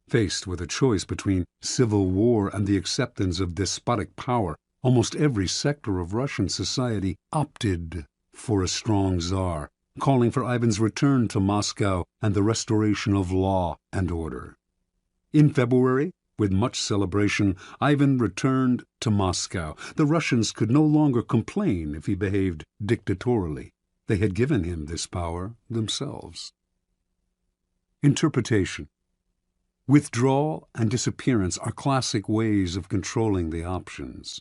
Faced with a choice between civil war and the acceptance of despotic power, almost every sector of Russian society opted for a strong Tsar, calling for Ivan's return to Moscow and the restoration of law and order. In February, with much celebration, Ivan returned to Moscow. The Russians could no longer complain if he behaved dictatorially. They had given him this power themselves. Interpretation. Withdrawal and disappearance are classic ways of controlling the options.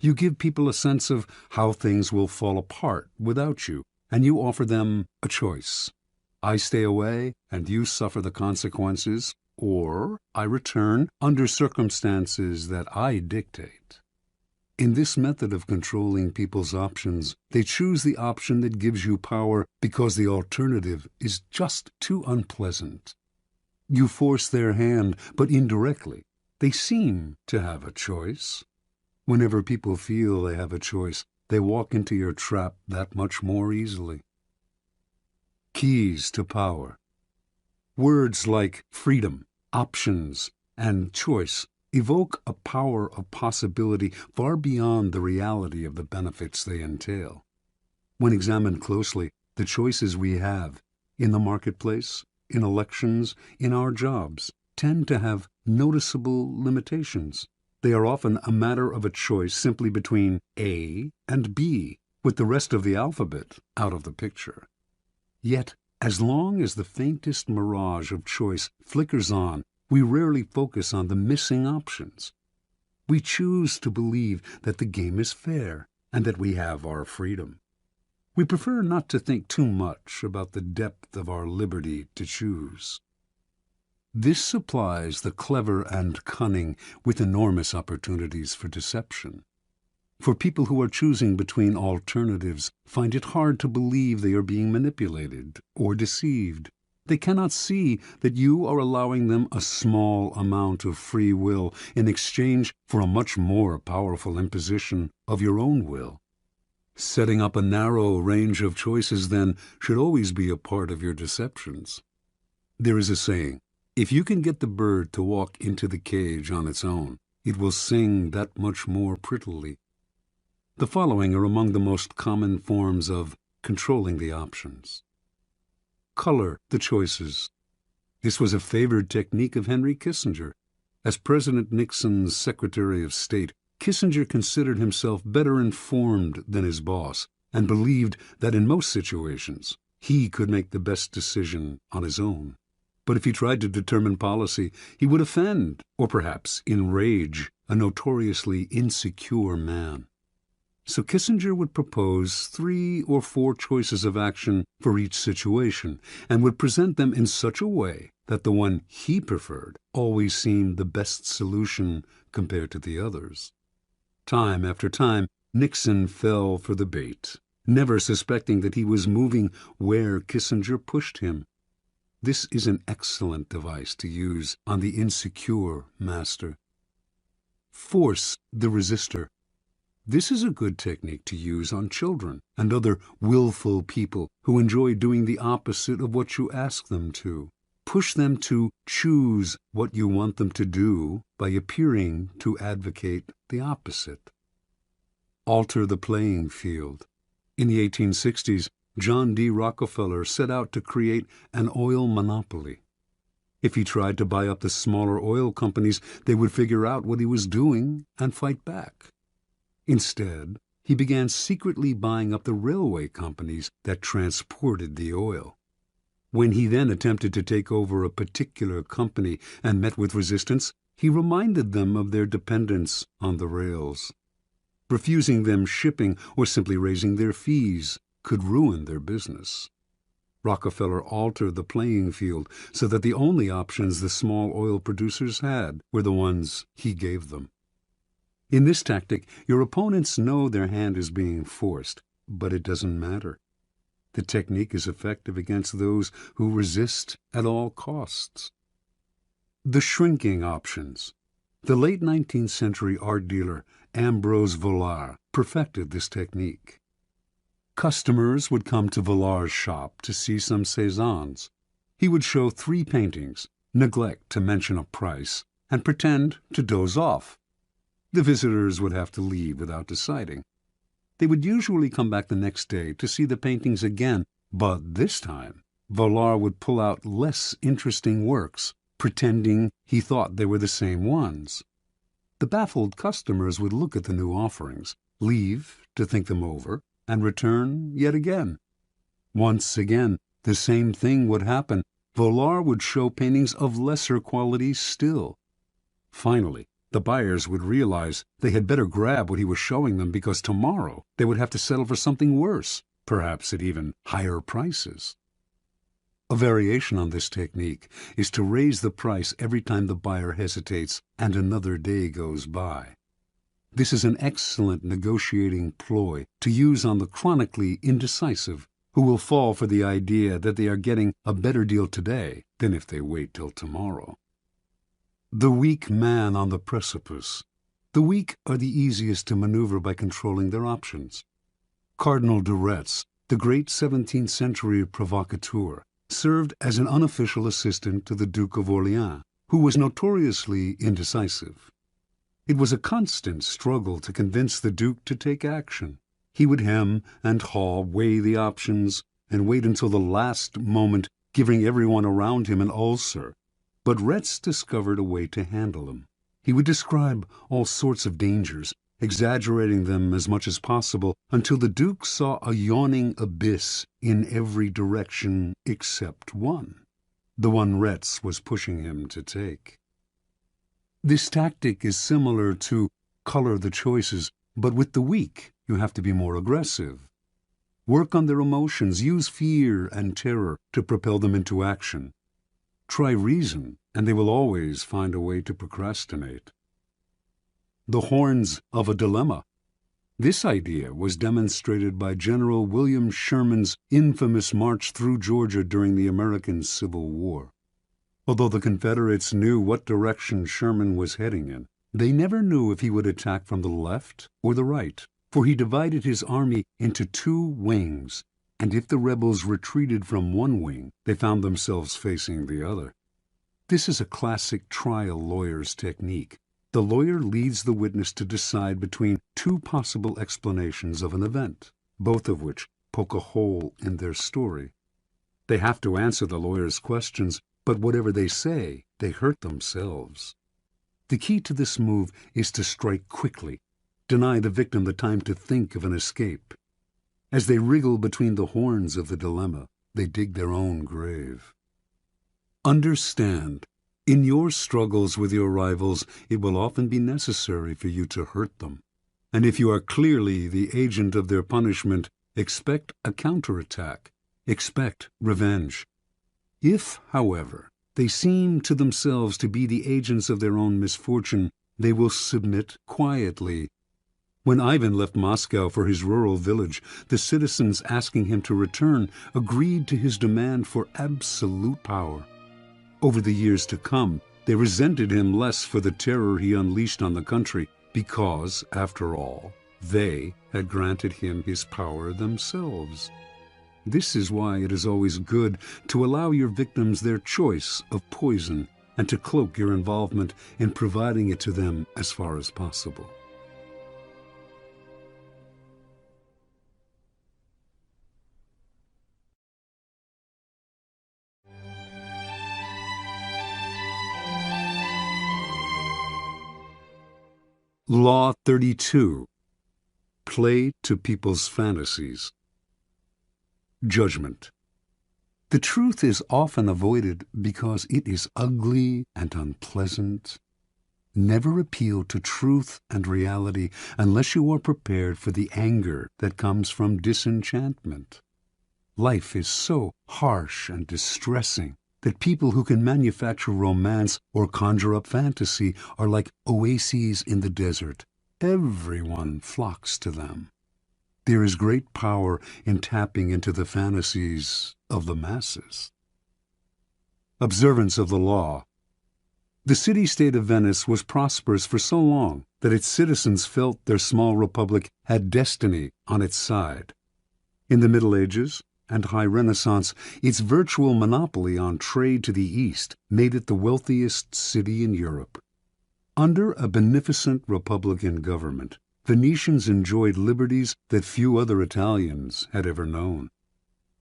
You give people a sense of how things will fall apart without you, and you offer them a choice. I stay away and you suffer the consequences, or I return under circumstances that I dictate. In this method of controlling people's options, they choose the option that gives you power because the alternative is just too unpleasant. You force their hand, but indirectly. They seem to have a choice. Whenever people feel they have a choice, they walk into your trap that much more easily. Keys to power. Words like freedom, options, and choice evoke a power of possibility far beyond the reality of the benefits they entail. When examined closely, the choices we have in the marketplace, in elections, in our jobs, tend to have noticeable limitations. They are often a matter of a choice simply between A and B, with the rest of the alphabet out of the picture. Yet, as long as the faintest mirage of choice flickers on, we rarely focus on the missing options. We choose to believe that the game is fair and that we have our freedom. We prefer not to think too much about the depth of our liberty to choose. This supplies the clever and cunning with enormous opportunities for deception. For people who are choosing between alternatives find it hard to believe they are being manipulated or deceived. They cannot see that you are allowing them a small amount of free will in exchange for a much more powerful imposition of your own will. Setting up a narrow range of choices, then, should always be a part of your deceptions. There is a saying, if you can get the bird to walk into the cage on its own, it will sing that much more prettily. The following are among the most common forms of controlling the options. Color the choices. This was a favored technique of Henry Kissinger. As President Nixon's Secretary of State, Kissinger considered himself better informed than his boss and believed that in most situations he could make the best decision on his own. But if he tried to determine policy, he would offend, or perhaps enrage, a notoriously insecure man. So Kissinger would propose 3 or 4 choices of action for each situation, and would present them in such a way that the one he preferred always seemed the best solution compared to the others. Time after time, Nixon fell for the bait, never suspecting that he was moving where Kissinger pushed him. This is an excellent device to use on the insecure master. Force the resistor. This is a good technique to use on children and other willful people who enjoy doing the opposite of what you ask them to. Push them to choose what you want them to do by appearing to advocate the opposite. Alter the playing field. In the 1860s, John D. Rockefeller set out to create an oil monopoly. If he tried to buy up the smaller oil companies, they would figure out what he was doing and fight back. Instead, he began secretly buying up the railway companies that transported the oil. When he then attempted to take over a particular company and met with resistance, he reminded them of their dependence on the rails. Refusing them shipping or simply raising their fees could ruin their business. Rockefeller altered the playing field so that the only options the small oil producers had were the ones he gave them. In this tactic, your opponents know their hand is being forced, but it doesn't matter. The technique is effective against those who resist at all costs. The shrinking options. The late 19th century art dealer Ambrose Vollard perfected this technique. Customers would come to Vollard's shop to see some Cézannes. He would show 3 paintings, neglect to mention a price, and pretend to doze off. The visitors would have to leave without deciding. They would usually come back the next day to see the paintings again, but this time Vollard would pull out less interesting works, pretending he thought they were the same ones. The baffled customers would look at the new offerings, leave to think them over, and return yet again. Once again, the same thing would happen. Vollard would show paintings of lesser quality still. Finally, the buyers would realize they had better grab what he was showing them, because tomorrow they would have to settle for something worse, perhaps at even higher prices. A variation on this technique is to raise the price every time the buyer hesitates and another day goes by. This is an excellent negotiating ploy to use on the chronically indecisive, who will fall for the idea that they are getting a better deal today than if they wait till tomorrow. The weak man on the precipice. The weak are the easiest to maneuver by controlling their options. Cardinal de Retz, the great 17th century provocateur, served as an unofficial assistant to the Duke of Orleans, who was notoriously indecisive. It was a constant struggle to convince the Duke to take action. He would hem and haw, weigh the options, and wait until the last moment, giving everyone around him an ulcer. But Retz discovered a way to handle him. He would describe all sorts of dangers, exaggerating them as much as possible, until the Duke saw a yawning abyss in every direction except one, the one Retz was pushing him to take. This tactic is similar to color the choices, but with the weak you have to be more aggressive. Work on their emotions, use fear and terror to propel them into action. Try reason, and they will always find a way to procrastinate. The horns of a dilemma. This idea was demonstrated by General William Sherman's infamous march through Georgia during the American Civil War. Although the Confederates knew what direction Sherman was heading in, they never knew if he would attack from the left or the right, for he divided his army into two wings, and if the rebels retreated from one wing, they found themselves facing the other. This is a classic trial lawyer's technique. The lawyer leads the witness to decide between two possible explanations of an event, both of which poke a hole in their story. They have to answer the lawyer's questions, but whatever they say, they hurt themselves. The key to this move is to strike quickly, deny the victim the time to think of an escape. As they wriggle between the horns of the dilemma, they dig their own grave. Understand, in your struggles with your rivals, it will often be necessary for you to hurt them. And if you are clearly the agent of their punishment, expect a counterattack, expect revenge. If, however, they seem to themselves to be the agents of their own misfortune, they will submit quietly. When Ivan left Moscow for his rural village, the citizens asking him to return agreed to his demand for absolute power. Over the years to come, they resented him less for the terror he unleashed on the country, because, after all, they had granted him his power themselves. This is why it is always good to allow your victims their choice of poison and to cloak your involvement in providing it to them as far as possible. Law 32. Play to people's fantasies. Judgment. The truth is often avoided because it is ugly and unpleasant. Never appeal to truth and reality unless you are prepared for the anger that comes from disenchantment. Life is so harsh and distressing that people who can manufacture romance or conjure up fantasy are like oases in the desert. Everyone flocks to them. There is great power in tapping into the fantasies of the masses. Observance of the law. The city-state of Venice was prosperous for so long that its citizens felt their small republic had destiny on its side. In the Middle Ages, and high Renaissance, its virtual monopoly on trade to the east made it the wealthiest city in Europe. Under a beneficent republican government, Venetians enjoyed liberties that few other Italians had ever known.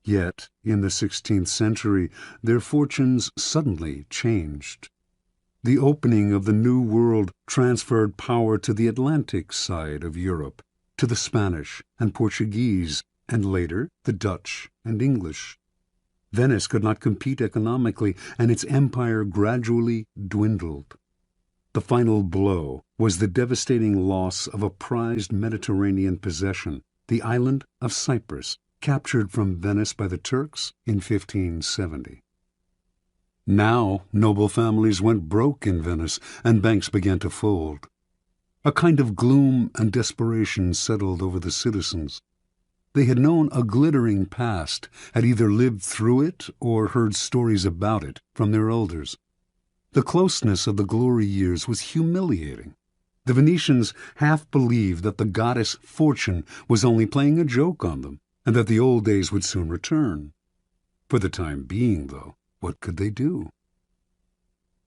Yet, in the 16th century, their fortunes suddenly changed. The opening of the New World transferred power to the Atlantic side of Europe, to the Spanish and Portuguese, and later the Dutch and English. Venice could not compete economically, and its empire gradually dwindled. The final blow was the devastating loss of a prized Mediterranean possession, the island of Cyprus, captured from Venice by the Turks in 1570. Now noble families went broke in Venice, and banks began to fold. A kind of gloom and desperation settled over the citizens. They had known a glittering past, had either lived through it or heard stories about it from their elders. The closeness of the glory years was humiliating. The Venetians half believed that the goddess Fortune was only playing a joke on them, and that the old days would soon return. For the time being, though, what could they do?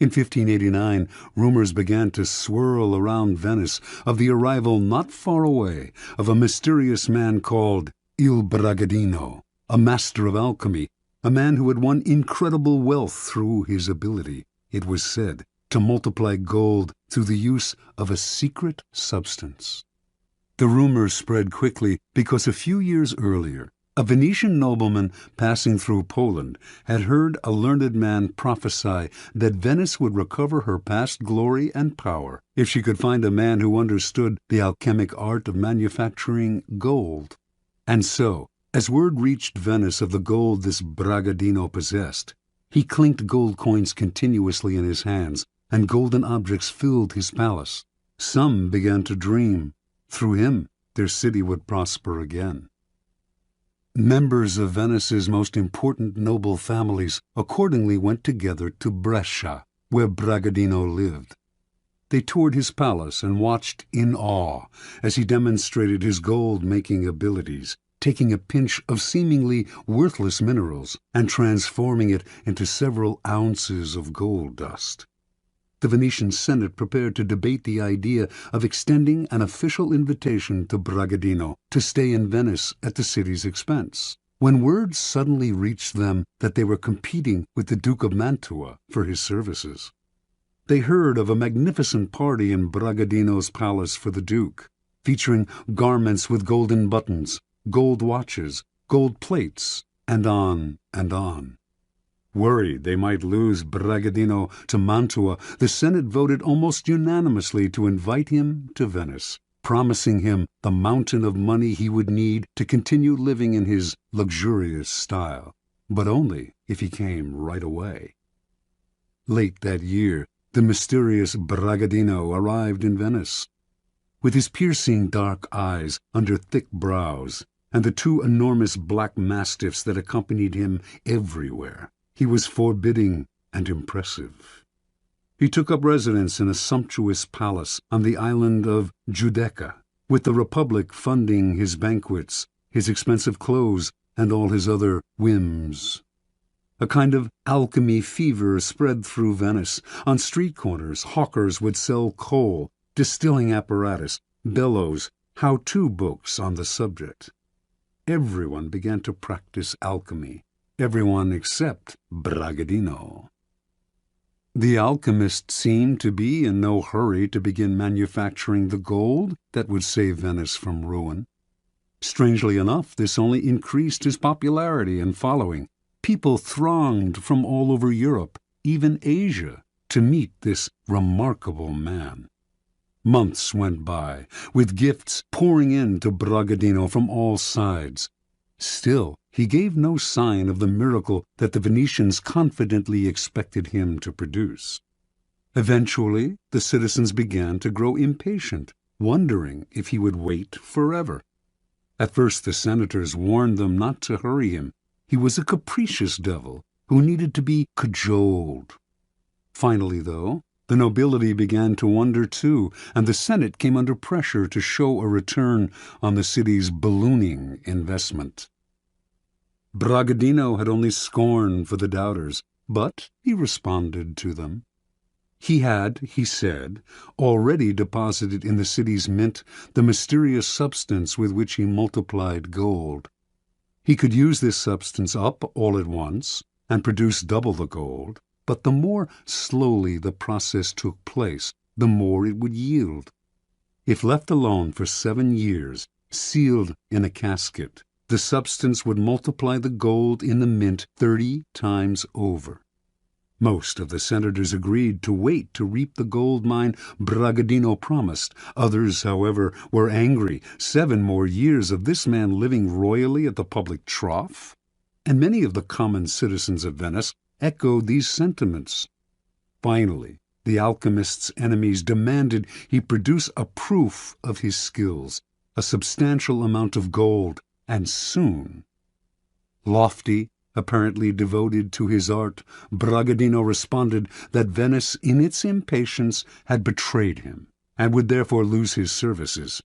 In 1589, rumors began to swirl around Venice of the arrival not far away of a mysterious man called Il Bragadino, a master of alchemy, a man who had won incredible wealth through his ability, it was said, to multiply gold through the use of a secret substance. The rumor spread quickly because a few years earlier, a Venetian nobleman passing through Poland had heard a learned man prophesy that Venice would recover her past glory and power if she could find a man who understood the alchemic art of manufacturing gold. And so, as word reached Venice of the gold this Bragadino possessed, he clinked gold coins continuously in his hands, and golden objects filled his palace. Some began to dream. Through him, their city would prosper again. Members of Venice's most important noble families accordingly went together to Brescia, where Bragadino lived. They toured his palace and watched in awe as he demonstrated his gold-making abilities, taking a pinch of seemingly worthless minerals and transforming it into several ounces of gold dust. The Venetian Senate prepared to debate the idea of extending an official invitation to Bragadino to stay in Venice at the city's expense, when word suddenly reached them that they were competing with the Duke of Mantua for his services. They heard of a magnificent party in Bragadino's palace for the Duke, featuring garments with golden buttons, gold watches, gold plates, and on and on. Worried they might lose Bragadino to Mantua, the Senate voted almost unanimously to invite him to Venice, promising him the mountain of money he would need to continue living in his luxurious style, but only if he came right away. Late that year, the mysterious Bragadino arrived in Venice. With his piercing dark eyes under thick brows, and the two enormous black mastiffs that accompanied him everywhere, he was forbidding and impressive. He took up residence in a sumptuous palace on the island of Giudecca, with the Republic funding his banquets, his expensive clothes, and all his other whims. A kind of alchemy fever spread through Venice. On street corners, hawkers would sell coal, distilling apparatus, bellows, how-to books on the subject. Everyone began to practice alchemy. Everyone except Bragadino. The alchemist seemed to be in no hurry to begin manufacturing the gold that would save Venice from ruin. Strangely enough, this only increased his popularity and following. People thronged from all over Europe, even Asia, to meet this remarkable man. Months went by, with gifts pouring in to Bragadino from all sides. Still, he gave no sign of the miracle that the Venetians confidently expected him to produce. Eventually, the citizens began to grow impatient, wondering if he would wait forever. At first the senators warned them not to hurry him. He was a capricious devil who needed to be cajoled. Finally, though, the nobility began to wonder too, and the Senate came under pressure to show a return on the city's ballooning investment. Bragadino had only scorn for the doubters, but he responded to them. He had, he said, already deposited in the city's mint the mysterious substance with which he multiplied gold. He could use this substance up all at once and produce double the gold, but the more slowly the process took place, the more it would yield. If left alone for 7 years, sealed in a casket, the substance would multiply the gold in the mint 30 times over. Most of the senators agreed to wait to reap the gold mine Bragadino promised. Others, however, were angry. 7 more years of this man living royally at the public trough? And many of the common citizens of Venice echoed these sentiments. Finally, the alchemist's enemies demanded he produce a proof of his skills, a substantial amount of gold, and soon. Lofty, apparently devoted to his art, Bragadino responded that Venice, in its impatience, had betrayed him, and would therefore lose his services.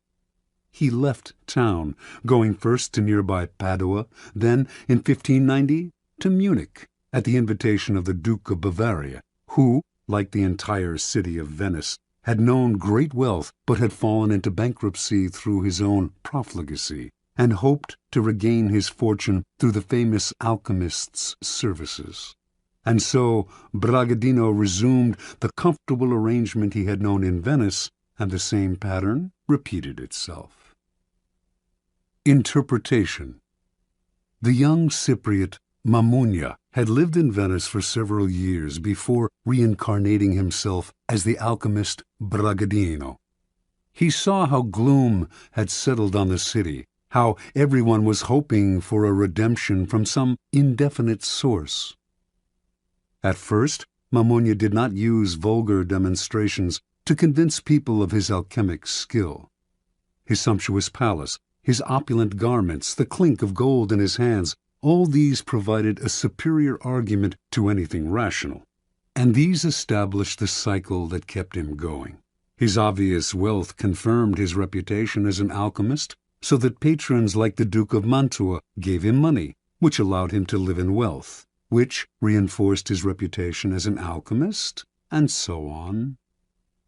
He left town, going first to nearby Padua, then, in 1590, to Munich, at the invitation of the Duke of Bavaria, who, like the entire city of Venice, had known great wealth but had fallen into bankruptcy through his own profligacy, and hoped to regain his fortune through the famous alchemist's services. And so Bragadino resumed the comfortable arrangement he had known in Venice, and the same pattern repeated itself. Interpretation. The young Cypriot Mammunia had lived in Venice for several years before reincarnating himself as the alchemist Bragadino. He saw how gloom had settled on the city, how everyone was hoping for a redemption from some indefinite source. At first, Mammunia did not use vulgar demonstrations to convince people of his alchemic skill. His sumptuous palace, his opulent garments, the clink of gold in his hands, all these provided a superior argument to anything rational, and these established the cycle that kept him going. His obvious wealth confirmed his reputation as an alchemist, so that patrons like the Duke of Mantua gave him money, which allowed him to live in wealth, which reinforced his reputation as an alchemist, and so on.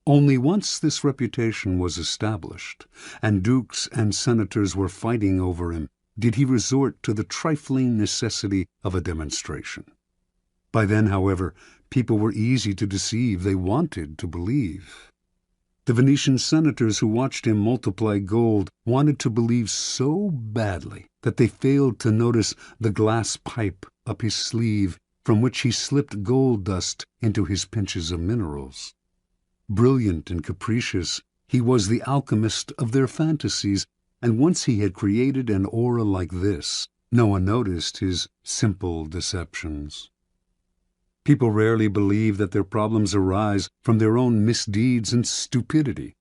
Only once this reputation was established, and dukes and senators were fighting over him, did he resort to the trifling necessity of a demonstration. By then, however, people were easy to deceive. They wanted to believe. The Venetian senators who watched him multiply gold wanted to believe so badly that they failed to notice the glass pipe up his sleeve from which he slipped gold dust into his pinches of minerals. Brilliant and capricious, he was the alchemist of their fantasies, and once he had created an aura like this, no one noticed his simple deceptions. People rarely believe that their problems arise from their own misdeeds and stupidity.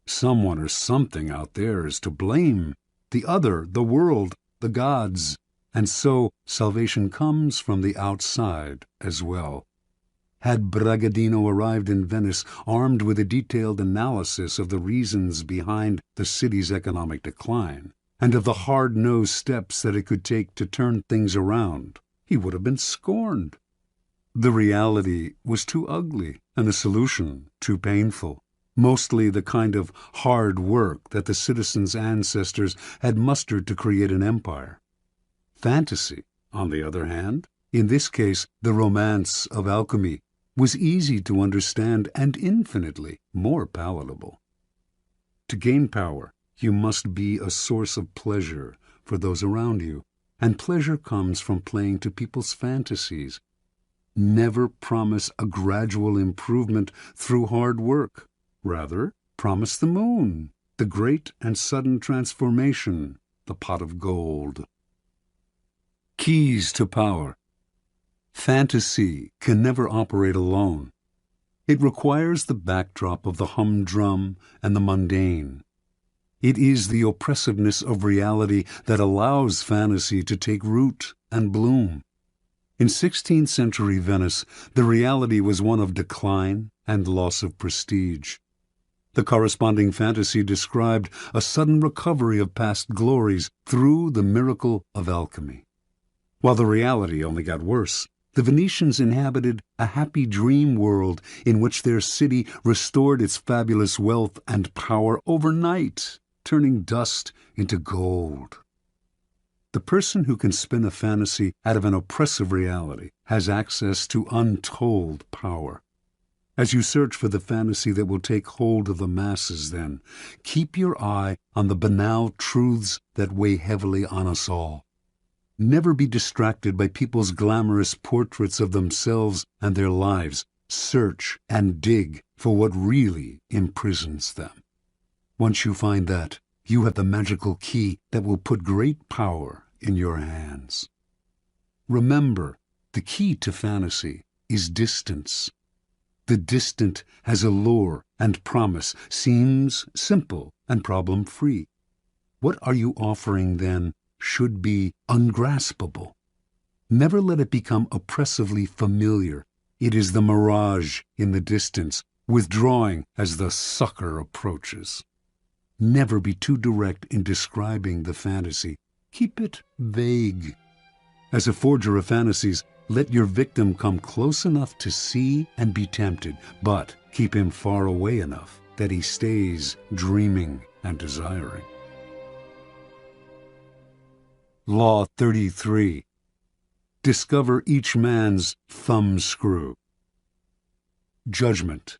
Someone or something out there is to blame, the other, the world, the gods, and so salvation comes from the outside as well. Had Bragadino arrived in Venice armed with a detailed analysis of the reasons behind the city's economic decline, and of the hard-nosed steps that it could take to turn things around, he would have been scorned. The reality was too ugly, and the solution too painful, mostly the kind of hard work that the citizens' ancestors had mustered to create an empire. Fantasy, on the other hand, in this case the romance of alchemy, was easy to understand and infinitely more palatable. To gain power, you must be a source of pleasure for those around you, and pleasure comes from playing to people's fantasies. Never promise a gradual improvement through hard work. Rather, promise the moon, the great and sudden transformation, the pot of gold. Keys to power. Fantasy can never operate alone. It requires the backdrop of the humdrum and the mundane. It is the oppressiveness of reality that allows fantasy to take root and bloom. In 16th century Venice, the reality was one of decline and loss of prestige. The corresponding fantasy described a sudden recovery of past glories through the miracle of alchemy. While the reality only got worse, the Venetians inhabited a happy dream world in which their city restored its fabulous wealth and power overnight, turning dust into gold. The person who can spin a fantasy out of an oppressive reality has access to untold power. As you search for the fantasy that will take hold of the masses, then, keep your eye on the banal truths that weigh heavily on us all. Never be distracted by people's glamorous portraits of themselves and their lives. Search and dig for what really imprisons them. Once you find that, you have the magical key that will put great power in your hands. Remember, the key to fantasy is distance. The distant has allure and promise, seems simple and problem-free. What are you offering, then, should be ungraspable. Never let it become oppressively familiar. It is the mirage in the distance, withdrawing as the sucker approaches. Never be too direct in describing the fantasy. Keep it vague. As a forger of fantasies, let your victim come close enough to see and be tempted, but keep him far away enough that he stays dreaming and desiring. Law 33. Discover each man's thumbscrew. Judgment.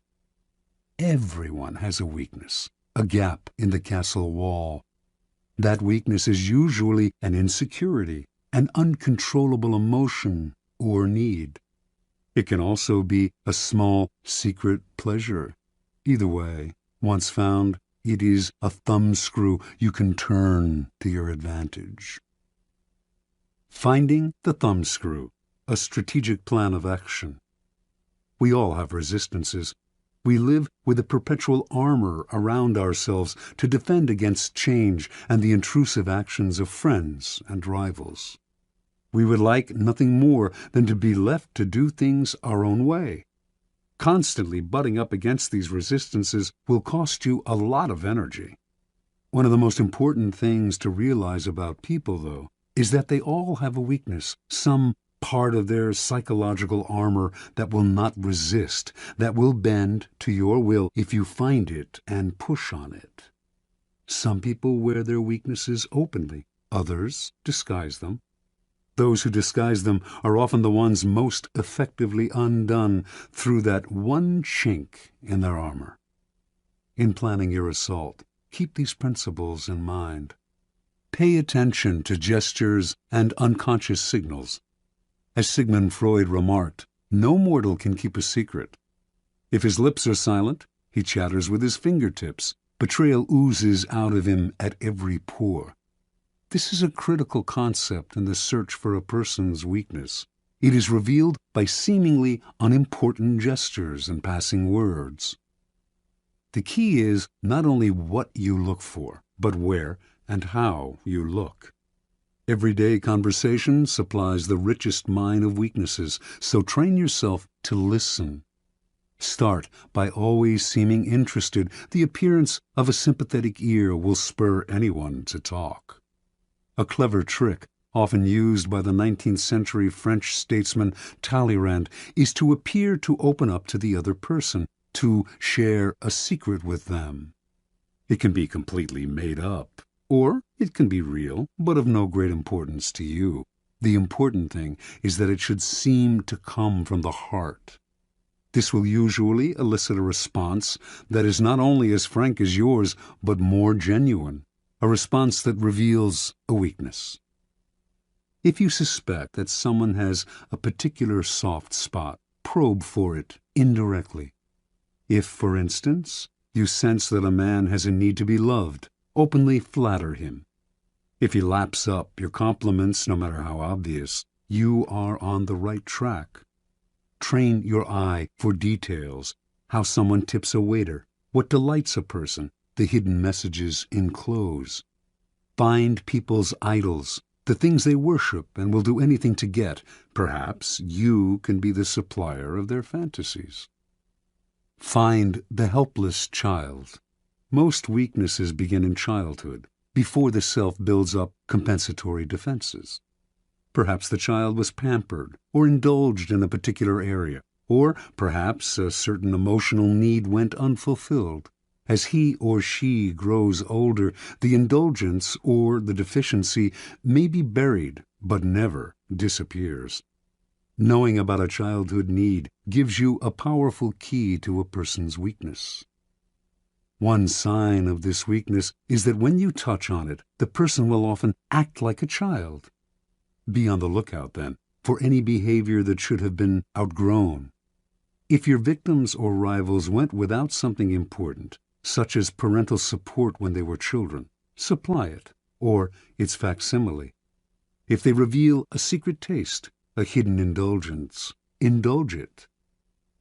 Everyone has a weakness, a gap in the castle wall. That weakness is usually an insecurity, an uncontrollable emotion or need. It can also be a small secret pleasure. Either way, once found, it is a thumbscrew you can turn to your advantage. Finding the thumbscrew, a strategic plan of action. We all have resistances. We live with a perpetual armor around ourselves to defend against change and the intrusive actions of friends and rivals. We would like nothing more than to be left to do things our own way. Constantly butting up against these resistances will cost you a lot of energy. One of the most important things to realize about people, though, is that they all have a weakness, some part of their psychological armor that will not resist, that will bend to your will if you find it and push on it. Some people wear their weaknesses openly, others disguise them. Those who disguise them are often the ones most effectively undone through that one chink in their armor. In planning your assault, keep these principles in mind. Pay attention to gestures and unconscious signals. As Sigmund Freud remarked, no mortal can keep a secret. If his lips are silent, he chatters with his fingertips. Betrayal oozes out of him at every pore. This is a critical concept in the search for a person's weakness. It is revealed by seemingly unimportant gestures and passing words. The key is not only what you look for, but where and how you look. Everyday conversation supplies the richest mine of weaknesses, so train yourself to listen. Start by always seeming interested. The appearance of a sympathetic ear will spur anyone to talk. A clever trick, often used by the 19th century French statesman Talleyrand, is to appear to open up to the other person, to share a secret with them. It can be completely made up, or it can be real, but of no great importance to you. The important thing is that it should seem to come from the heart. This will usually elicit a response that is not only as frank as yours, but more genuine, a response that reveals a weakness. If you suspect that someone has a particular soft spot, probe for it indirectly. If, for instance, you sense that a man has a need to be loved, openly flatter him. If he laps up your compliments, no matter how obvious, you are on the right track. Train your eye for details, how someone tips a waiter, what delights a person, the hidden messages in clothes. Find people's idols, the things they worship and will do anything to get. Perhaps you can be the supplier of their fantasies. Find the helpless child. Most weaknesses begin in childhood, before the self builds up compensatory defenses. Perhaps the child was pampered or indulged in a particular area, or perhaps a certain emotional need went unfulfilled. As he or she grows older, the indulgence or the deficiency may be buried, but never disappears. Knowing about a childhood need gives you a powerful key to a person's weakness. One sign of this weakness is that when you touch on it, the person will often act like a child. Be on the lookout, then, for any behavior that should have been outgrown. If your victims or rivals went without something important, such as parental support when they were children, supply it, or its facsimile. If they reveal a secret taste, a hidden indulgence, indulge it.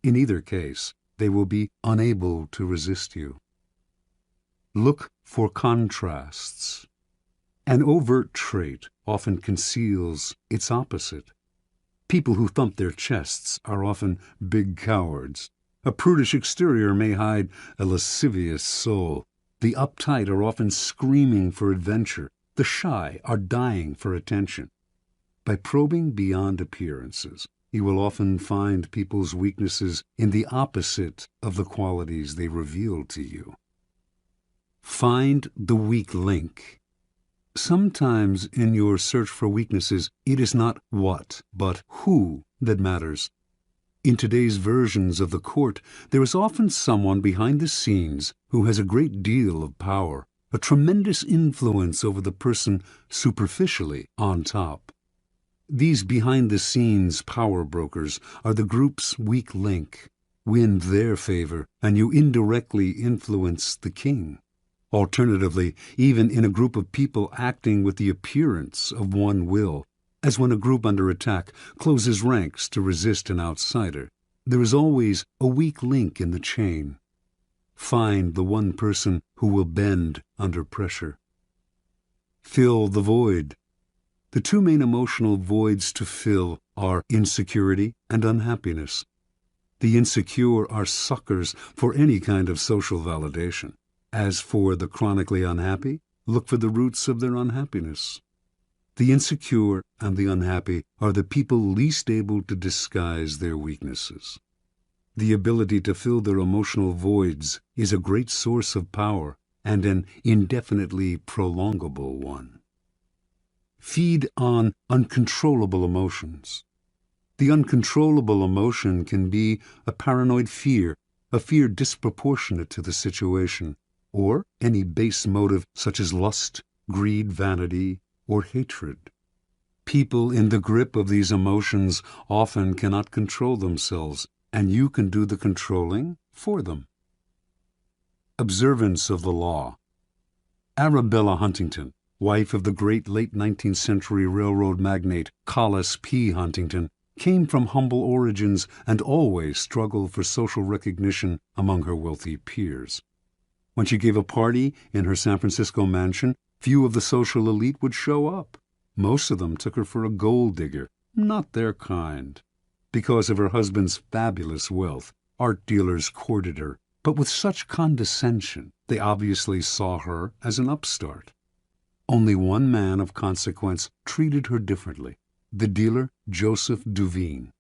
In either case, they will be unable to resist you. Look for contrasts. An overt trait often conceals its opposite. People who thump their chests are often big cowards. A prudish exterior may hide a lascivious soul. The uptight are often screaming for adventure. The shy are dying for attention. By probing beyond appearances, you will often find people's weaknesses in the opposite of the qualities they reveal to you. Find the weak link. Sometimes in your search for weaknesses, it is not what, but who that matters. In today's versions of the court, there is often someone behind the scenes who has a great deal of power, a tremendous influence over the person superficially on top. These behind-the-scenes power brokers are the group's weak link. Win their favor, and you indirectly influence the king. Alternatively, even in a group of people acting with the appearance of one will, as when a group under attack closes ranks to resist an outsider, there is always a weak link in the chain. Find the one person who will bend under pressure. Fill the void. The two main emotional voids to fill are insecurity and unhappiness. The insecure are suckers for any kind of social validation. As for the chronically unhappy, look for the roots of their unhappiness. The insecure and the unhappy are the people least able to disguise their weaknesses. The ability to fill their emotional voids is a great source of power and an indefinitely prolongable one. Feed on uncontrollable emotions. The uncontrollable emotion can be a paranoid fear, a fear disproportionate to the situation, or any base motive such as lust, greed, vanity, or hatred. People in the grip of these emotions often cannot control themselves, and you can do the controlling for them. Observance of the law. Arabella Huntington, wife of the great late 19th century railroad magnate Collis P. Huntington, came from humble origins and always struggled for social recognition among her wealthy peers. When she gave a party in her San Francisco mansion, few of the social elite would show up. Most of them took her for a gold digger, not their kind. Because of her husband's fabulous wealth, art dealers courted her, but with such condescension they obviously saw her as an upstart. Only one man of consequence treated her differently, the dealer Joseph Duveen.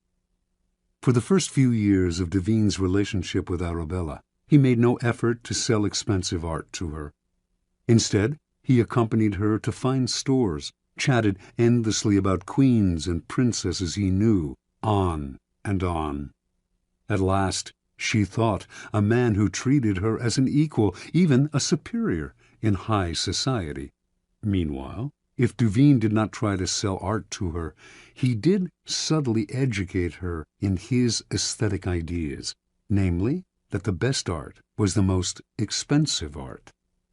For the first few years of Duveen's relationship with Arabella, he made no effort to sell expensive art to her. Instead, he accompanied her to fine stores, chatted endlessly about queens and princesses he knew, on and on. At last, she thought, a man who treated her as an equal, even a superior, in high society. Meanwhile, if Duveen did not try to sell art to her, he did subtly educate her in his aesthetic ideas, namely, that the best art was the most expensive art.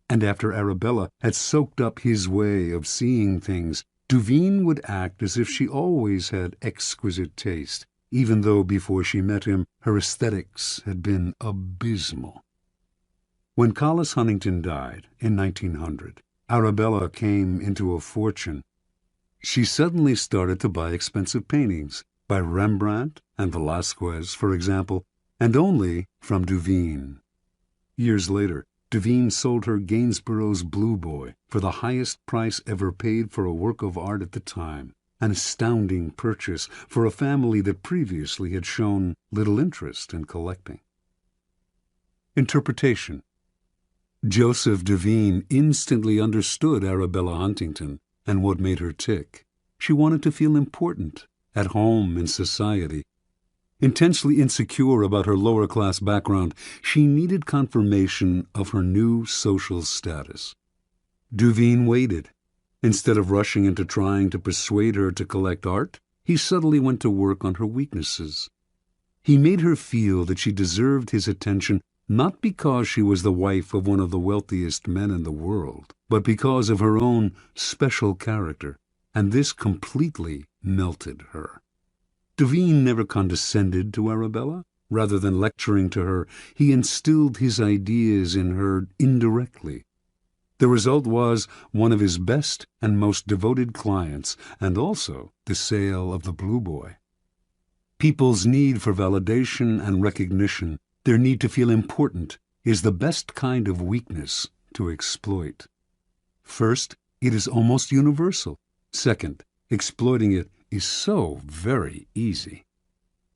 And after Arabella had soaked up his way of seeing things, Duveen would act as if she always had exquisite taste, even though before she met him her aesthetics had been abysmal. When Collis Huntington died in 1900, Arabella came into a fortune. She suddenly started to buy expensive paintings, by Rembrandt and Velázquez, for example, and only from Duveen. Years later, Duveen sold her Gainsborough's Blue Boy for the highest price ever paid for a work of art at the time, an astounding purchase for a family that previously had shown little interest in collecting. Interpretation. Joseph Devine instantly understood Arabella Huntington and what made her tick. She wanted to feel important, at home in society. Intensely insecure about her lower-class background, she needed confirmation of her new social status. Devine waited. Instead of rushing into trying to persuade her to collect art, he subtly went to work on her weaknesses. He made her feel that she deserved his attention not because she was the wife of one of the wealthiest men in the world, but because of her own special character, and this completely melted her. Devine never condescended to Arabella. Rather than lecturing to her, he instilled his ideas in her indirectly. The result was one of his best and most devoted clients, and also the sale of the Blue Boy. People's need for validation and recognition, their need to feel important, is the best kind of weakness to exploit. First, it is almost universal. Second, exploiting it is so very easy.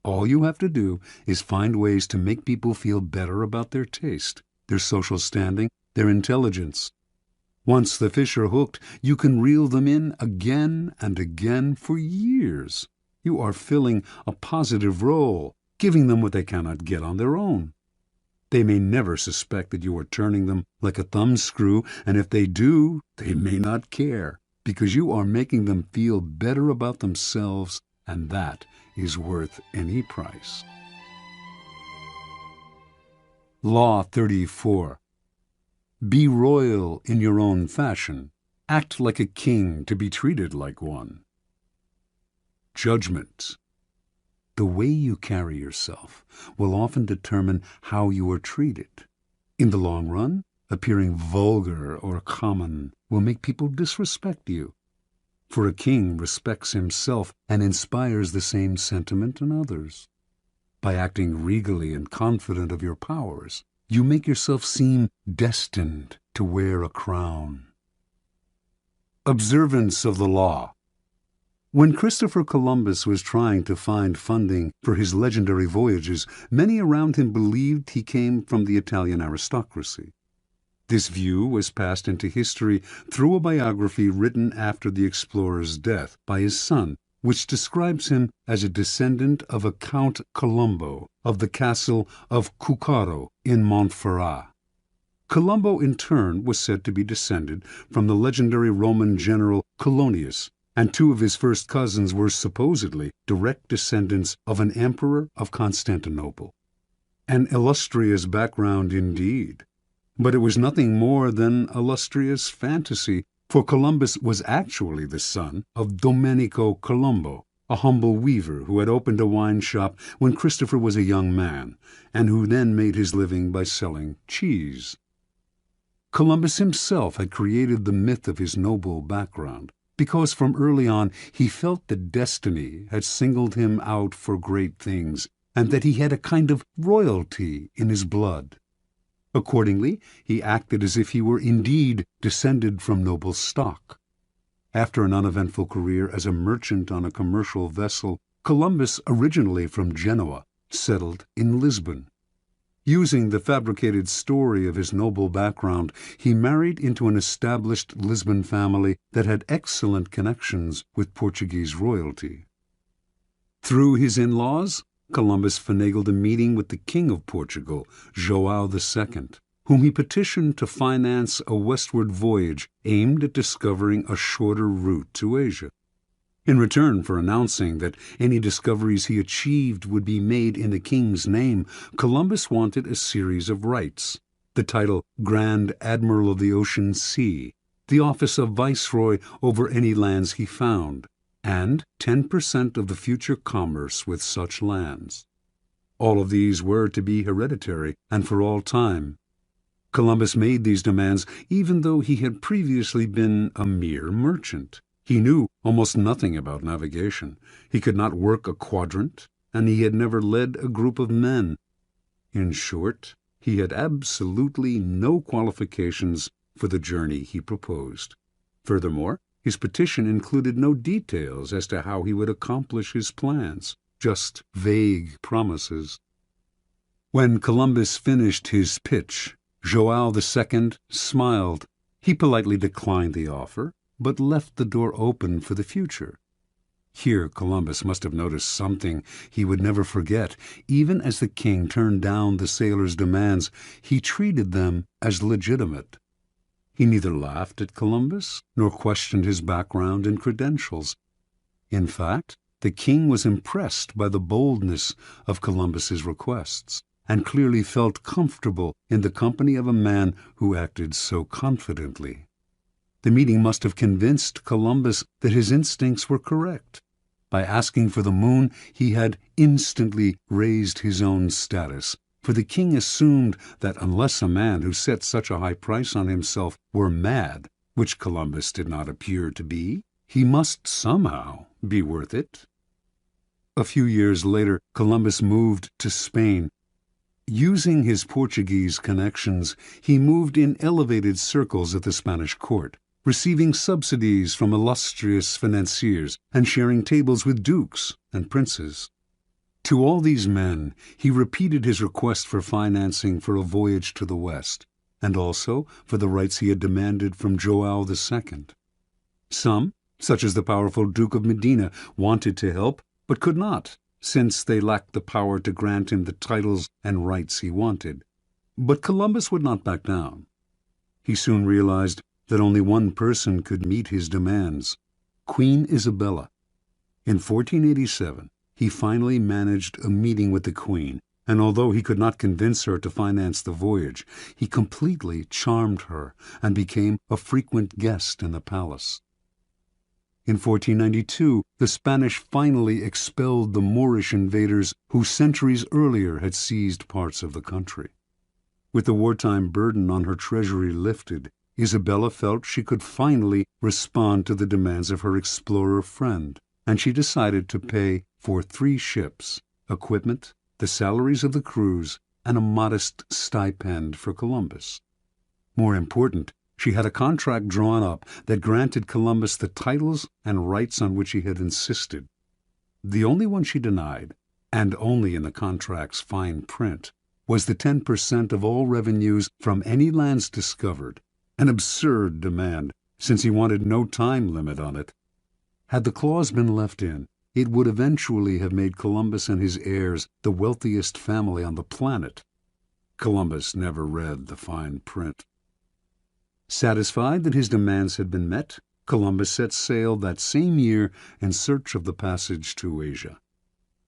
All you have to do is find ways to make people feel better about their taste, their social standing, their intelligence. Once the fish are hooked, you can reel them in again and again for years. You are filling a positive role, giving them what they cannot get on their own. They may never suspect that you are turning them like a thumbscrew, and if they do, they may not care, because you are making them feel better about themselves, and that is worth any price. Law 34. Be royal in your own fashion. Act like a king to be treated like one. Judgment. The way you carry yourself will often determine how you are treated. In the long run, appearing vulgar or common will make people disrespect you. For a king respects himself and inspires the same sentiment in others. By acting regally and confident of your powers, you make yourself seem destined to wear a crown. Observance of the law. When Christopher Columbus was trying to find funding for his legendary voyages, many around him believed he came from the Italian aristocracy. This view was passed into history through a biography written after the explorer's death by his son, which describes him as a descendant of a Count Colombo of the castle of Cuccaro in Montferrat. Colombo, in turn, was said to be descended from the legendary Roman general Colonius, and two of his first cousins were supposedly direct descendants of an emperor of Constantinople. An illustrious background indeed. But it was nothing more than illustrious fantasy, for Columbus was actually the son of Domenico Colombo, a humble weaver who had opened a wine shop when Christopher was a young man, and who then made his living by selling cheese. Columbus himself had created the myth of his noble background, because from early on he felt that destiny had singled him out for great things, and that he had a kind of royalty in his blood. Accordingly, he acted as if he were indeed descended from noble stock. After an uneventful career as a merchant on a commercial vessel, Columbus, originally from Genoa, settled in Lisbon. Using the fabricated story of his noble background, he married into an established Lisbon family that had excellent connections with Portuguese royalty. Through his in-laws, Columbus finagled a meeting with the King of Portugal, João II, whom he petitioned to finance a westward voyage aimed at discovering a shorter route to Asia. In return for announcing that any discoveries he achieved would be made in the king's name, Columbus wanted a series of rights: the title Grand Admiral of the Ocean Sea, the office of Viceroy over any lands he found, and 10% of the future commerce with such lands. All of these were to be hereditary and for all time. Columbus made these demands even though he had previously been a mere merchant. He knew almost nothing about navigation. He could not work a quadrant, and he had never led a group of men. In short, he had absolutely no qualifications for the journey he proposed. Furthermore, His petition included no details as to how he would accomplish his plans, just vague promises. When Columbus finished his pitch, João II smiled. He politely declined the offer, but left the door open for the future. Here Columbus must have noticed something he would never forget. Even as the king turned down the sailors' demands, he treated them as legitimate. He neither laughed at Columbus nor questioned his background and credentials. In fact, the king was impressed by the boldness of Columbus's requests, and clearly felt comfortable in the company of a man who acted so confidently. The meeting must have convinced Columbus that his instincts were correct. By asking for the moon, he had instantly raised his own status, for the king assumed that unless a man who set such a high price on himself were mad, which Columbus did not appear to be, he must somehow be worth it. A few years later, Columbus moved to Spain. Using his Portuguese connections, he moved in elevated circles at the Spanish court, receiving subsidies from illustrious financiers and sharing tables with dukes and princes. To all these men, he repeated his request for financing for a voyage to the West, and also for the rights he had demanded from João II. Some, such as the powerful Duke of Medina, wanted to help, but could not, since they lacked the power to grant him the titles and rights he wanted. But Columbus would not back down. He soon realized that only one person could meet his demands: Queen Isabella. In 1487, he finally managed a meeting with the Queen, and although he could not convince her to finance the voyage, he completely charmed her and became a frequent guest in the palace. In 1492, the Spanish finally expelled the Moorish invaders who centuries earlier had seized parts of the country. With the wartime burden on her treasury lifted, Isabella felt she could finally respond to the demands of her explorer friend, and she decided to pay for 3 ships, equipment, the salaries of the crews, and a modest stipend for Columbus. More important, she had a contract drawn up that granted Columbus the titles and rights on which he had insisted. The only one she denied, and only in the contract's fine print, was the 10% of all revenues from any lands discovered, an absurd demand, since he wanted no time limit on it. Had the clause been left in, it would eventually have made Columbus and his heirs the wealthiest family on the planet. Columbus never read the fine print. Satisfied that his demands had been met, Columbus set sail that same year in search of the passage to Asia.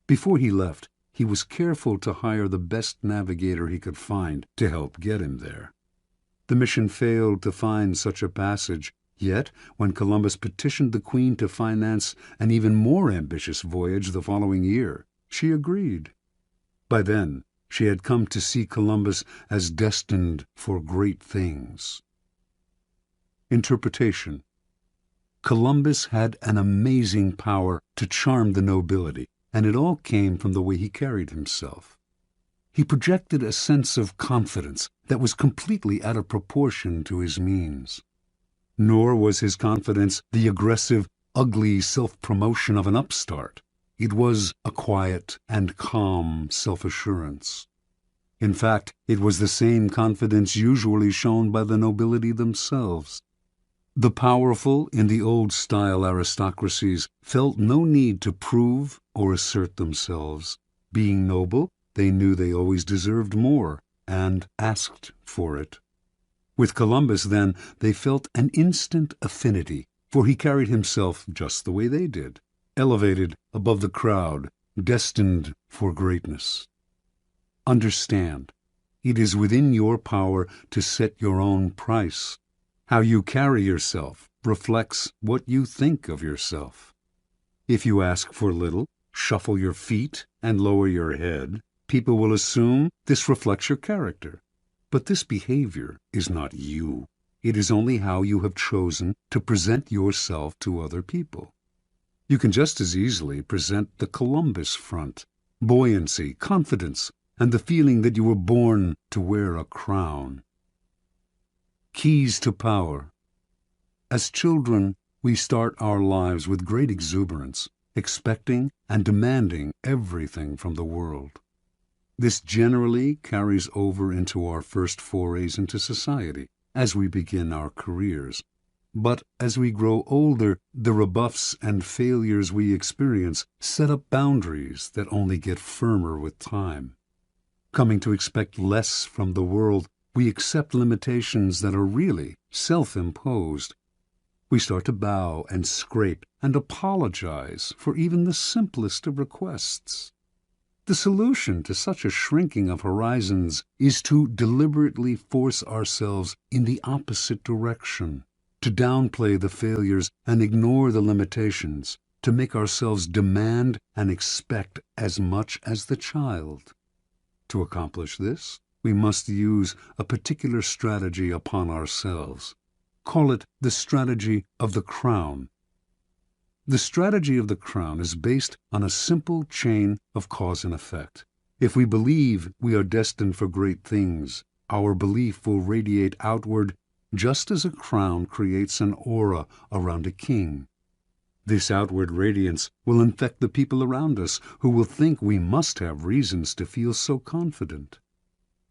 Before he left, he was careful to hire the best navigator he could find to help get him there. The mission failed to find such a passage, yet when Columbus petitioned the Queen to finance an even more ambitious voyage the following year, she agreed. By then, she had come to see Columbus as destined for great things. Interpretation. Columbus had an amazing power to charm the nobility, and it all came from the way he carried himself. He projected a sense of confidence that was completely out of proportion to his means. Nor was his confidence the aggressive, ugly self-promotion of an upstart. It was a quiet and calm self-assurance. In fact, it was the same confidence usually shown by the nobility themselves. The powerful in the old-style aristocracies felt no need to prove or assert themselves. Being noble, they knew they always deserved more, and asked for it. With Columbus, then, they felt an instant affinity, for he carried himself just the way they did, elevated above the crowd, destined for greatness. Understand, it is within your power to set your own price. How you carry yourself reflects what you think of yourself. If you ask for little, shuffle your feet, and lower your head, people will assume this reflects your character. But this behavior is not you. It is only how you have chosen to present yourself to other people. You can just as easily present the Columbus front, buoyancy, confidence, and the feeling that you were born to wear a crown. Keys to power. As children, we start our lives with great exuberance, expecting and demanding everything from the world. This generally carries over into our first forays into society as we begin our careers. But as we grow older, the rebuffs and failures we experience set up boundaries that only get firmer with time. Coming to expect less from the world, we accept limitations that are really self-imposed. We start to bow and scrape and apologize for even the simplest of requests. The solution to such a shrinking of horizons is to deliberately force ourselves in the opposite direction, to downplay the failures and ignore the limitations, to make ourselves demand and expect as much as the child. To accomplish this, we must use a particular strategy upon ourselves. Call it the strategy of the crown. The strategy of the crown is based on a simple chain of cause and effect. If we believe we are destined for great things, our belief will radiate outward just as a crown creates an aura around a king. This outward radiance will infect the people around us, who will think we must have reasons to feel so confident.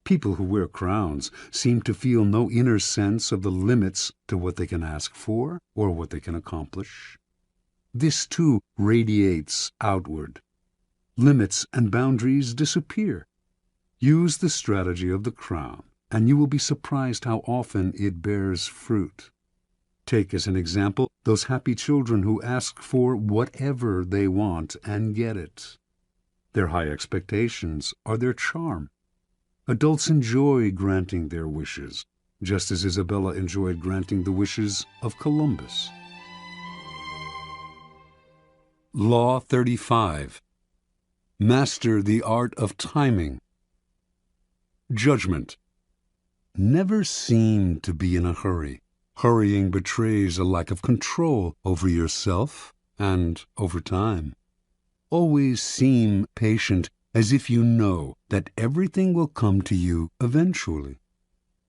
People who wear crowns seem to feel no inner sense of the limits to what they can ask for or what they can accomplish. This too radiates outward. Limits and boundaries disappear. Use the strategy of the crown, and you will be surprised how often it bears fruit. Take as an example those happy children who ask for whatever they want and get it. Their high expectations are their charm. Adults enjoy granting their wishes, just as Isabella enjoyed granting the wishes of Columbus. Law 35. Master the art of timing. Judgment. Never seem to be in a hurry. Hurrying betrays a lack of control over yourself and over time. Always seem patient, as if you know that everything will come to you eventually.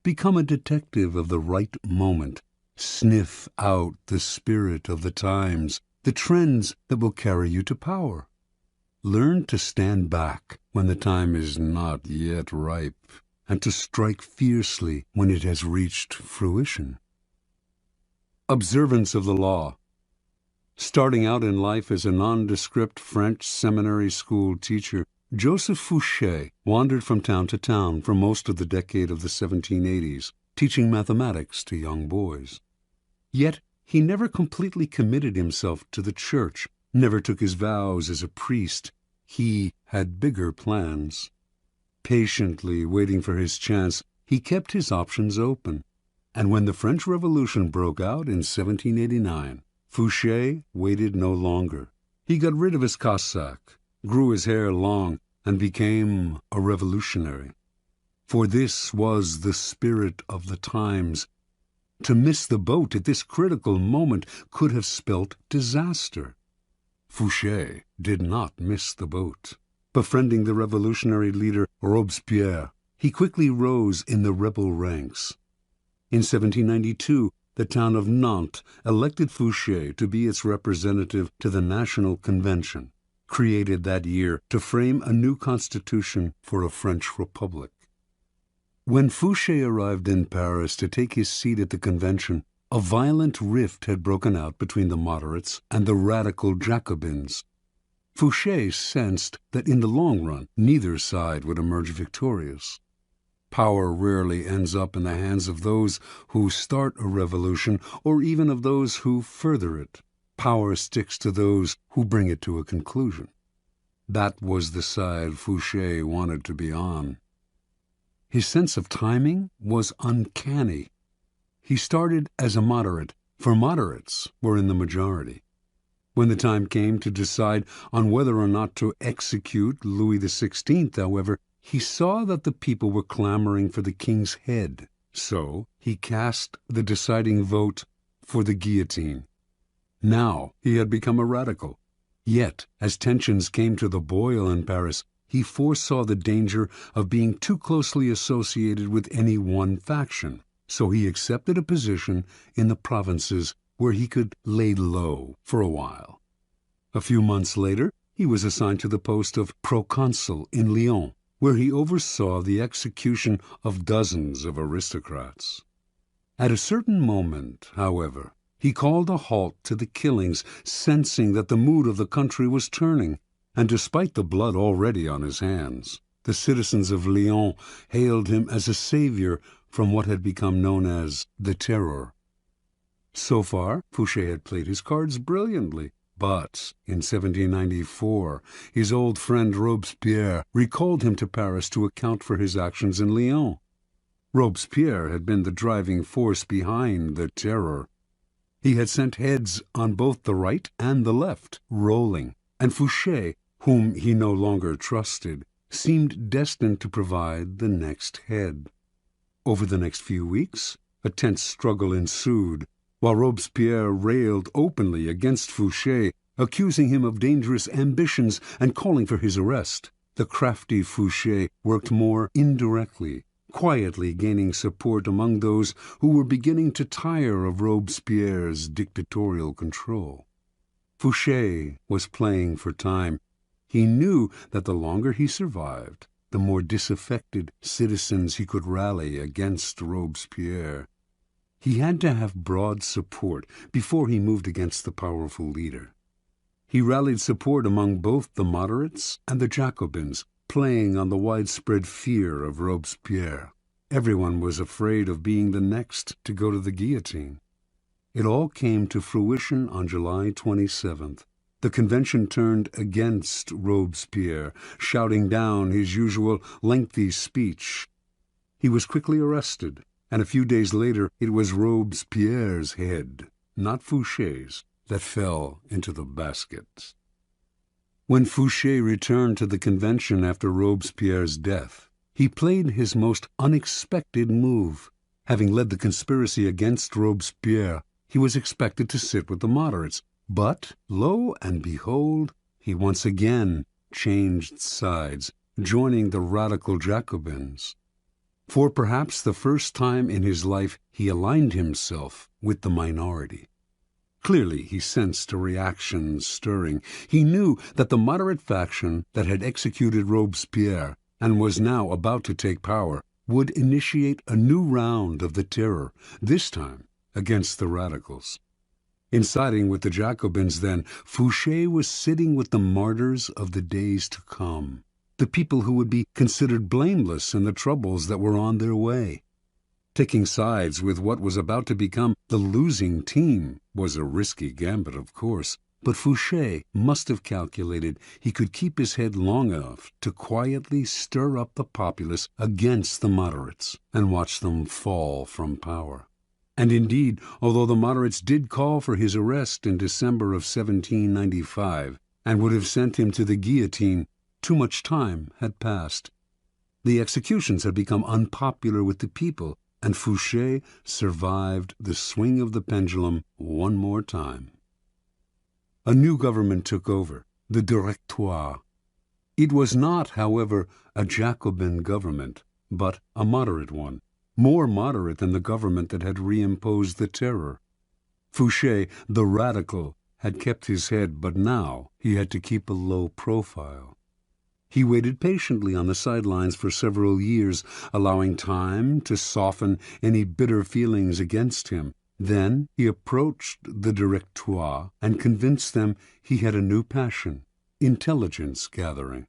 Become a detective of the right moment. Sniff out the spirit of the times, the trends that will carry you to power. Learn to stand back when the time is not yet ripe, and to strike fiercely when it has reached fruition. Observance of the law. Starting out in life as a nondescript French seminary school teacher, Joseph Fouché wandered from town to town for most of the decade of the 1780s, teaching mathematics to young boys. Yet he never completely committed himself to the church, never took his vows as a priest. He had bigger plans. Patiently waiting for his chance, he kept his options open. And when the French Revolution broke out in 1789, Fouché waited no longer. He got rid of his cassock, grew his hair long, and became a revolutionary. For this was the spirit of the times. To miss the boat at this critical moment could have spelt disaster. Fouché did not miss the boat. Befriending the revolutionary leader Robespierre, he quickly rose in the rebel ranks. In 1792, the town of Nantes elected Fouché to be its representative to the National Convention, created that year to frame a new constitution for a French republic. When Fouché arrived in Paris to take his seat at the convention, a violent rift had broken out between the moderates and the radical Jacobins. Fouché sensed that in the long run, neither side would emerge victorious. Power rarely ends up in the hands of those who start a revolution or even of those who further it. Power sticks to those who bring it to a conclusion. That was the side Fouché wanted to be on. His sense of timing was uncanny. He started as a moderate, for moderates were in the majority. When the time came to decide on whether or not to execute Louis XVI, however, he saw that the people were clamoring for the king's head, so he cast the deciding vote for the guillotine. Now he had become a radical. Yet, as tensions came to the boil in Paris, he foresaw the danger of being too closely associated with any one faction, so he accepted a position in the provinces where he could lay low for a while. A few months later, he was assigned to the post of proconsul in Lyon, where he oversaw the execution of dozens of aristocrats. At a certain moment, however, he called a halt to the killings, sensing that the mood of the country was turning, and despite the blood already on his hands, the citizens of Lyon hailed him as a savior from what had become known as the Terror. So far, Fouché had played his cards brilliantly, but in 1794 his old friend Robespierre recalled him to Paris to account for his actions in Lyon. Robespierre had been the driving force behind the Terror. He had sent heads on both the right and the left rolling, and Fouché, whom he no longer trusted, seemed destined to provide the next head. Over the next few weeks, a tense struggle ensued, while Robespierre railed openly against Fouché, accusing him of dangerous ambitions and calling for his arrest. The crafty Fouché worked more indirectly, quietly gaining support among those who were beginning to tire of Robespierre's dictatorial control. Fouché was playing for time. He knew that the longer he survived, the more disaffected citizens he could rally against Robespierre. He had to have broad support before he moved against the powerful leader. He rallied support among both the moderates and the Jacobins, playing on the widespread fear of Robespierre. Everyone was afraid of being the next to go to the guillotine. It all came to fruition on July 27th. The convention turned against Robespierre, shouting down his usual lengthy speech. He was quickly arrested, and a few days later it was Robespierre's head, not Fouché's, that fell into the basket. When Fouché returned to the convention after Robespierre's death, he played his most unexpected move. Having led the conspiracy against Robespierre, he was expected to sit with the moderates, but, lo and behold, he once again changed sides, joining the radical Jacobins. For perhaps the first time in his life, he aligned himself with the minority. Clearly, he sensed a reaction stirring. He knew that the moderate faction that had executed Robespierre and was now about to take power would initiate a new round of the Terror, this time against the radicals. In siding with the Jacobins, then, Fouché was sitting with the martyrs of the days to come, the people who would be considered blameless in the troubles that were on their way. Taking sides with what was about to become the losing team was a risky gambit, of course, but Fouché must have calculated he could keep his head long enough to quietly stir up the populace against the moderates and watch them fall from power. And indeed, although the moderates did call for his arrest in December of 1795 and would have sent him to the guillotine, too much time had passed. The executions had become unpopular with the people, and Fouché survived the swing of the pendulum one more time. A new government took over, the Directoire. It was not, however, a Jacobin government, but a moderate one, more moderate than the government that had reimposed the Terror. Fouché, the radical, had kept his head, but now he had to keep a low profile. He waited patiently on the sidelines for several years, allowing time to soften any bitter feelings against him. Then he approached the Directoire and convinced them he had a new passion, intelligence gathering.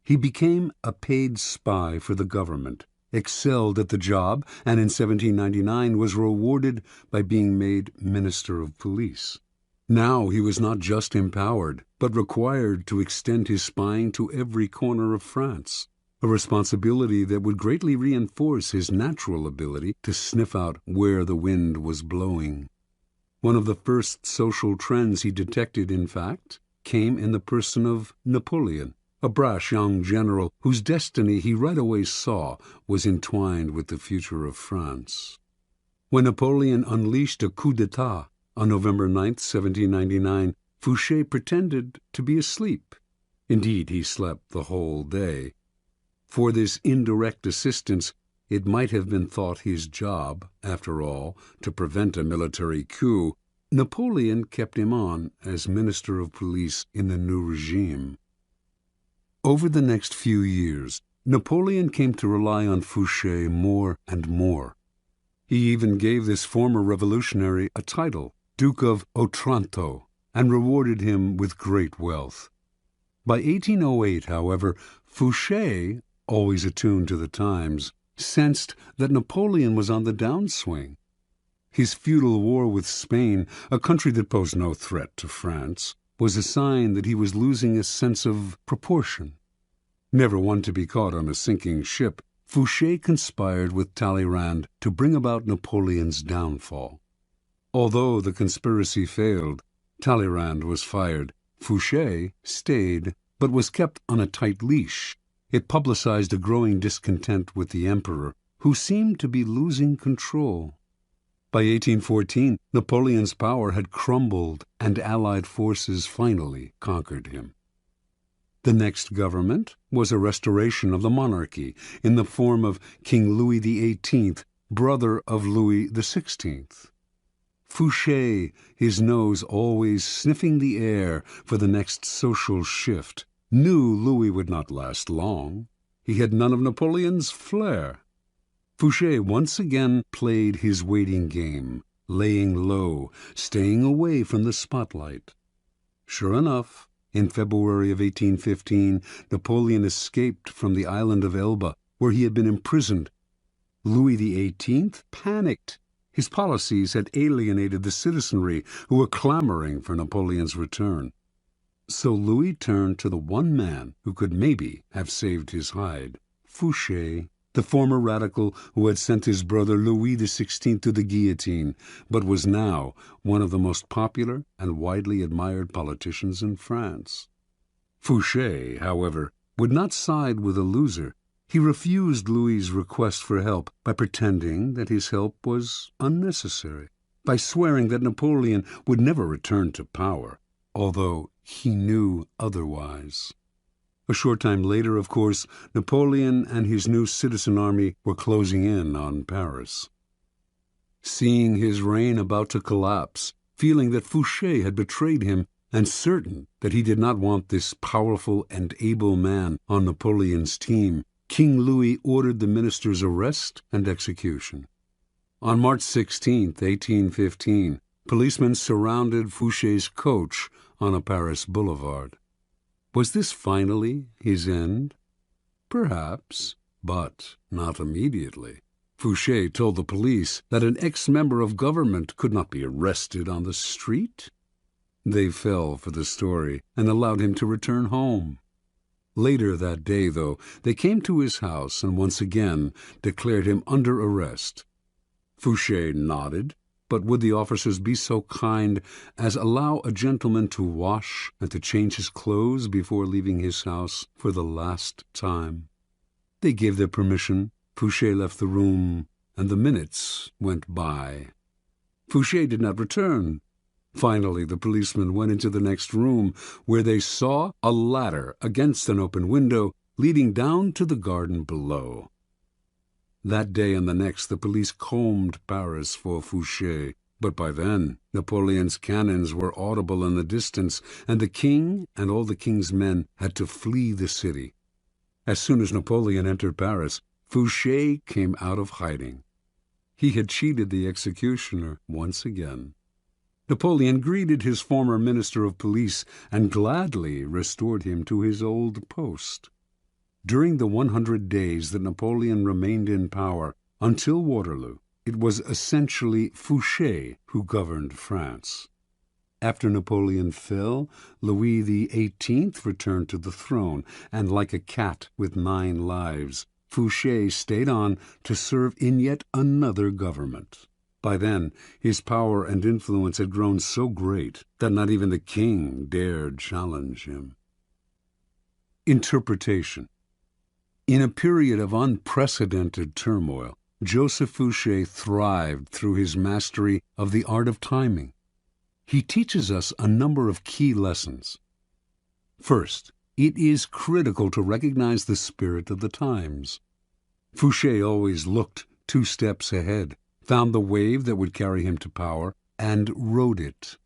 He became a paid spy for the government, excelled at the job, and in 1799 was rewarded by being made Minister of Police. Now he was not just empowered, but required to extend his spying to every corner of France, a responsibility that would greatly reinforce his natural ability to sniff out where the wind was blowing. One of the first social trends he detected, in fact, came in the person of Napoleon, a brash young general whose destiny he right away saw was entwined with the future of France. When Napoleon unleashed a coup d'etat on November 9, 1799, Fouché pretended to be asleep. Indeed, he slept the whole day. For this indirect assistance, it might have been thought his job, after all, to prevent a military coup, Napoleon kept him on as Minister of Police in the new regime. Over the next few years, Napoleon came to rely on Fouché more and more. He even gave this former revolutionary a title, Duke of Otranto, and rewarded him with great wealth. By 1808, however, Fouché, always attuned to the times, sensed that Napoleon was on the downswing. His feudal war with Spain, a country that posed no threat to France, was a sign that he was losing a sense of proportion. Never one to be caught on a sinking ship, Fouché conspired with Talleyrand to bring about Napoleon's downfall. Although the conspiracy failed, Talleyrand was fired. Fouché stayed, but was kept on a tight leash. It publicized a growing discontent with the emperor, who seemed to be losing control. By 1814, Napoleon's power had crumbled, and Allied forces finally conquered him. The next government was a restoration of the monarchy in the form of King Louis XVIII, brother of Louis XVI. Fouché, his nose always sniffing the air for the next social shift, knew Louis would not last long. He had none of Napoleon's flair. Fouché once again played his waiting game, laying low, staying away from the spotlight. Sure enough, in February of 1815, Napoleon escaped from the island of Elba, where he had been imprisoned. Louis XVIII panicked. His policies had alienated the citizenry, who were clamoring for Napoleon's return. So Louis turned to the one man who could maybe have saved his hide, Fouché, the former radical who had sent his brother Louis XVI to the guillotine, but was now one of the most popular and widely admired politicians in France. Fouché, however, would not side with a loser. He refused Louis's request for help by pretending that his help was unnecessary, by swearing that Napoleon would never return to power, although he knew otherwise. A short time later, of course, Napoleon and his new citizen army were closing in on Paris. Seeing his reign about to collapse, feeling that Fouché had betrayed him, and certain that he did not want this powerful and able man on Napoleon's team, King Louis ordered the minister's arrest and execution. On March 16, 1815, policemen surrounded Fouché's coach on a Paris boulevard. Was this finally his end? Perhaps, but not immediately. Fouché told the police that an ex-member of government could not be arrested on the street. They fell for the story and allowed him to return home. Later that day, though, they came to his house and once again declared him under arrest. Fouché nodded, but would the officers be so kind as allow a gentleman to wash and to change his clothes before leaving his house for the last time? They gave their permission. Fouché left the room, and the minutes went by. Fouché did not return. Finally, the policemen went into the next room, where they saw a ladder against an open window leading down to the garden below. That day and the next, the police combed Paris for Fouché, but by then Napoleon's cannons were audible in the distance, and the king and all the king's men had to flee the city. As soon as Napoleon entered Paris, Fouché came out of hiding. He had cheated the executioner once again. Napoleon greeted his former minister of police and gladly restored him to his old post. During the 100 days that Napoleon remained in power, until Waterloo, it was essentially Fouché who governed France. After Napoleon fell, Louis XVIII returned to the throne, and like a cat with 9 lives, Fouché stayed on to serve in yet another government. By then, his power and influence had grown so great that not even the king dared challenge him. Interpretation. In a period of unprecedented turmoil, Joseph Fouché thrived through his mastery of the art of timing. He teaches us a number of key lessons. First, it is critical to recognize the spirit of the times. Fouché always looked 2 steps ahead, found the wave that would carry him to power, and rode it.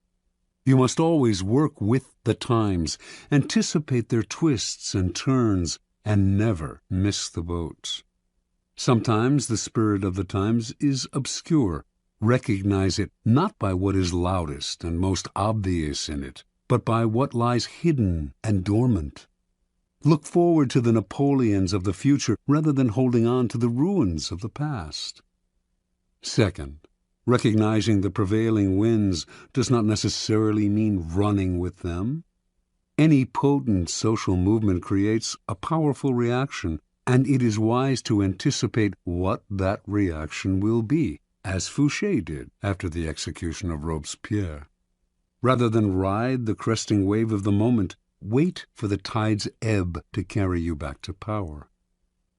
You must always work with the times, anticipate their twists and turns, and never miss the boat. Sometimes the spirit of the times is obscure. Recognize it not by what is loudest and most obvious in it, but by what lies hidden and dormant. Look forward to the Napoleons of the future rather than holding on to the ruins of the past. Second, recognizing the prevailing winds does not necessarily mean running with them. Any potent social movement creates a powerful reaction, and it is wise to anticipate what that reaction will be, as Fouché did after the execution of Robespierre. Rather than ride the cresting wave of the moment, wait for the tide's ebb to carry you back to power.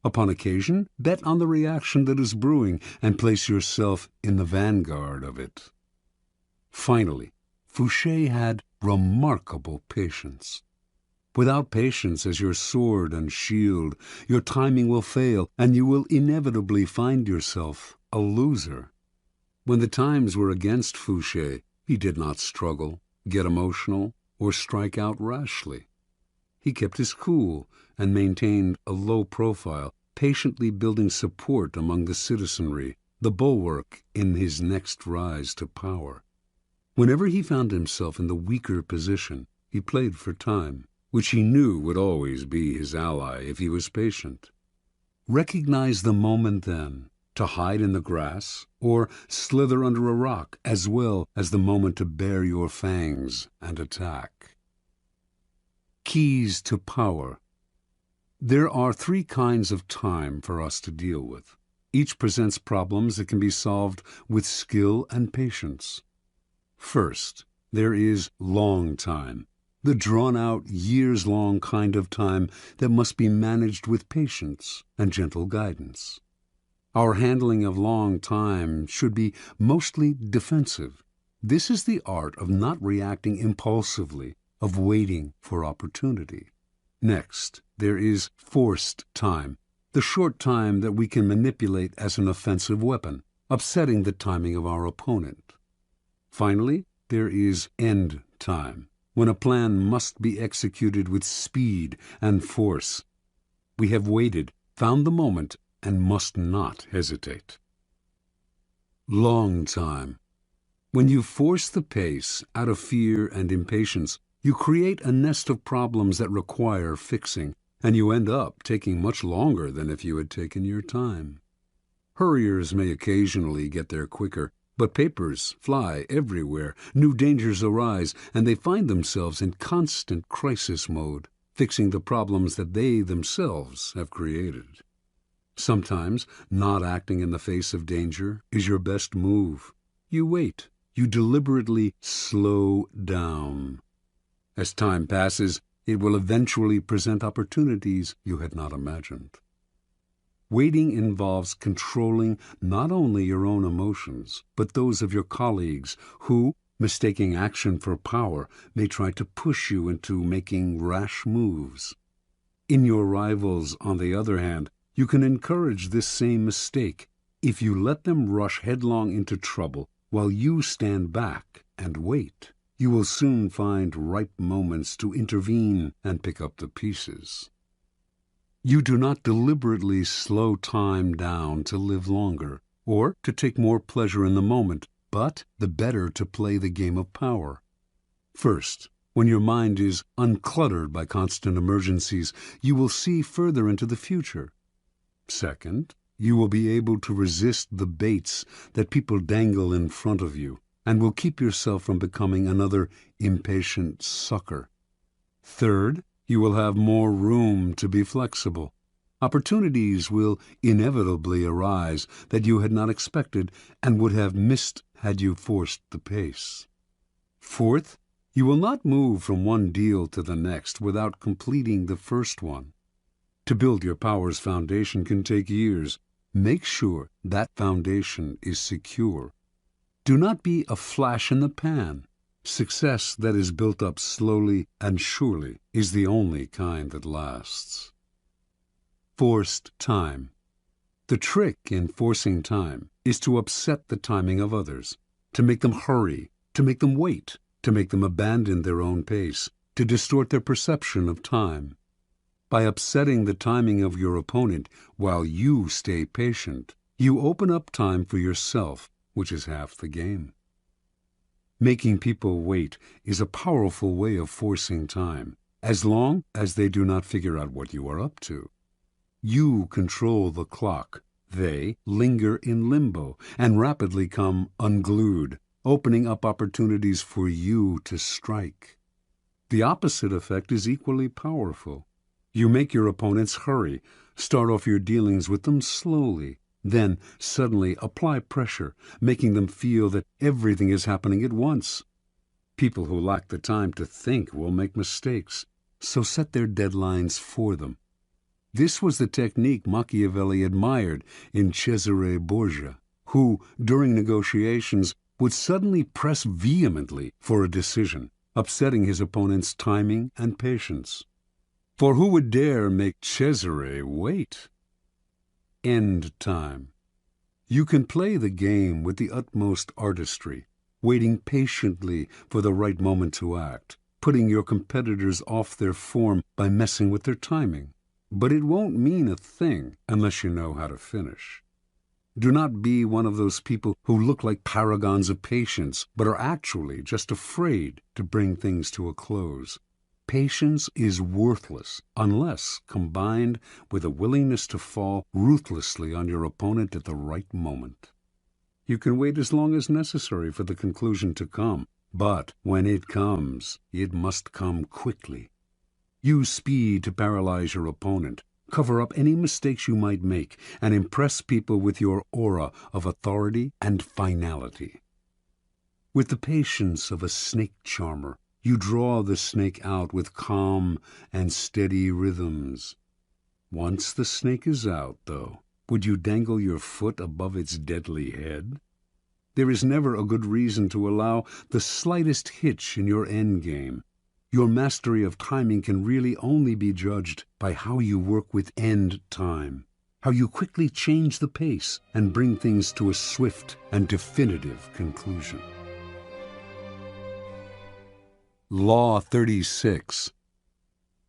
Upon occasion, bet on the reaction that is brewing and place yourself in the vanguard of it. Finally, Fouché had remarkable patience. Without patience as your sword and shield, your timing will fail, and you will inevitably find yourself a loser. When the times were against Fouché, he did not struggle, get emotional, or strike out rashly. He kept his cool and maintained a low profile, patiently building support among the citizenry, the bulwark in his next rise to power. Whenever he found himself in the weaker position, he played for time, which he knew would always be his ally if he was patient. Recognize the moment then, to hide in the grass or slither under a rock, as well as the moment to bare your fangs and attack. Keys to power. There are three kinds of time for us to deal with. Each presents problems that can be solved with skill and patience. First, there is long time, the drawn-out, years-long kind of time that must be managed with patience and gentle guidance. Our handling of long time should be mostly defensive. This is the art of not reacting impulsively, of waiting for opportunity. Next, there is forced time, the short time that we can manipulate as an offensive weapon, upsetting the timing of our opponent. Finally, there is end time, when a plan must be executed with speed and force. We have waited, found the moment, and must not hesitate. Long time. When you force the pace out of fear and impatience, you create a nest of problems that require fixing, and you end up taking much longer than if you had taken your time. Hurriers may occasionally get there quicker, but papers fly everywhere, new dangers arise, and they find themselves in constant crisis mode, fixing the problems that they themselves have created. Sometimes not acting in the face of danger is your best move. You wait. You deliberately slow down. As time passes, it will eventually present opportunities you had not imagined. Waiting involves controlling not only your own emotions, but those of your colleagues who, mistaking action for power, may try to push you into making rash moves. In your rivals, on the other hand, you can encourage this same mistake if you let them rush headlong into trouble while you stand back and wait. You will soon find ripe moments to intervene and pick up the pieces. You do not deliberately slow time down to live longer or to take more pleasure in the moment, but the better to play the game of power. First, when your mind is uncluttered by constant emergencies, you will see further into the future. Second, you will be able to resist the baits that people dangle in front of you, and will keep yourself from becoming another impatient sucker. Third, you will have more room to be flexible. Opportunities will inevitably arise that you had not expected and would have missed had you forced the pace. Fourth, you will not move from one deal to the next without completing the first one. To build your power's foundation can take years. Make sure that foundation is secure. Do not be a flash in the pan. Success that is built up slowly and surely is the only kind that lasts. Forced time. The trick in forcing time is to upset the timing of others. to make them hurry, to make them wait, to make them abandon their own pace, to distort their perception of time. By upsetting the timing of your opponent while you stay patient, you open up time for yourself, which is half the game. Making people wait is a powerful way of forcing time, as long as they do not figure out what you are up to. You control the clock. They linger in limbo and rapidly come unglued, opening up opportunities for you to strike. The opposite effect is equally powerful. You make your opponents hurry, start off your dealings with them slowly, then suddenly apply pressure, making them feel that everything is happening at once. People who lack the time to think will make mistakes, so set their deadlines for them. This was the technique Machiavelli admired in Cesare Borgia, who, during negotiations, would suddenly press vehemently for a decision, upsetting his opponent's timing and patience. For who would dare make Cesare wait? End time. You can play the game with the utmost artistry, waiting patiently for the right moment to act, putting your competitors off their form by messing with their timing. But it won't mean a thing unless you know how to finish. Do not be one of those people who look like paragons of patience, but are actually just afraid to bring things to a close. Patience is worthless unless combined with a willingness to fall ruthlessly on your opponent at the right moment. You can wait as long as necessary for the conclusion to come, but when it comes, it must come quickly. Use speed to paralyze your opponent, cover up any mistakes you might make, and impress people with your aura of authority and finality. With the patience of a snake charmer, you draw the snake out with calm and steady rhythms. Once the snake is out, though, would you dangle your foot above its deadly head? There is never a good reason to allow the slightest hitch in your endgame. Your mastery of timing can really only be judged by how you work with end time, how you quickly change the pace and bring things to a swift and definitive conclusion. Law 36.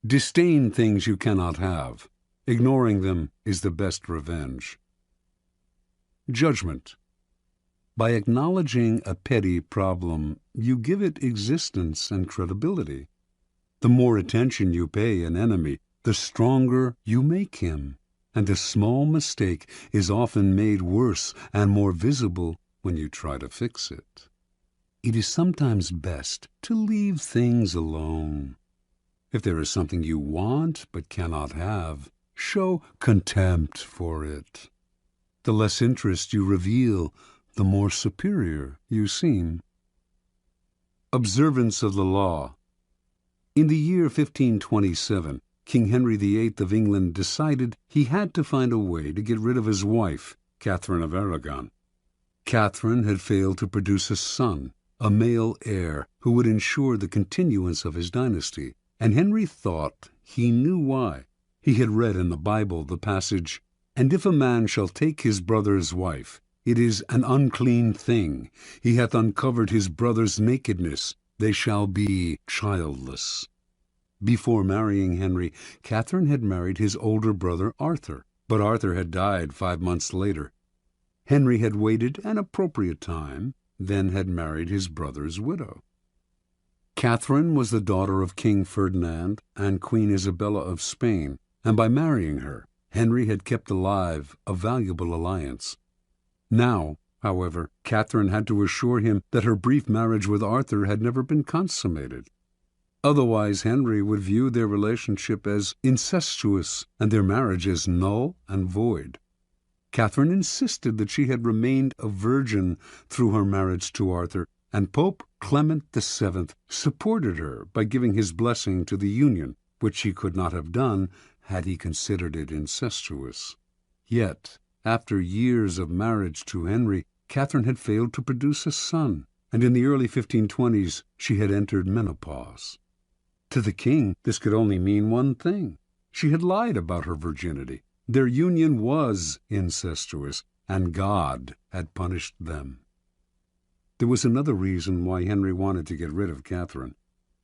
Disdain things you cannot have. Ignoring them is the best revenge. Judgment. By acknowledging a petty problem, you give it existence and credibility. The more attention you pay an enemy, the stronger you make him, and a small mistake is often made worse and more visible when you try to fix it. It is sometimes best to leave things alone. If there is something you want but cannot have, show contempt for it. The less interest you reveal, the more superior you seem. Observance of the law. In the year 1527, King Henry VIII of England decided he had to find a way to get rid of his wife, Catherine of Aragon. Catherine had failed to produce a son, a male heir who would ensure the continuance of his dynasty, and Henry thought he knew why. He had read in the Bible the passage, "And if a man shall take his brother's wife, it is an unclean thing. He hath uncovered his brother's nakedness. They shall be childless." Before marrying Henry, Catherine had married his older brother Arthur, but Arthur had died 5 months later. Henry had waited an appropriate time, then had married his brother's widow. Catherine was the daughter of King Ferdinand and Queen Isabella of Spain, and by marrying her, Henry had kept alive a valuable alliance. Now, however, Catherine had to assure him that her brief marriage with Arthur had never been consummated. Otherwise, Henry would view their relationship as incestuous and their marriage as null and void. Catherine insisted that she had remained a virgin through her marriage to Arthur, and Pope Clement VII supported her by giving his blessing to the union, which he could not have done had he considered it incestuous. Yet, after years of marriage to Henry, Catherine had failed to produce a son, and in the early 1520s she had entered menopause. To the king, this could only mean one thing. She had lied about her virginity. Their union was incestuous, and God had punished them. There was another reason why Henry wanted to get rid of Catherine.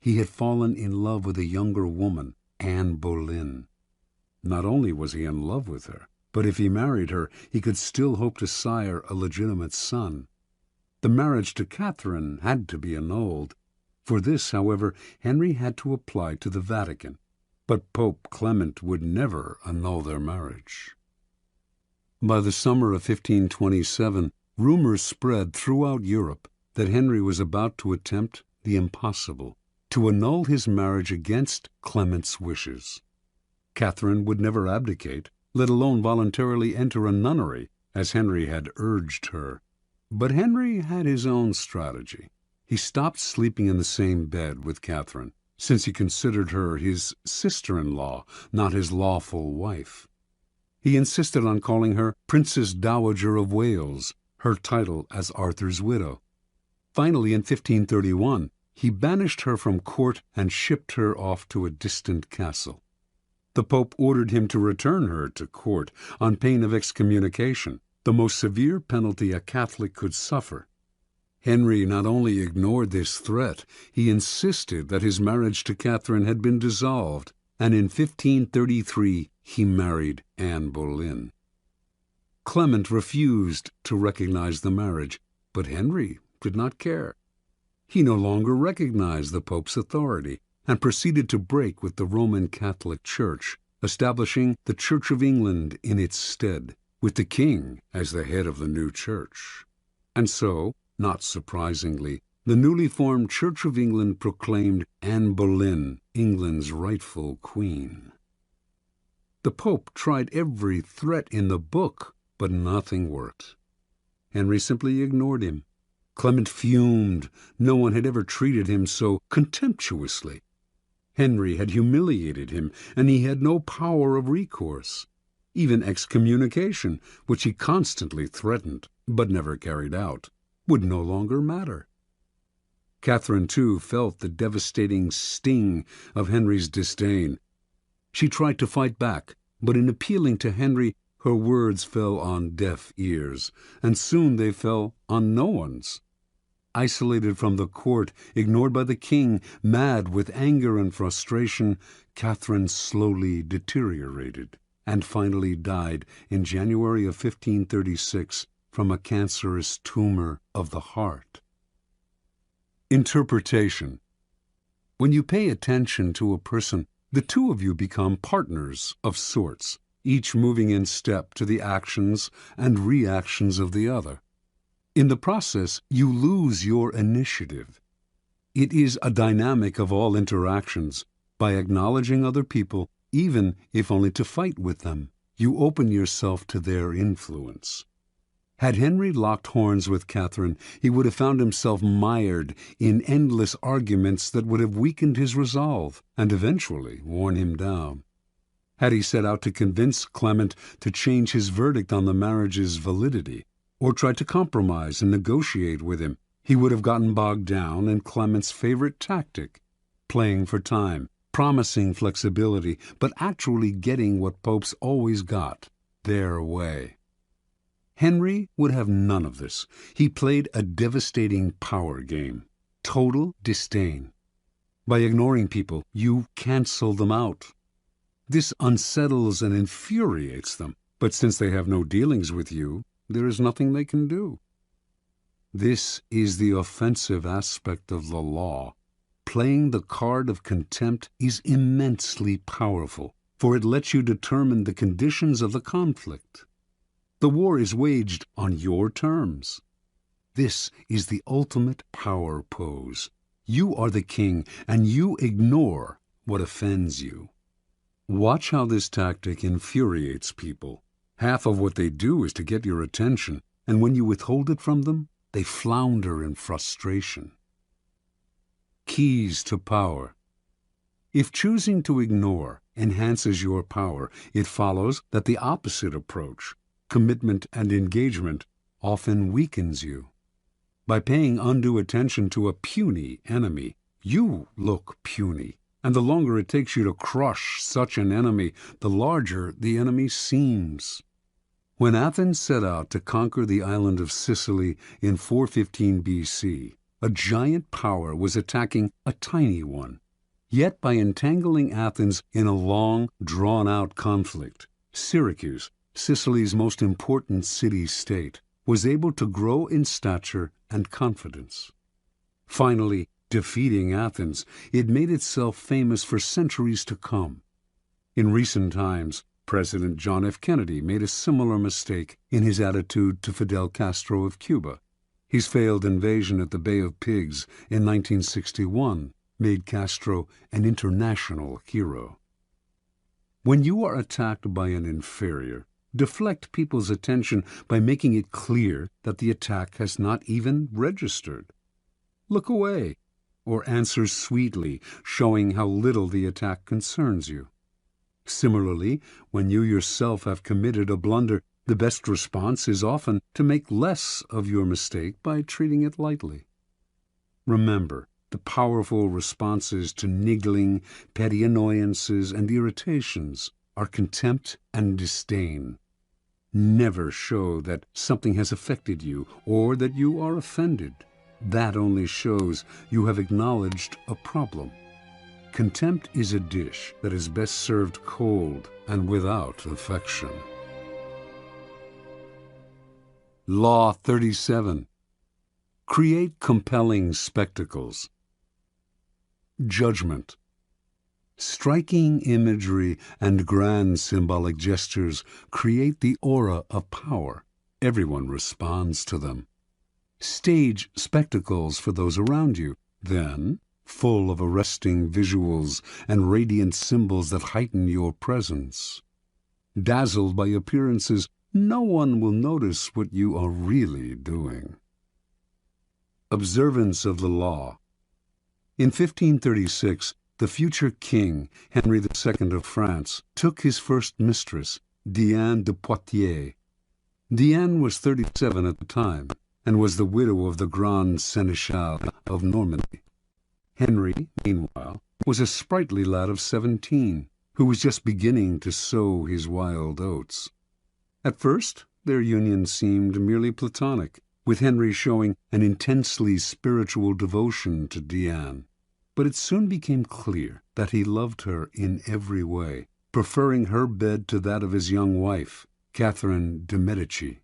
He had fallen in love with a younger woman, Anne Boleyn. Not only was he in love with her, but if he married her, he could still hope to sire a legitimate son. The marriage to Catherine had to be annulled. For this, however, Henry had to apply to the Vatican, but Pope Clement would never annul their marriage. By the summer of 1527, rumors spread throughout Europe that Henry was about to attempt the impossible, to annul his marriage against Clement's wishes. Catherine would never abdicate, let alone voluntarily enter a nunnery, as Henry had urged her. But Henry had his own strategy. He stopped sleeping in the same bed with Catherine, since he considered her his sister-in-law, not his lawful wife. He insisted on calling her Princess Dowager of Wales, her title as Arthur's widow. Finally, in 1531, he banished her from court and shipped her off to a distant castle. The Pope ordered him to return her to court on pain of excommunication, the most severe penalty a Catholic could suffer. Henry not only ignored this threat, he insisted that his marriage to Catherine had been dissolved, and in 1533 he married Anne Boleyn. Clement refused to recognize the marriage, but Henry did not care. He no longer recognized the Pope's authority and proceeded to break with the Roman Catholic Church, establishing the Church of England in its stead, with the king as the head of the new church. And so, not surprisingly, the newly formed Church of England proclaimed Anne Boleyn England's rightful queen. The Pope tried every threat in the book, but nothing worked. Henry simply ignored him. Clement fumed. No one had ever treated him so contemptuously. Henry had humiliated him, and he had no power of recourse. Even excommunication, which he constantly threatened but never carried out, would no longer matter. Catherine, too, felt the devastating sting of Henry's disdain. She tried to fight back, but in appealing to Henry, her words fell on deaf ears, and soon they fell on no one's. Isolated from the court, ignored by the king, mad with anger and frustration, Catherine slowly deteriorated and finally died in January of 1536 from a cancerous tumor of the heart. Interpretation. When you pay attention to a person, the two of you become partners of sorts, each moving in step to the actions and reactions of the other. In the process, you lose your initiative. It is a dynamic of all interactions. By acknowledging other people, even if only to fight with them, you open yourself to their influence. Had Henry locked horns with Catherine, he would have found himself mired in endless arguments that would have weakened his resolve and eventually worn him down. Had he set out to convince Clement to change his verdict on the marriage's validity, or tried to compromise and negotiate with him, he would have gotten bogged down in Clement's favorite tactic, playing for time, promising flexibility, but actually getting what popes always got, their way. Henry would have none of this. He played a devastating power game, total disdain. By ignoring people, you cancel them out. This unsettles and infuriates them, but since they have no dealings with you, there is nothing they can do. This is the offensive aspect of the law. Playing the card of contempt is immensely powerful, for it lets you determine the conditions of the conflict. The war is waged on your terms. This is the ultimate power pose. You are the king, and you ignore what offends you. Watch how this tactic infuriates people. Half of what they do is to get your attention, and when you withhold it from them, they flounder in frustration. Keys to power. If choosing to ignore enhances your power, it follows that the opposite approach, commitment and engagement, often weakens you. By paying undue attention to a puny enemy, you look puny, and the longer it takes you to crush such an enemy, the larger the enemy seems. When Athens set out to conquer the island of Sicily in 415 BC, a giant power was attacking a tiny one. Yet by entangling Athens in a long, drawn-out conflict, Syracuse, Sicily's most important city-state, was able to grow in stature and confidence. Finally, defeating Athens, it made itself famous for centuries to come. In recent times, President John F. Kennedy made a similar mistake in his attitude to Fidel Castro of Cuba. His failed invasion at the Bay of Pigs in 1961 made Castro an international hero. When you are attacked by an inferior, deflect people's attention by making it clear that the attack has not even registered. Look away, or answer sweetly, showing how little the attack concerns you. Similarly, when you yourself have committed a blunder, the best response is often to make less of your mistake by treating it lightly. Remember, the powerful responses to niggling, petty annoyances, and irritations are contempt and disdain. Never show that something has affected you or that you are offended. That only shows you have acknowledged a problem. Contempt is a dish that is best served cold and without affection. Law 37. Create compelling spectacles. Judgment. Striking imagery and grand symbolic gestures create the aura of power. Everyone responds to them. Stage spectacles for those around you. Then, full of arresting visuals and radiant symbols that heighten your presence. Dazzled by appearances, no one will notice what you are really doing. Observance of the law. In 1536, the future king, Henry II of France, took his first mistress, Diane de Poitiers. Diane was 37 at the time, and was the widow of the Grand Seneschal of Normandy. Henry, meanwhile, was a sprightly lad of 17, who was just beginning to sow his wild oats. At first, their union seemed merely platonic, with Henry showing an intensely spiritual devotion to Diane. But it soon became clear that he loved her in every way, preferring her bed to that of his young wife, Catherine de' Medici.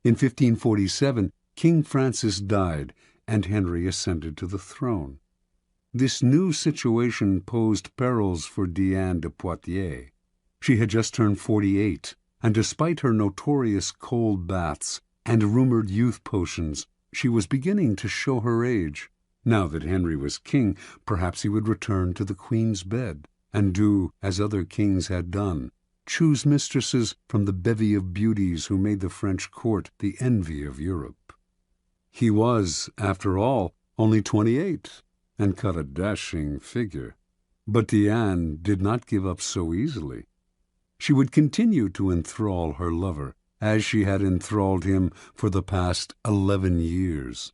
In 1547, King Francis died, and Henry ascended to the throne. This new situation posed perils for Diane de Poitiers. She had just turned 48, and despite her notorious cold baths and rumored youth potions, she was beginning to show her age. Now that Henry was king, perhaps he would return to the queen's bed, and do as other kings had done, choose mistresses from the bevy of beauties who made the French court the envy of Europe. He was, after all, only 28, and cut a dashing figure. But Diane did not give up so easily. She would continue to enthrall her lover, as she had enthralled him for the past 11 years.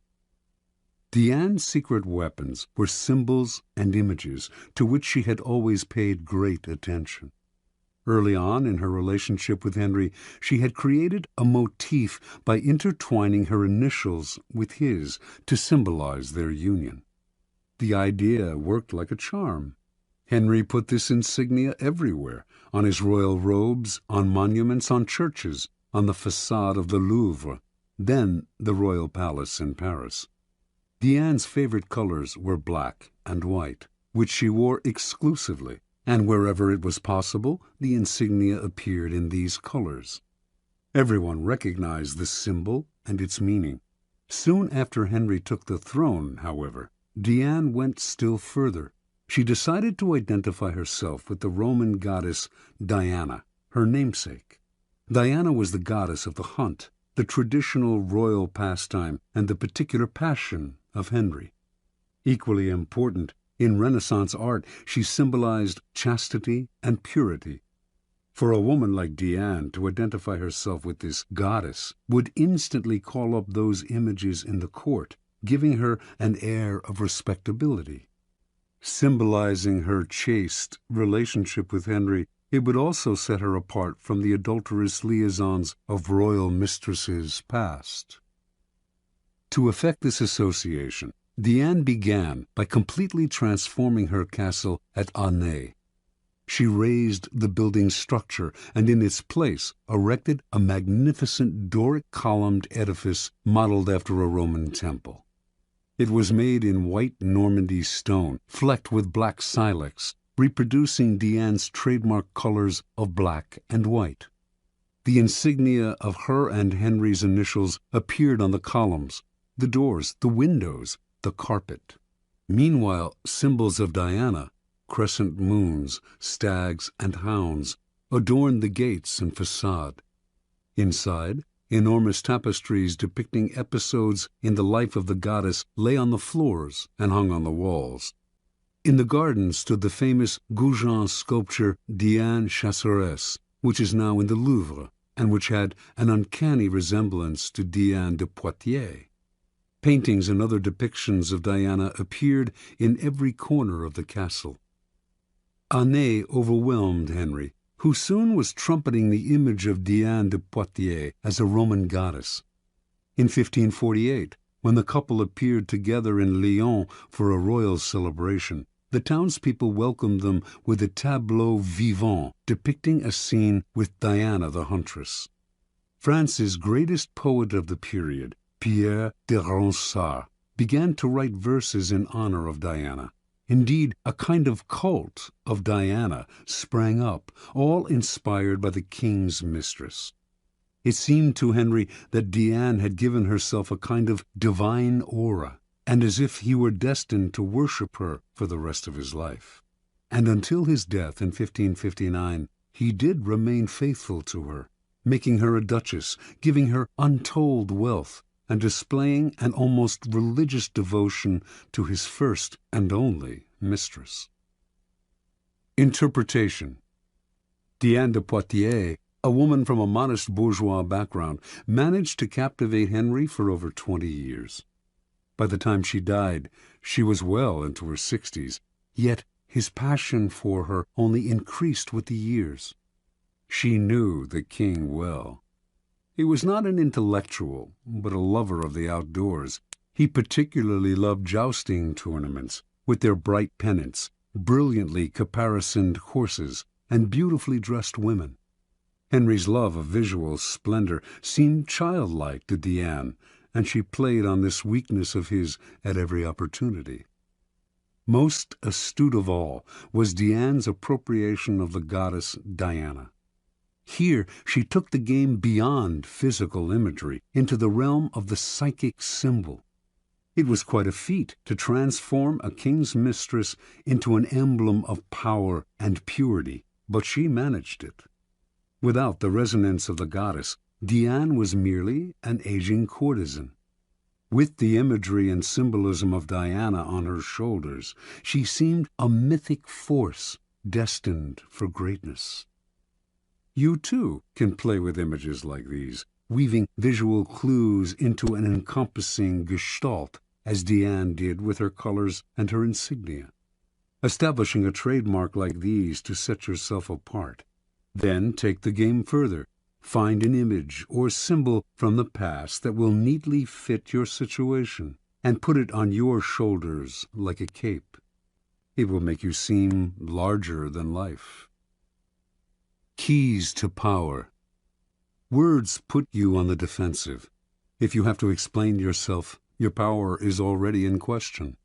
Diane's secret weapons were symbols and images to which she had always paid great attention. Early on in her relationship with Henry, she had created a motif by intertwining her initials with his to symbolize their union. The idea worked like a charm. Henry put this insignia everywhere, on his royal robes, on monuments, on churches, on the façade of the Louvre, then the Royal Palace in Paris. Diane's favorite colors were black and white, which she wore exclusively, and wherever it was possible, the insignia appeared in these colors. Everyone recognized the symbol and its meaning. Soon after Henry took the throne, however, Diane went still further. She decided to identify herself with the Roman goddess Diana, her namesake. Diana was the goddess of the hunt, the traditional royal pastime, and the particular passion of Henry. Equally important, in Renaissance art, she symbolized chastity and purity. For a woman like Diane to identify herself with this goddess would instantly call up those images in the court, giving her an air of respectability. Symbolizing her chaste relationship with Henry, It would also set her apart from the adulterous liaisons of royal mistresses past. To effect this association, Diane began by completely transforming her castle at Anet. She razed the building's structure and in its place erected a magnificent Doric columned edifice modeled after a Roman temple. It was made in white Normandy stone, flecked with black silex, reproducing Diane's trademark colors of black and white. The insignia of her and Henry's initials appeared on the columns, the doors, the windows, the carpet. Meanwhile, symbols of Diana, crescent moons, stags, and hounds, adorned the gates and facade. Inside, enormous tapestries depicting episodes in the life of the goddess lay on the floors and hung on the walls. In the garden stood the famous Goujon sculpture Diane Chasseresse, which is now in the Louvre, and which had an uncanny resemblance to Diane de Poitiers. Paintings and other depictions of Diana appeared in every corner of the castle. Anet overwhelmed Henry, who soon was trumpeting the image of Diane de Poitiers as a Roman goddess. In 1548, when the couple appeared together in Lyon for a royal celebration, the townspeople welcomed them with a tableau vivant depicting a scene with Diana the huntress. France's greatest poet of the period, Pierre de Ronsard, began to write verses in honor of Diana. Indeed, a kind of cult of Diana sprang up, all inspired by the king's mistress. It seemed to Henry that Diane had given herself a kind of divine aura, and as if he were destined to worship her for the rest of his life. And until his death in 1559, he did remain faithful to her, making her a duchess, giving her untold wealth, and displaying an almost religious devotion to his first and only mistress. Interpretation. Diane de Poitiers, a woman from a modest bourgeois background, managed to captivate Henry for over 20 years. By the time she died, she was well into her 60s, yet his passion for her only increased with the years. She knew the king well. He was not an intellectual, but a lover of the outdoors. He particularly loved jousting tournaments, with their bright pennants, brilliantly caparisoned horses, and beautifully dressed women. Henry's love of visual splendor seemed childlike to Diane, and she played on this weakness of his at every opportunity. Most astute of all was Diane's appropriation of the goddess Diana. Here she took the game beyond physical imagery into the realm of the psychic symbol. It was quite a feat to transform a king's mistress into an emblem of power and purity, but she managed it. Without the resonance of the goddess, Diane was merely an aging courtesan. With the imagery and symbolism of Diana on her shoulders, she seemed a mythic force destined for greatness. You, too, can play with images like these, weaving visual clues into an encompassing gestalt, as Diane did with her colors and her insignia, establishing a trademark like these to set yourself apart. Then take the game further. Find an image or symbol from the past that will neatly fit your situation, and put it on your shoulders like a cape. It will make you seem larger than life. Keys to power. Words put you on the defensive. If you have to explain yourself, your power is already in question.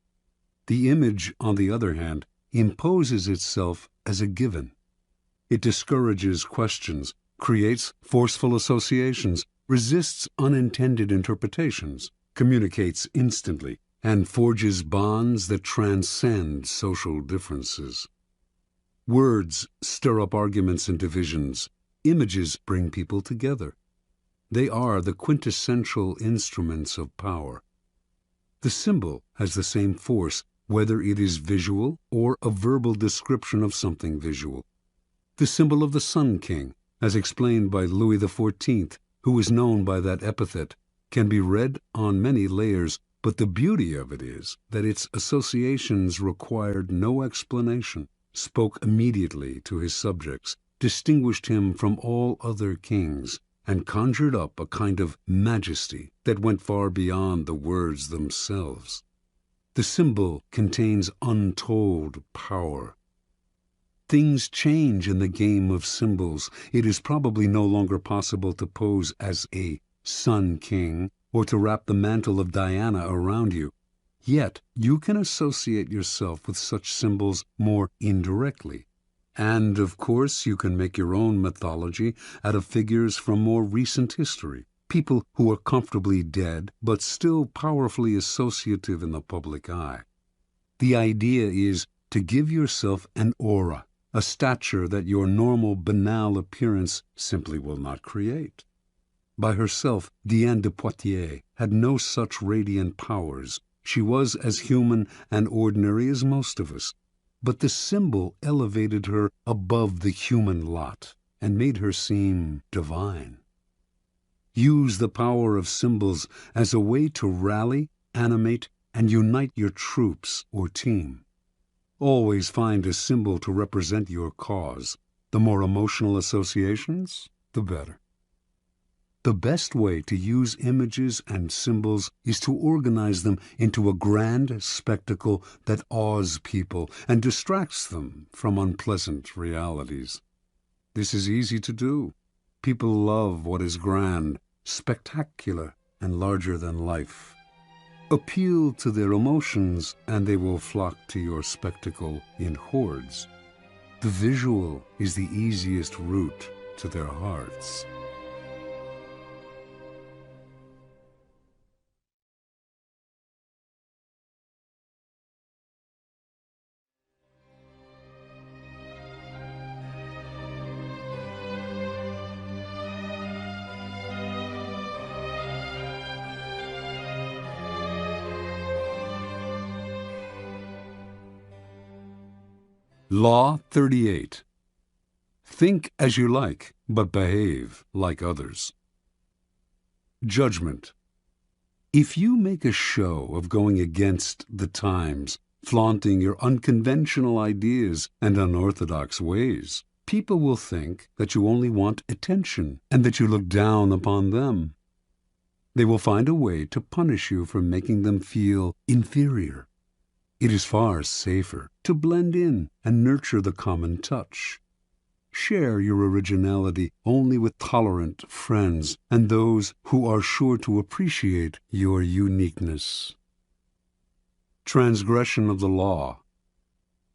The image, on the other hand, imposes itself as a given. It discourages questions, creates forceful associations, resists unintended interpretations, communicates instantly, and forges bonds that transcend social differences. Words stir up arguments and divisions. Images bring people together. They are the quintessential instruments of power. The symbol has the same force whether it is visual or a verbal description of something visual. The symbol of the Sun King, as explained by Louis XIV, who is known by that epithet, can be read on many layers, but the beauty of it is that its associations required no explanation, spoke immediately to his subjects, distinguished him from all other kings, and conjured up a kind of majesty that went far beyond the words themselves. The symbol contains untold power. Things change in the game of symbols. It is probably no longer possible to pose as a Sun King or to wrap the mantle of Diana around you. Yet you can associate yourself with such symbols more indirectly. And, of course, you can make your own mythology out of figures from more recent history, people who are comfortably dead but still powerfully associative in the public eye. The idea is to give yourself an aura, a stature that your normal banal appearance simply will not create. By herself, Diane de Poitiers had no such radiant powers. She was as human and ordinary as most of us. But the symbol elevated her above the human lot and made her seem divine. Use the power of symbols as a way to rally, animate, and unite your troops or team. Always find a symbol to represent your cause. The more emotional associations, the better. The best way to use images and symbols is to organize them into a grand spectacle that awes people and distracts them from unpleasant realities. This is easy to do. People love what is grand, spectacular, and larger than life. Appeal to their emotions, and they will flock to your spectacle in hordes. The visual is the easiest route to their hearts. Law 38. Think as you like, but behave like others. Judgment. If you make a show of going against the times, flaunting your unconventional ideas and unorthodox ways, people will think that you only want attention and that you look down upon them. They will find a way to punish you for making them feel inferior. It is far safer to blend in and nurture the common touch. Share your originality only with tolerant friends and those who are sure to appreciate your uniqueness. Transgression of the law.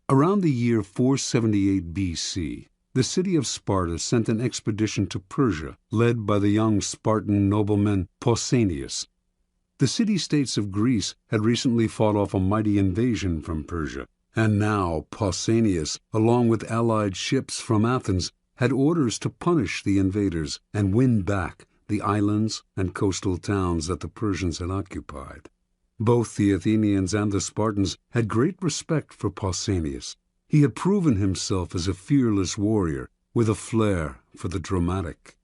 Around the year 478 BC, the city of Sparta sent an expedition to Persia, led by the young Spartan nobleman Pausanias. The city-states of Greece had recently fought off a mighty invasion from Persia, and now Pausanias, along with allied ships from Athens, had orders to punish the invaders and win back the islands and coastal towns that the Persians had occupied. Both the Athenians and the Spartans had great respect for Pausanias. He had proven himself as a fearless warrior with a flair for the dramatic.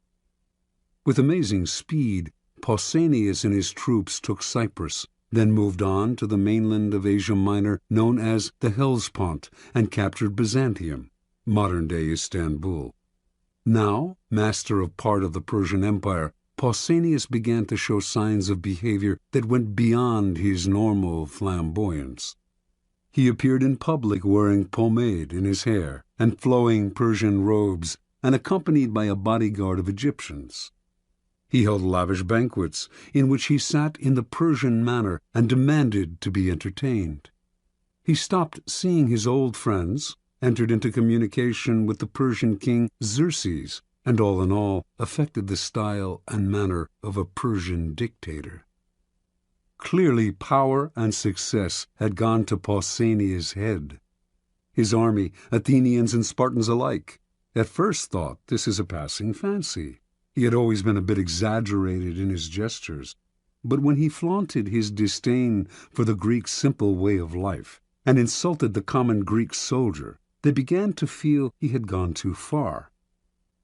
With amazing speed, Pausanias and his troops took Cyprus, then moved on to the mainland of Asia Minor known as the Hellespont, and captured Byzantium, modern-day Istanbul. Now, master of part of the Persian Empire, Pausanias began to show signs of behavior that went beyond his normal flamboyance. He appeared in public wearing pomade in his hair and flowing Persian robes, and accompanied by a bodyguard of Egyptians. He held lavish banquets, in which he sat in the Persian manner and demanded to be entertained. He stopped seeing his old friends, entered into communication with the Persian king Xerxes, and all in all affected the style and manner of a Persian dictator. Clearly power and success had gone to Pausanias' head. His army, Athenians and Spartans alike, at first thought this is a passing fancy. He had always been a bit exaggerated in his gestures, but when he flaunted his disdain for the Greek simple way of life and insulted the common Greek soldier, they began to feel he had gone too far.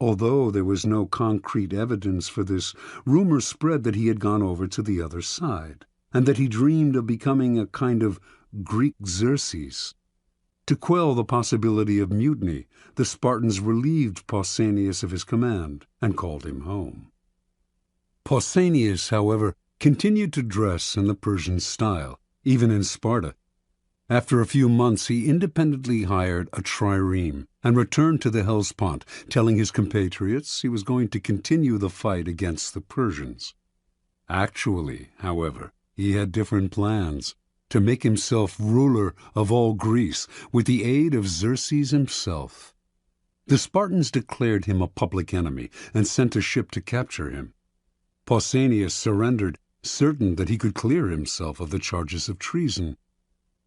Although there was no concrete evidence for this, rumors spread that he had gone over to the other side, and that he dreamed of becoming a kind of Greek Xerxes. To quell the possibility of mutiny, the Spartans relieved Pausanias of his command and called him home. Pausanias, however, continued to dress in the Persian style, even in Sparta. After a few months he independently hired a trireme and returned to the Hellespont, telling his compatriots he was going to continue the fight against the Persians. Actually, however, he had different plans: to make himself ruler of all Greece with the aid of Xerxes himself. The Spartans declared him a public enemy and sent a ship to capture him. Pausanias surrendered, certain that he could clear himself of the charges of treason.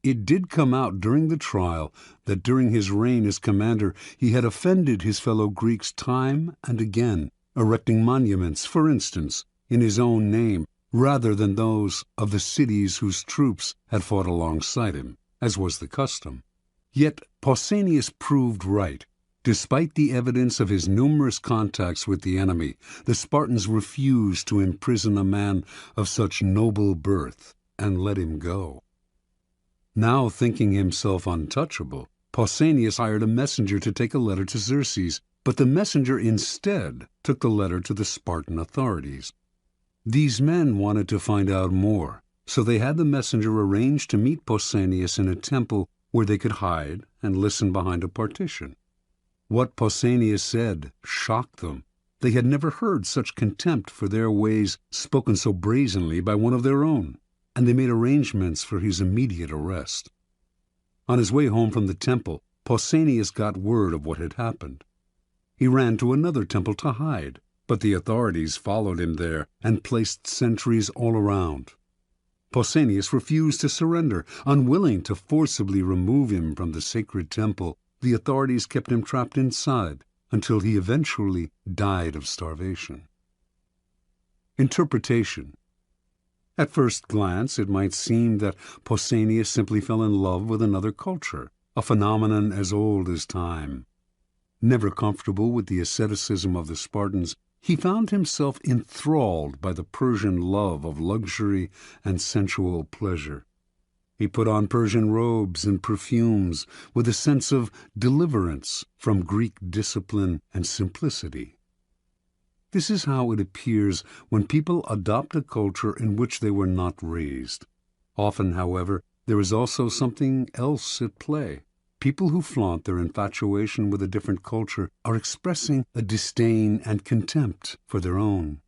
It did come out during the trial that during his reign as commander he had offended his fellow Greeks time and again, erecting monuments, for instance, in his own name, rather than those of the cities whose troops had fought alongside him, as was the custom. Yet Pausanias proved right. Despite the evidence of his numerous contacts with the enemy, the Spartans refused to imprison a man of such noble birth and let him go. Now thinking himself untouchable, Pausanias hired a messenger to take a letter to Xerxes, but the messenger instead took the letter to the Spartan authorities. These men wanted to find out more, so they had the messenger arrange to meet Pausanias in a temple where they could hide and listen behind a partition. What Pausanias said shocked them. They had never heard such contempt for their ways spoken so brazenly by one of their own, and they made arrangements for his immediate arrest. On his way home from the temple, Pausanias got word of what had happened. He ran to another temple to hide, but the authorities followed him there and placed sentries all around. Pausanias refused to surrender. Unwilling to forcibly remove him from the sacred temple, the authorities kept him trapped inside until he eventually died of starvation. Interpretation. At first glance, it might seem that Pausanias simply fell in love with another culture, a phenomenon as old as time. Never comfortable with the asceticism of the Spartans, he found himself enthralled by the Persian love of luxury and sensual pleasure. He put on Persian robes and perfumes with a sense of deliverance from Greek discipline and simplicity. This is how it appears when people adopt a culture in which they were not raised. Often, however, there is also something else at play. People who flaunt their infatuation with a different culture are expressing a disdain and contempt for their own.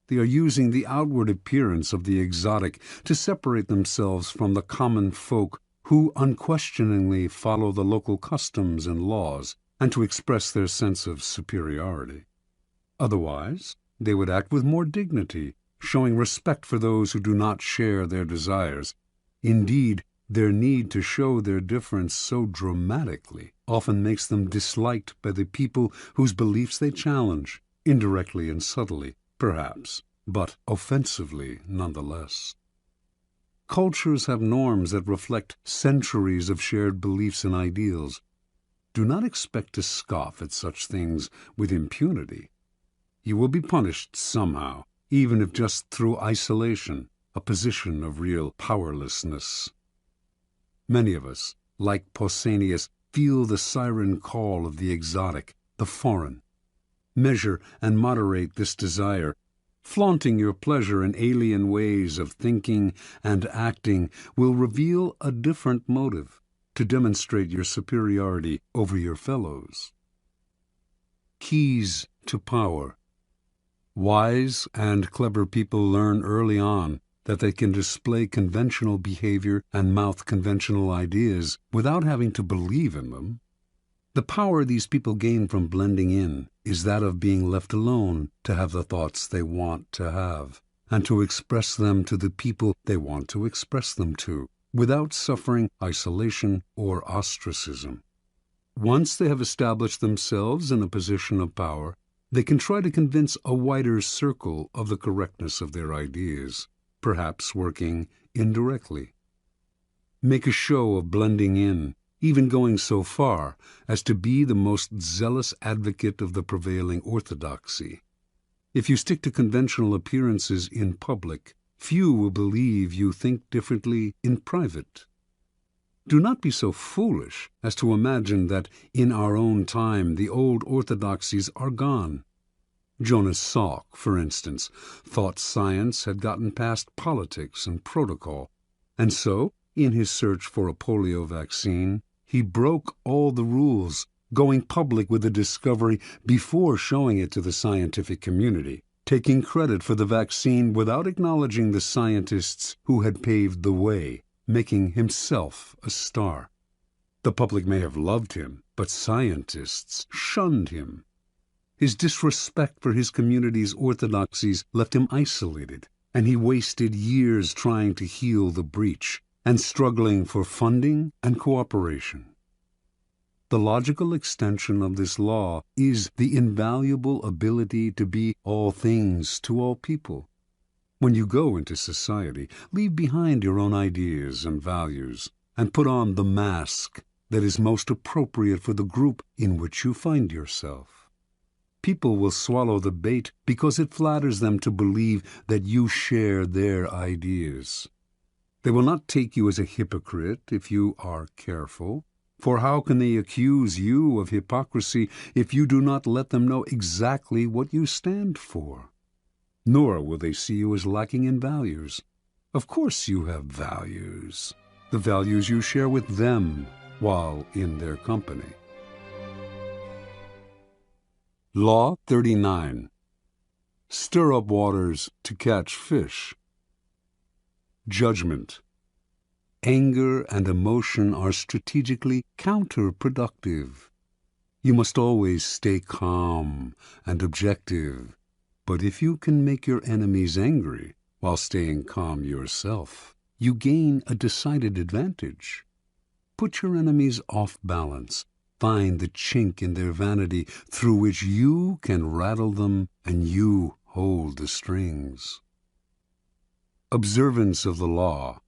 They are using the outward appearance of the exotic to separate themselves from the common folk who unquestioningly follow the local customs and laws, and to express their sense of superiority. Otherwise, they would act with more dignity, showing respect for those who do not share their desires. Indeed, their need to show their difference so dramatically often makes them disliked by the people whose beliefs they challenge, indirectly and subtly, perhaps, but offensively nonetheless. Cultures have norms that reflect centuries of shared beliefs and ideals. Do not expect to scoff at such things with impunity. You will be punished somehow, even if just through isolation, a position of real powerlessness. Many of us, like Pausanias, feel the siren call of the exotic, the foreign. Measure and moderate this desire. Flaunting your pleasure in alien ways of thinking and acting will reveal a different motive to demonstrate your superiority over your fellows. Keys to power. Wise and clever people learn early on that they can display conventional behavior and mouth conventional ideas without having to believe in them. The power these people gain from blending in is that of being left alone to have the thoughts they want to have, and to express them to the people they want to express them to, without suffering isolation or ostracism. Once they have established themselves in a position of power, they can try to convince a wider circle of the correctness of their ideas, perhaps working indirectly. Make a show of blending in, even going so far as to be the most zealous advocate of the prevailing orthodoxy. If you stick to conventional appearances in public, few will believe you think differently in private. Do not be so foolish as to imagine that in our own time the old orthodoxies are gone. Jonas Salk, for instance, thought science had gotten past politics and protocol, and so, in his search for a polio vaccine, he broke all the rules, going public with the discovery before showing it to the scientific community, taking credit for the vaccine without acknowledging the scientists who had paved the way, making himself a star. The public may have loved him, but scientists shunned him. His disrespect for his community's orthodoxies left him isolated, and he wasted years trying to heal the breach and struggling for funding and cooperation. The logical extension of this law is the invaluable ability to be all things to all people. When you go into society, leave behind your own ideas and values, and put on the mask that is most appropriate for the group in which you find yourself. People will swallow the bait because it flatters them to believe that you share their ideas. They will not take you as a hypocrite if you are careful, for how can they accuse you of hypocrisy if you do not let them know exactly what you stand for? Nor will they see you as lacking in values. Of course you have values, the values you share with them while in their company. Law 39. Stir up waters to catch fish. Judgment. Anger and emotion are strategically counterproductive. You must always stay calm and objective, but if you can make your enemies angry while staying calm yourself, you gain a decided advantage. Put your enemies off balance. Find the chink in their vanity through which you can rattle them and you hold the strings. Observance of the law.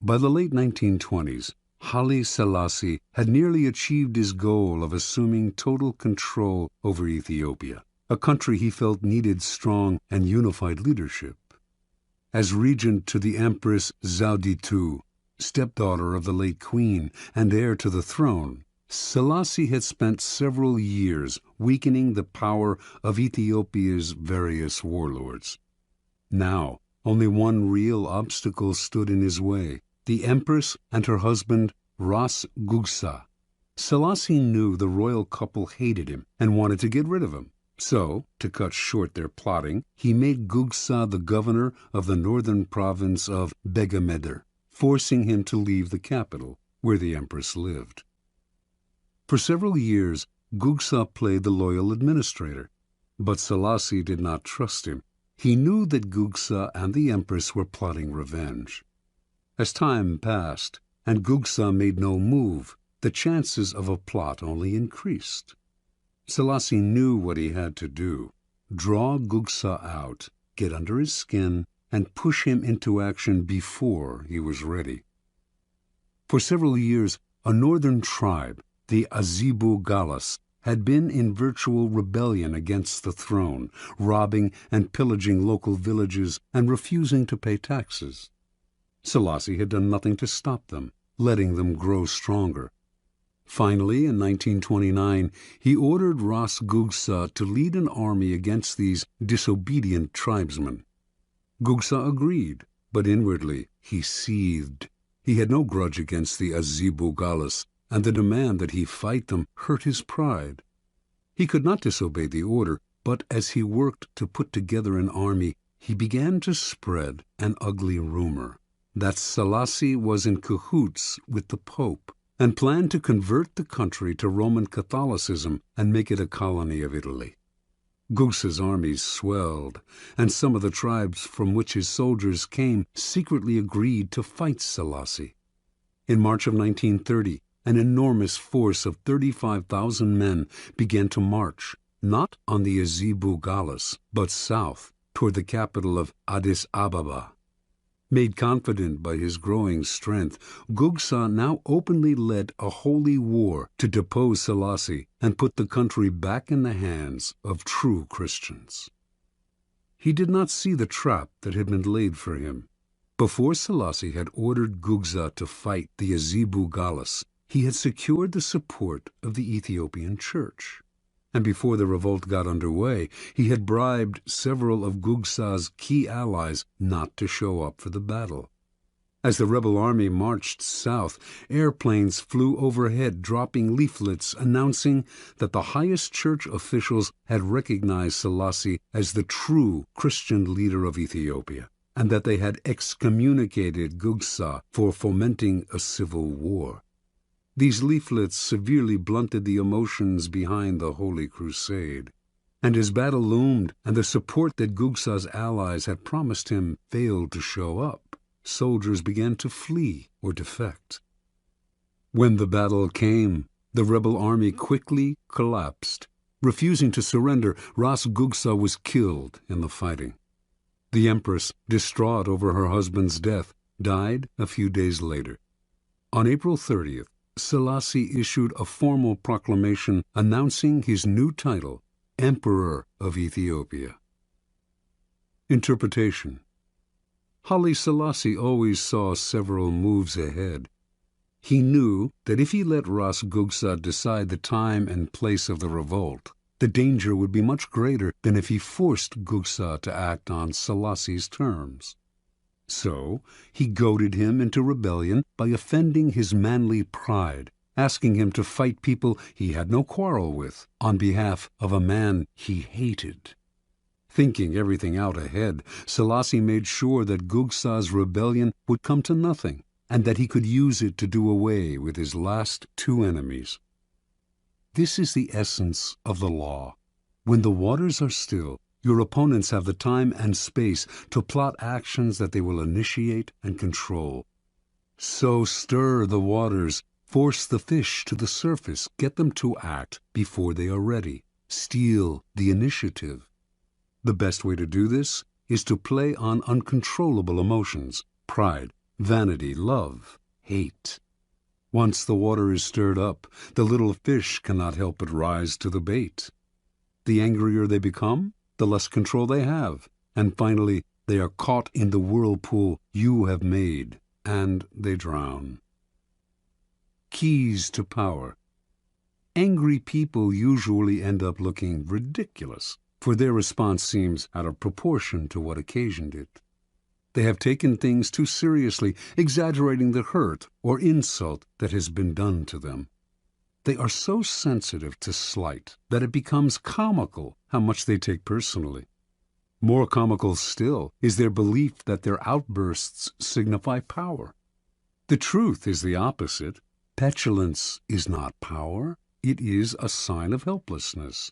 By the late 1920s, Haile Selassie had nearly achieved his goal of assuming total control over Ethiopia, a country he felt needed strong and unified leadership. As regent to the Empress Zewditu, stepdaughter of the late queen and heir to the throne, Selassie had spent several years weakening the power of Ethiopia's various warlords. Now, only one real obstacle stood in his way: the Empress and her husband, Ras Gugsa. Selassie knew the royal couple hated him and wanted to get rid of him. So, to cut short their plotting, he made Gugsa the governor of the northern province of Begemeder, forcing him to leave the capital, where the Empress lived. For several years, Gugsa played the loyal administrator, but Selassie did not trust him. He knew that Gugsa and the Empress were plotting revenge. As time passed, and Gugsa made no move, the chances of a plot only increased. Selassie knew what he had to do: draw Gugsa out, get under his skin, and push him into action before he was ready. For several years, a northern tribe, the Azibu Galas, had been in virtual rebellion against the throne, robbing and pillaging local villages and refusing to pay taxes. Selassie had done nothing to stop them, letting them grow stronger. Finally, in 1929, he ordered Ras Gugsa to lead an army against these disobedient tribesmen. Gugsa agreed, but inwardly he seethed. He had no grudge against the Azibu Galas, and the demand that he fight them hurt his pride. He could not disobey the order, but as he worked to put together an army, he began to spread an ugly rumor that Selassie was in cahoots with the Pope and planned to convert the country to Roman Catholicism and make it a colony of Italy. Gugsa's armies swelled, and some of the tribes from which his soldiers came secretly agreed to fight Selassie. In March of 1930, an enormous force of 35,000 men began to march, not on the Azibu Galas, but south, toward the capital of Addis Ababa. Made confident by his growing strength, Gugsa now openly led a holy war to depose Selassie and put the country back in the hands of true Christians. He did not see the trap that had been laid for him. Before Selassie had ordered Gugza to fight the Azebu Galas, he had secured the support of the Ethiopian Church. And before the revolt got underway, he had bribed several of Gugsa's key allies not to show up for the battle. As the rebel army marched south, airplanes flew overhead, dropping leaflets announcing that the highest church officials had recognized Selassie as the true Christian leader of Ethiopia, and that they had excommunicated Gugsa for fomenting a civil war. These leaflets severely blunted the emotions behind the Holy Crusade, and as battle loomed and the support that Gugsa's allies had promised him failed to show up, soldiers began to flee or defect. When the battle came, the rebel army quickly collapsed. Refusing to surrender, Ras Gugsa was killed in the fighting. The empress, distraught over her husband's death, died a few days later. On April 30th, Selassie issued a formal proclamation announcing his new title, Emperor of Ethiopia. Interpretation. Haile Selassie always saw several moves ahead. He knew that if he let Ras Gugsa decide the time and place of the revolt, the danger would be much greater than if he forced Gugsa to act on Selassie's terms. So he goaded him into rebellion by offending his manly pride, asking him to fight people he had no quarrel with on behalf of a man he hated. Thinking everything out ahead, Selassie made sure that Gugsa's rebellion would come to nothing, and that he could use it to do away with his last two enemies. This is the essence of the law. When the waters are still, your opponents have the time and space to plot actions that they will initiate and control. So stir the waters, force the fish to the surface, get them to act before they are ready, steal the initiative. The best way to do this is to play on uncontrollable emotions, pride, vanity, love, hate. Once the water is stirred up, the little fish cannot help but rise to the bait. The angrier they become, the less control they have, and finally they are caught in the whirlpool you have made, and they drown. Keys to power. Angry people usually end up looking ridiculous, for their response seems out of proportion to what occasioned it. They have taken things too seriously, exaggerating the hurt or insult that has been done to them. They are so sensitive to slight that it becomes comical how much they take personally. More comical still is their belief that their outbursts signify power. The truth is the opposite. Petulance is not power. It is a sign of helplessness.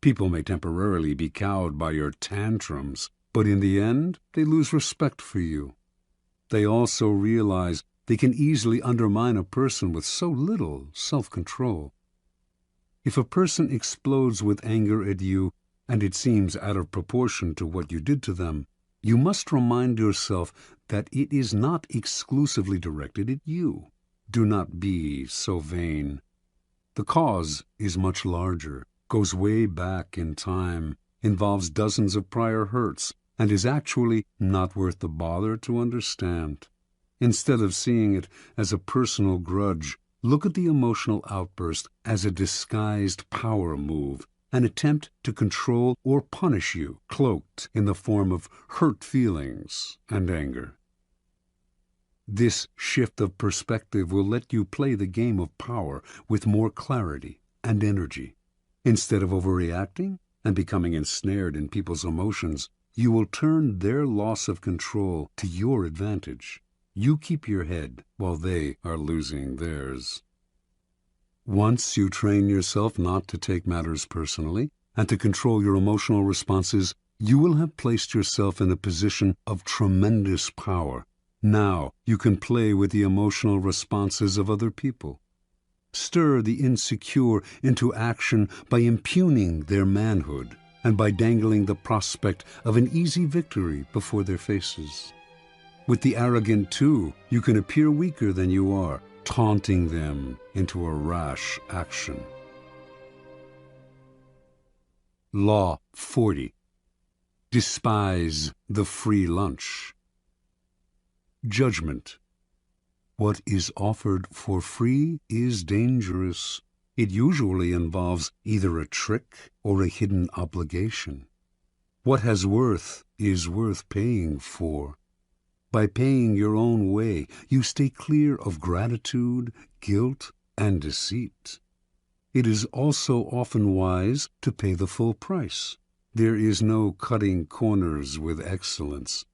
People may temporarily be cowed by your tantrums, but in the end, they lose respect for you. They also realize they can easily undermine a person with so little self-control. If a person explodes with anger at you, and it seems out of proportion to what you did to them, you must remind yourself that it is not exclusively directed at you. Do not be so vain. The cause is much larger, goes way back in time, involves dozens of prior hurts, and is actually not worth the bother to understand. Instead of seeing it as a personal grudge, look at the emotional outburst as a disguised power move, an attempt to control or punish you, cloaked in the form of hurt feelings and anger. This shift of perspective will let you play the game of power with more clarity and energy. Instead of overreacting and becoming ensnared in people's emotions, you will turn their loss of control to your advantage. You keep your head while they are losing theirs. Once you train yourself not to take matters personally and to control your emotional responses, you will have placed yourself in a position of tremendous power. Now you can play with the emotional responses of other people. Stir the insecure into action by impugning their manhood and by dangling the prospect of an easy victory before their faces. With the arrogant, too, you can appear weaker than you are, taunting them into a rash action. Law 40. Despise the free lunch. Judgment. What is offered for free is dangerous. It usually involves either a trick or a hidden obligation. What has worth is worth paying for. By paying your own way, you stay clear of gratitude, guilt, and deceit. It is also often wise to pay the full price. There is no cutting corners with excellence.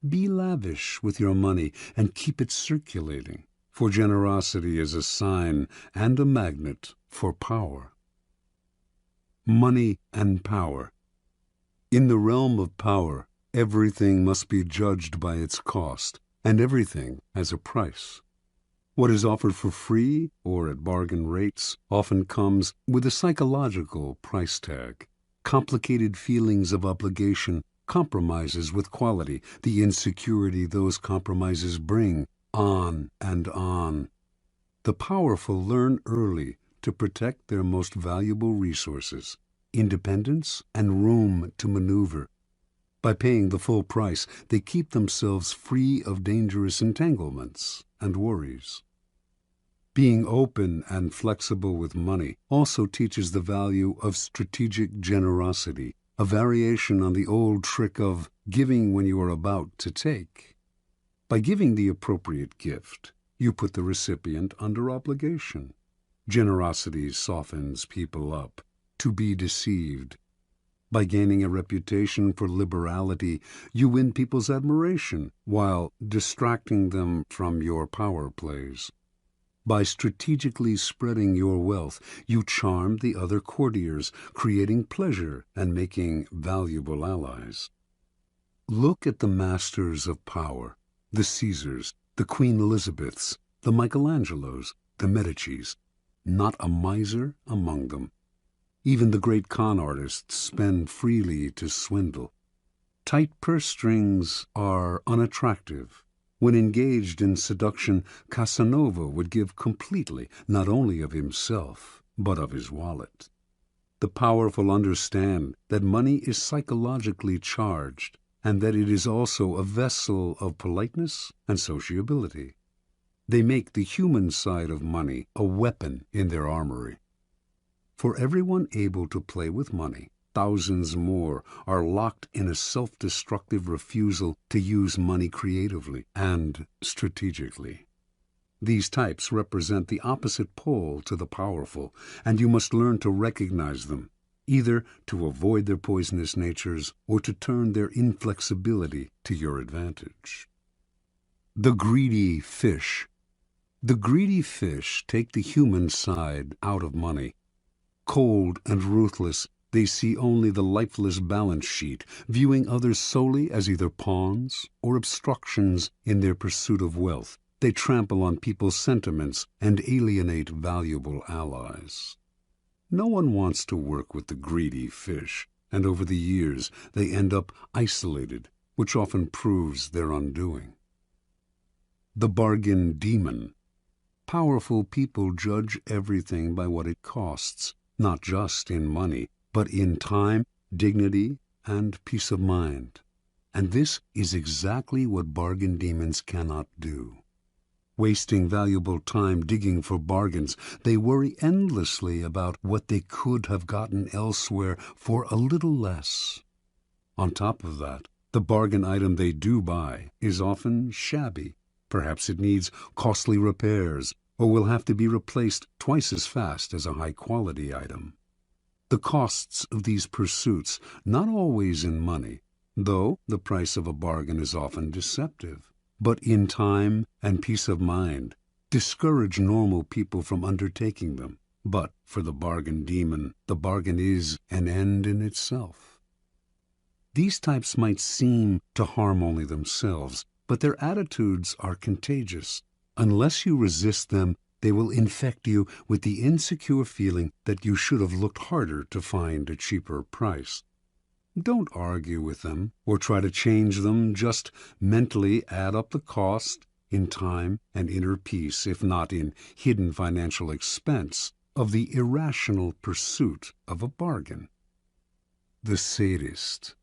Be lavish with your money and keep it circulating, for generosity is a sign and a magnet for power. Money and power. In the realm of power, everything must be judged by its cost, and everything has a price. What is offered for free or at bargain rates often comes with a psychological price tag. Complicated feelings of obligation, compromises with quality, the insecurity those compromises bring, on and on. The powerful learn early to protect their most valuable resources, independence and room to maneuver. By paying the full price, they keep themselves free of dangerous entanglements and worries. Being open and flexible with money also teaches the value of strategic generosity, a variation on the old trick of giving when you are about to take. By giving the appropriate gift, you put the recipient under obligation. Generosity softens people up. To be deceived. By gaining a reputation for liberality, you win people's admiration while distracting them from your power plays. By strategically spreading your wealth, you charm the other courtiers, creating pleasure and making valuable allies. Look at the masters of power, the Caesars, the Queen Elizabeths, the Michelangelos, the Medicis. Not a miser among them. Even the great con artists spend freely to swindle. Tight purse strings are unattractive. When engaged in seduction, Casanova would give completely, not only of himself, but of his wallet. The powerful understand that money is psychologically charged, and that it is also a vessel of politeness and sociability. They make the human side of money a weapon in their armory. For everyone able to play with money, thousands more are locked in a self-destructive refusal to use money creatively and strategically. These types represent the opposite pole to the powerful, and you must learn to recognize them, either to avoid their poisonous natures or to turn their inflexibility to your advantage. The greedy fish. The greedy fish take the human side out of money. Cold and ruthless, they see only the lifeless balance sheet, viewing others solely as either pawns or obstructions in their pursuit of wealth. They trample on people's sentiments and alienate valuable allies. No one wants to work with the greedy fish, and over the years they end up isolated, which often proves their undoing. The bargain demon. Powerful people judge everything by what it costs. Not just in money, but in time, dignity, and peace of mind. And this is exactly what bargain demons cannot do. Wasting valuable time digging for bargains, they worry endlessly about what they could have gotten elsewhere for a little less. On top of that, the bargain item they do buy is often shabby. Perhaps it needs costly repairs, or will have to be replaced twice as fast as a high-quality item. The costs of these pursuits, not always in money, though the price of a bargain is often deceptive, but in time and peace of mind, discourage normal people from undertaking them. But for the bargain demon, the bargain is an end in itself. These types might seem to harm only themselves, but their attitudes are contagious. Unless you resist them, they will infect you with the insecure feeling that you should have looked harder to find a cheaper price. Don't argue with them or try to change them. Just mentally add up the cost in time and inner peace, if not in hidden financial expense, of the irrational pursuit of a bargain. The sadist.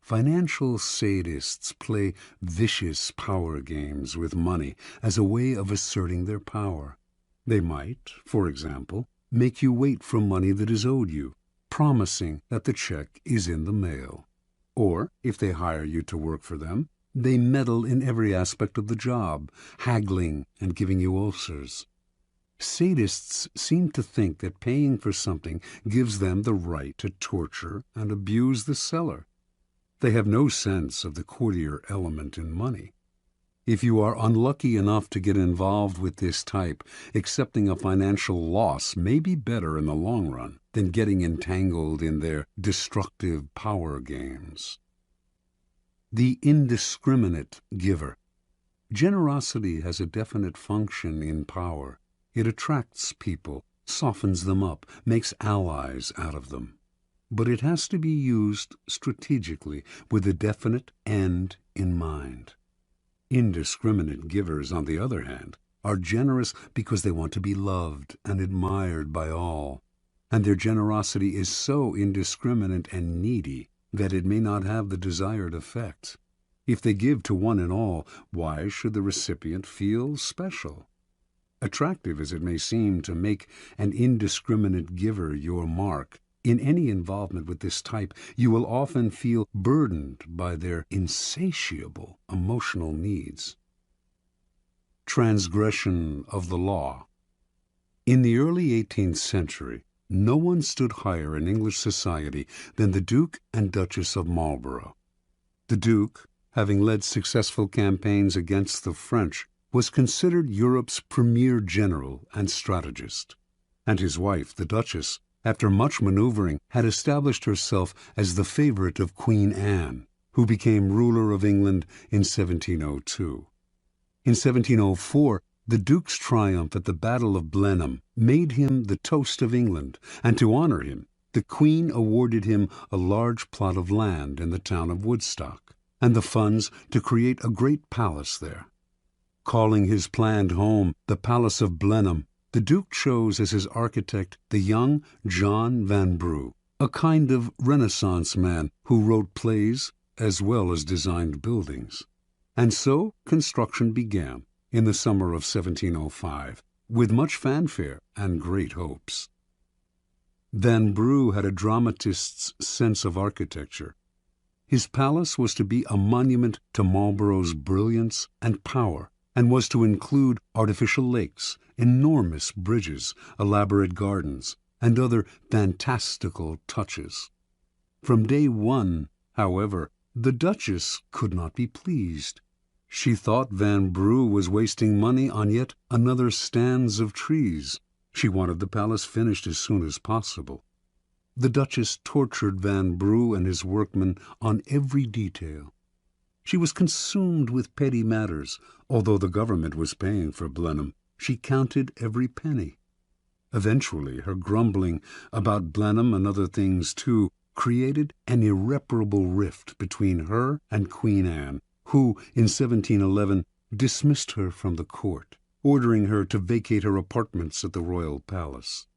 Financial sadists play vicious power games with money as a way of asserting their power. They might, for example, make you wait for money that is owed you, promising that the check is in the mail. Or, if they hire you to work for them, they meddle in every aspect of the job, haggling and giving you ulcers. Sadists seem to think that paying for something gives them the right to torture and abuse the seller. They have no sense of the courtier element in money. If you are unlucky enough to get involved with this type, accepting a financial loss may be better in the long run than getting entangled in their destructive power games. The indiscriminate giver. Generosity has a definite function in power. It attracts people, softens them up, makes allies out of them. But it has to be used strategically with a definite end in mind. Indiscriminate givers, on the other hand, are generous because they want to be loved and admired by all, and their generosity is so indiscriminate and needy that it may not have the desired effect. If they give to one and all, why should the recipient feel special? Attractive as it may seem to make an indiscriminate giver your mark, in any involvement with this type, you will often feel burdened by their insatiable emotional needs. Transgression of the law. In the early 18th century, no one stood higher in English society than the Duke and Duchess of Marlborough. The Duke, having led successful campaigns against the French, was considered Europe's premier general and strategist, and his wife, the Duchess, after much maneuvering, had established herself as the favorite of Queen Anne, who became ruler of England in 1702. In 1704, the Duke's triumph at the Battle of Blenheim made him the toast of England, and to honor him, the Queen awarded him a large plot of land in the town of Woodstock, and the funds to create a great palace there. Calling his planned home the Palace of Blenheim, the Duke chose as his architect the young John Vanbrugh, a kind of Renaissance man who wrote plays as well as designed buildings. And so construction began in the summer of 1705, with much fanfare and great hopes. Vanbrugh had a dramatist's sense of architecture. His palace was to be a monument to Marlborough's brilliance and power, and was to include artificial lakes, enormous bridges, elaborate gardens, and other fantastical touches. From day one, however, the Duchess could not be pleased. She thought Vanbrugh was wasting money on yet another stands of trees. She wanted the palace finished as soon as possible. The Duchess tortured Vanbrugh and his workmen on every detail. She was consumed with petty matters. Although the government was paying for Blenheim, she counted every penny. Eventually, her grumbling about Blenheim and other things too created an irreparable rift between her and Queen Anne, who, in 1711, dismissed her from the court, ordering her to vacate her apartments at the royal palace.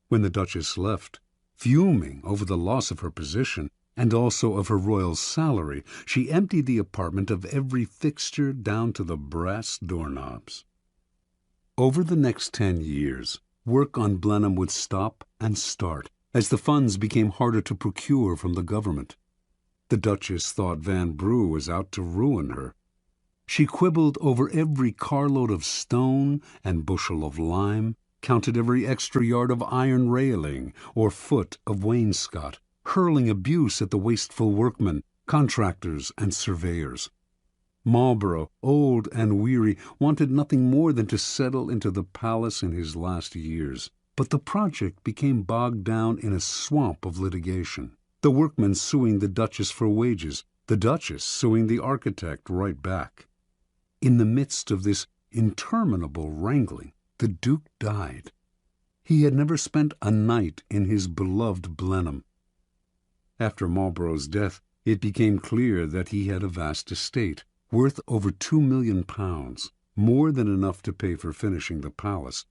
When the Duchess left, fuming over the loss of her position, and also of her royal salary, she emptied the apartment of every fixture down to the brass doorknobs. Over the next 10 years, work on Blenheim would stop and start, as the funds became harder to procure from the government. The Duchess thought Vanbrugh was out to ruin her. She quibbled over every carload of stone and bushel of lime, counted every extra yard of iron railing or foot of wainscot, hurling abuse at the wasteful workmen, contractors, and surveyors. Marlborough, old and weary, wanted nothing more than to settle into the palace in his last years. But the project became bogged down in a swamp of litigation. The workmen suing the Duchess for wages, the Duchess suing the architect right back. In the midst of this interminable wrangling, the Duke died. He had never spent a night in his beloved Blenheim. After Marlborough's death, it became clear that he had a vast estate, worth over £2 million, more than enough to pay for finishing the palace.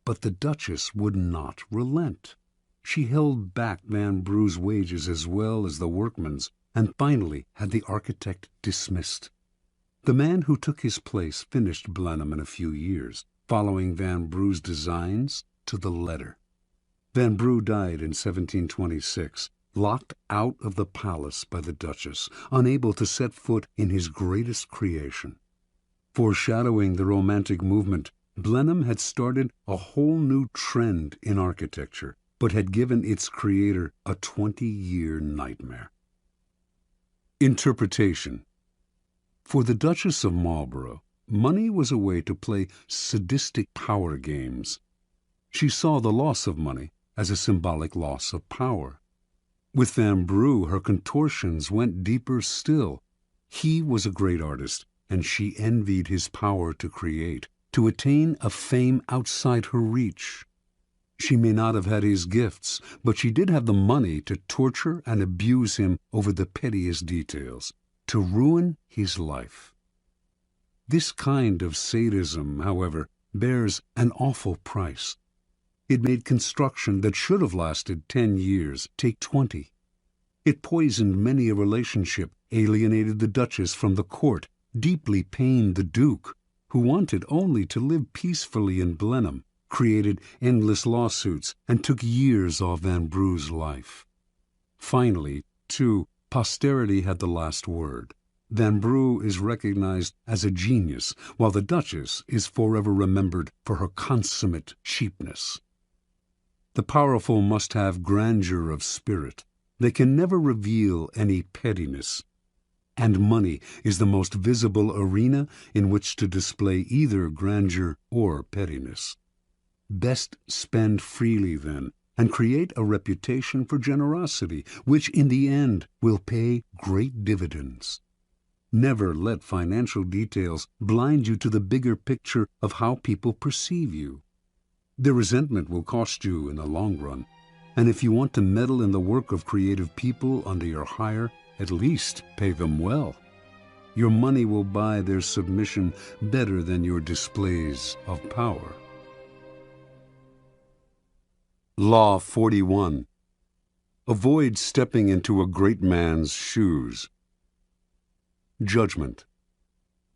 But the Duchess would not relent. She held back Vanbrugh's wages as well as the workmen's, and finally had the architect dismissed. The man who took his place finished Blenheim in a few years, following Vanbrugh's designs to the letter. Vanbrugh died in 1726, locked out of the palace by the Duchess, unable to set foot in his greatest creation. Foreshadowing the Romantic movement, Blenheim had started a whole new trend in architecture, but had given its creator a 20-year nightmare. Interpretation. For the Duchess of Marlborough, money was a way to play sadistic power games. She saw the loss of money as a symbolic loss of power. With Vanbrugh, her contortions went deeper still. He was a great artist, and she envied his power to create, to attain a fame outside her reach. She may not have had his gifts, but she did have the money to torture and abuse him over the pettiest details, to ruin his life. This kind of sadism, however, bears an awful price. It made construction that should have lasted 10 years take 20. It poisoned many a relationship, alienated the Duchess from the court, deeply pained the Duke, who wanted only to live peacefully in Blenheim, created endless lawsuits, and took years off Vanbrugh's life. Finally, too, posterity had the last word. Vanbrugh is recognized as a genius, while the Duchess is forever remembered for her consummate cheapness. The powerful must have grandeur of spirit. They can never reveal any pettiness. And money is the most visible arena in which to display either grandeur or pettiness. Best spend freely, then, and create a reputation for generosity, which in the end will pay great dividends. Never let financial details blind you to the bigger picture of how people perceive you. Their resentment will cost you in the long run, and if you want to meddle in the work of creative people under your hire, at least pay them well. Your money will buy their submission better than your displays of power. Law 41. Avoid stepping into a great man's shoes. Judgment.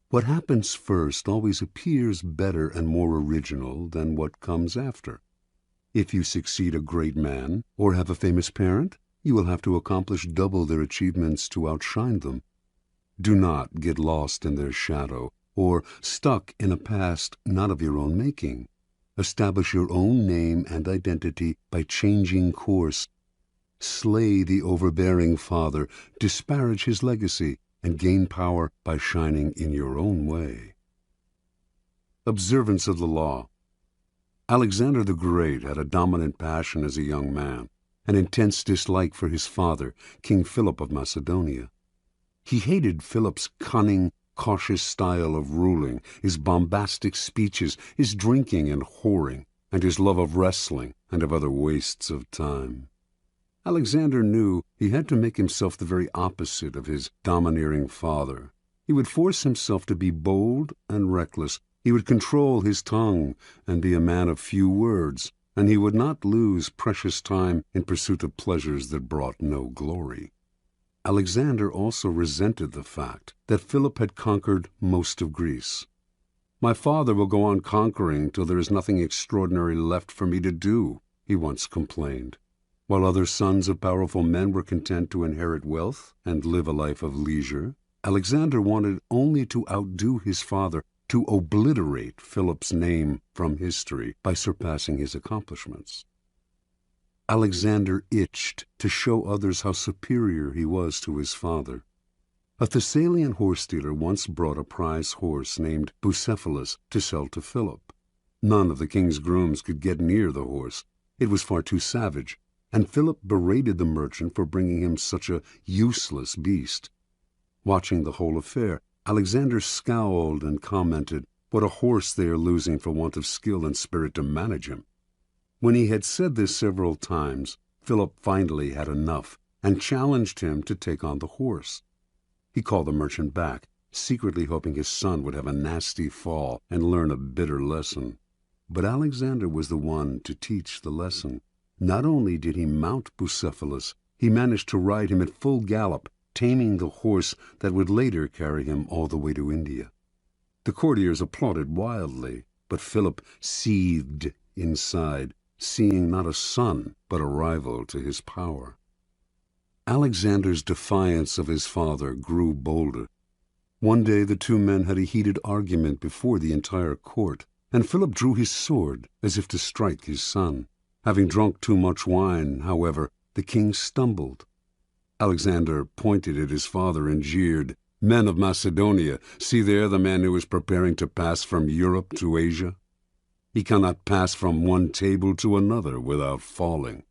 What happens first always appears better and more original than what comes after. If you succeed a great man or have a famous parent, you will have to accomplish double their achievements to outshine them. Do not get lost in their shadow or stuck in a past not of your own making. Establish your own name and identity by changing course. Slay the overbearing father, disparage his legacy, and gain power by shining in your own way. Observance of the law. Alexander the Great had a dominant passion as a young man, an intense dislike for his father, King Philip of Macedonia. He hated Philip's cunning, cautious style of ruling, his bombastic speeches, his drinking and whoring, and his love of wrestling and of other wastes of time. Alexander knew he had to make himself the very opposite of his domineering father. He would force himself to be bold and reckless. He would control his tongue and be a man of few words, and he would not lose precious time in pursuit of pleasures that brought no glory. Alexander also resented the fact that Philip had conquered most of Greece. "My father will go on conquering till there is nothing extraordinary left for me to do," he once complained. While other sons of powerful men were content to inherit wealth and live a life of leisure, Alexander wanted only to outdo his father, to obliterate Philip's name from history by surpassing his accomplishments. Alexander itched to show others how superior he was to his father. A Thessalian horse-dealer once brought a prize horse named Bucephalus to sell to Philip. None of the king's grooms could get near the horse. It was far too savage, and Philip berated the merchant for bringing him such a useless beast. Watching the whole affair, Alexander scowled and commented, "What a horse they are losing for want of skill and spirit to manage him." When he had said this several times, Philip finally had enough and challenged him to take on the horse. He called the merchant back, secretly hoping his son would have a nasty fall and learn a bitter lesson. But Alexander was the one to teach the lesson. Not only did he mount Bucephalus, he managed to ride him at full gallop, taming the horse that would later carry him all the way to India. The courtiers applauded wildly, but Philip seethed inside, seeing not a son but a rival to his power. Alexander's defiance of his father grew bolder. One day the two men had a heated argument before the entire court, and Philip drew his sword as if to strike his son. Having drunk too much wine, however, the king stumbled. Alexander pointed at his father and jeered, "Men of Macedonia, see there the man who is preparing to pass from Europe to Asia. He cannot pass from one table to another without falling."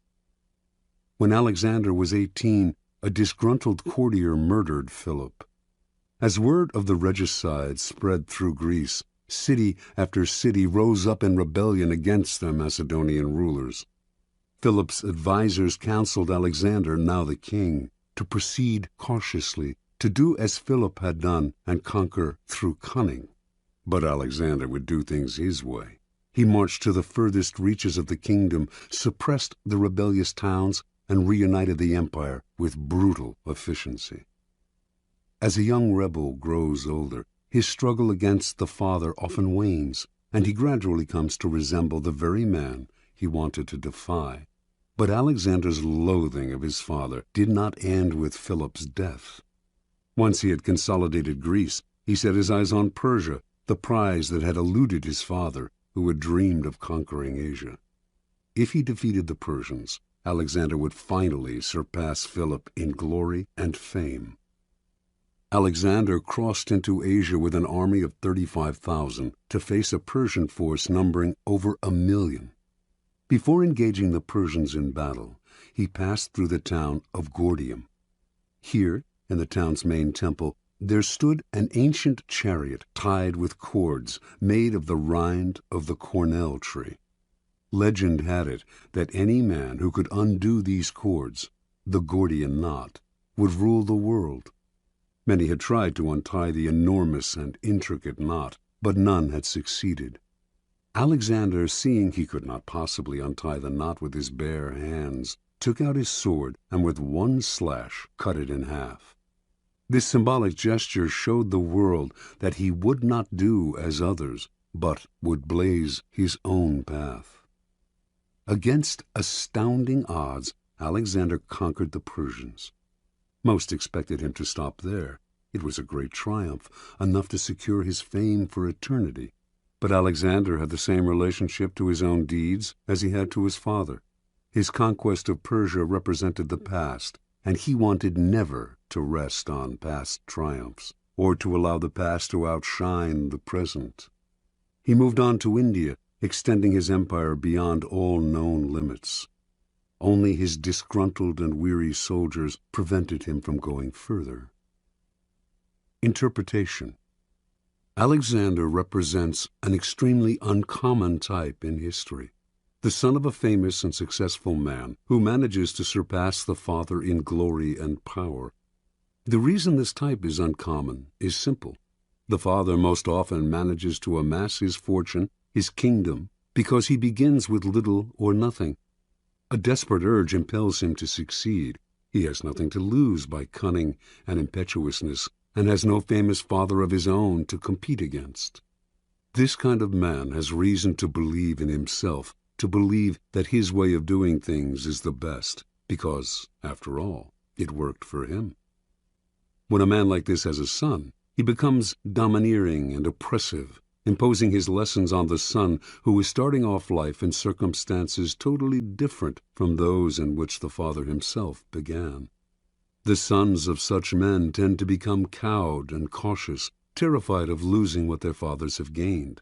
When Alexander was 18, a disgruntled courtier murdered Philip. As word of the regicide spread through Greece, city after city rose up in rebellion against their Macedonian rulers. Philip's advisers counseled Alexander, now the king, to proceed cautiously, to do as Philip had done and conquer through cunning. But Alexander would do things his way. He marched to the furthest reaches of the kingdom, suppressed the rebellious towns, and reunited the empire with brutal efficiency. As a young rebel grows older, his struggle against the father often wanes, and he gradually comes to resemble the very man he wanted to defy. But Alexander's loathing of his father did not end with Philip's death. Once he had consolidated Greece, he set his eyes on Persia, the prize that had eluded his father, who had dreamed of conquering Asia. If he defeated the Persians, Alexander would finally surpass Philip in glory and fame. Alexander crossed into Asia with an army of 35,000 to face a Persian force numbering over 1,000,000. Before engaging the Persians in battle, he passed through the town of Gordium. Here, in the town's main temple, there stood an ancient chariot tied with cords made of the rind of the cornel tree. Legend had it that any man who could undo these cords, the Gordian knot, would rule the world. Many had tried to untie the enormous and intricate knot, but none had succeeded. Alexander, seeing he could not possibly untie the knot with his bare hands, took out his sword and with one slash cut it in half. This symbolic gesture showed the world that he would not do as others, but would blaze his own path. Against astounding odds, Alexander conquered the Persians. Most expected him to stop there. It was a great triumph, enough to secure his fame for eternity. But Alexander had the same relationship to his own deeds as he had to his father. His conquest of Persia represented the past, and he wanted never to rest on past triumphs, or to allow the past to outshine the present. He moved on to India, extending his empire beyond all known limits. Only his disgruntled and weary soldiers prevented him from going further. Interpretation. Alexander represents an extremely uncommon type in history, the son of a famous and successful man who manages to surpass the father in glory and power. The reason this type is uncommon is simple. The father most often manages to amass his fortune, his kingdom, because he begins with little or nothing. A desperate urge impels him to succeed. He has nothing to lose by cunning and impetuousness, and has no famous father of his own to compete against. This kind of man has reason to believe in himself, to believe that his way of doing things is the best, because, after all, it worked for him. When a man like this has a son, he becomes domineering and oppressive, imposing his lessons on the son who is starting off life in circumstances totally different from those in which the father himself began. The sons of such men tend to become cowed and cautious, terrified of losing what their fathers have gained.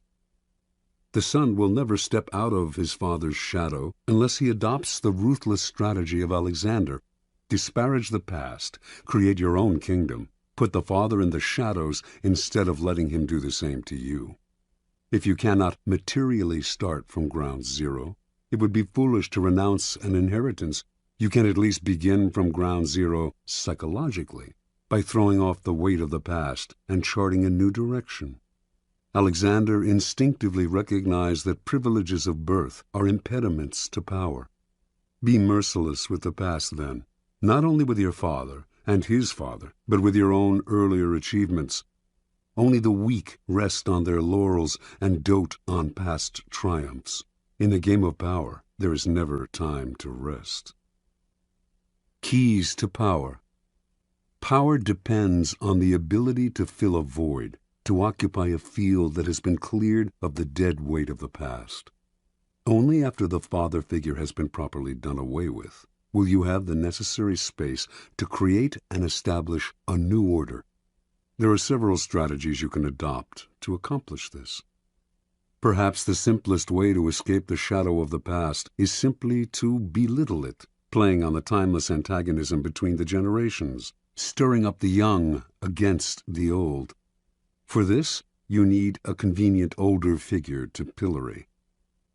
The son will never step out of his father's shadow unless he adopts the ruthless strategy of Alexander. Disparage the past, create your own kingdom, put the father in the shadows instead of letting him do the same to you. If you cannot materially start from ground zero, it would be foolish to renounce an inheritance. You can at least begin from ground zero psychologically by throwing off the weight of the past and charting a new direction. Alexander instinctively recognized that privileges of birth are impediments to power. Be merciless with the past then, not only with your father, and his father, but with your own earlier achievements. Only the weak rest on their laurels and dote on past triumphs. In the game of power, there is never time to rest. Keys to power. Power depends on the ability to fill a void, to occupy a field that has been cleared of the dead weight of the past. Only after the father figure has been properly done away with will you have the necessary space to create and establish a new order. There are several strategies you can adopt to accomplish this. Perhaps the simplest way to escape the shadow of the past is simply to belittle it, playing on the timeless antagonism between the generations, stirring up the young against the old. For this, you need a convenient older figure to pillory.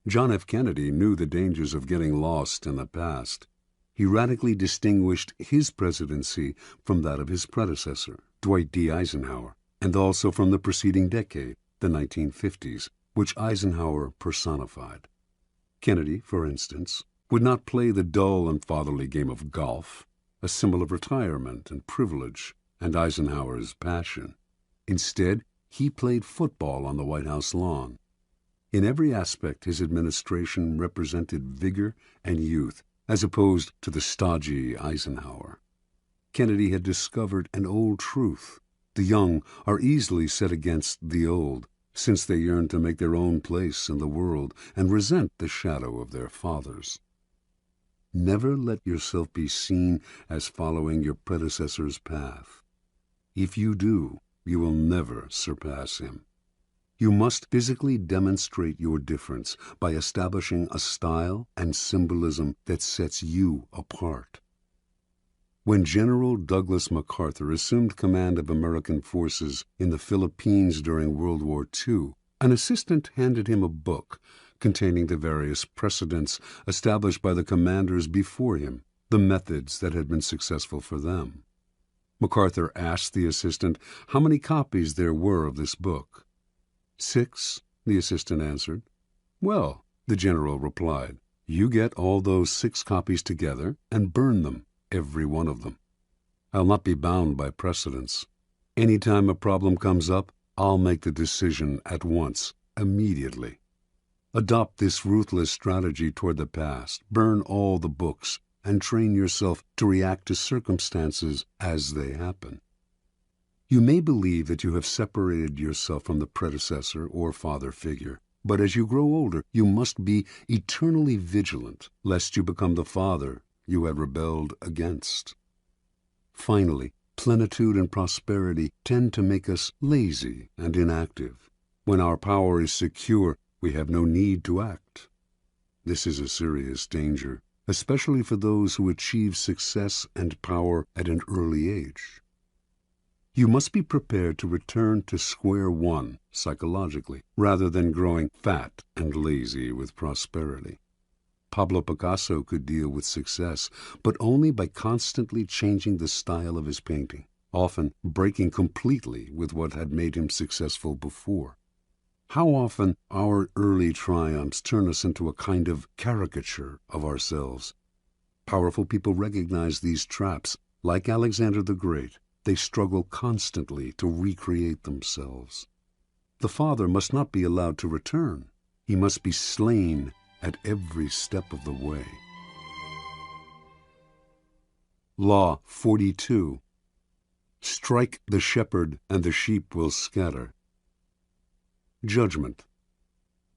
John F. Kennedy knew the dangers of getting lost in the past. He radically distinguished his presidency from that of his predecessor, Dwight D. Eisenhower, and also from the preceding decade, the 1950s, which Eisenhower personified. Kennedy, for instance, would not play the dull and fatherly game of golf, a symbol of retirement and privilege and Eisenhower's passion. Instead, he played football on the White House lawn. In every aspect, his administration represented vigor and youth, as opposed to the stodgy Eisenhower. Kennedy had discovered an old truth. The young are easily set against the old, since they yearn to make their own place in the world and resent the shadow of their fathers. Never let yourself be seen as following your predecessor's path. If you do, you will never surpass him. You must physically demonstrate your difference by establishing a style and symbolism that sets you apart. When General Douglas MacArthur assumed command of American forces in the Philippines during World War II, an assistant handed him a book containing the various precedents established by the commanders before him, the methods that had been successful for them. MacArthur asked the assistant how many copies there were of this book. 6, the assistant answered. Well, the general replied, you get all those 6 copies together and burn them, every one of them. I'll not be bound by precedents. Any time a problem comes up, I'll make the decision at once, immediately. Adopt this ruthless strategy toward the past, burn all the books, and train yourself to react to circumstances as they happen. You may believe that you have separated yourself from the predecessor or father figure, but as you grow older, you must be eternally vigilant, lest you become the father you had rebelled against. Finally, plenitude and prosperity tend to make us lazy and inactive. When our power is secure, we have no need to act. This is a serious danger, especially for those who achieve success and power at an early age. You must be prepared to return to square one psychologically, rather than growing fat and lazy with prosperity. Pablo Picasso could deal with success, but only by constantly changing the style of his painting, often breaking completely with what had made him successful before. How often our early triumphs turn us into a kind of caricature of ourselves. Powerful people recognize these traps. Like Alexander the Great, they struggle constantly to recreate themselves. The father must not be allowed to return. He must be slain at every step of the way. Law 42. Strike the shepherd and the sheep will scatter. Judgment.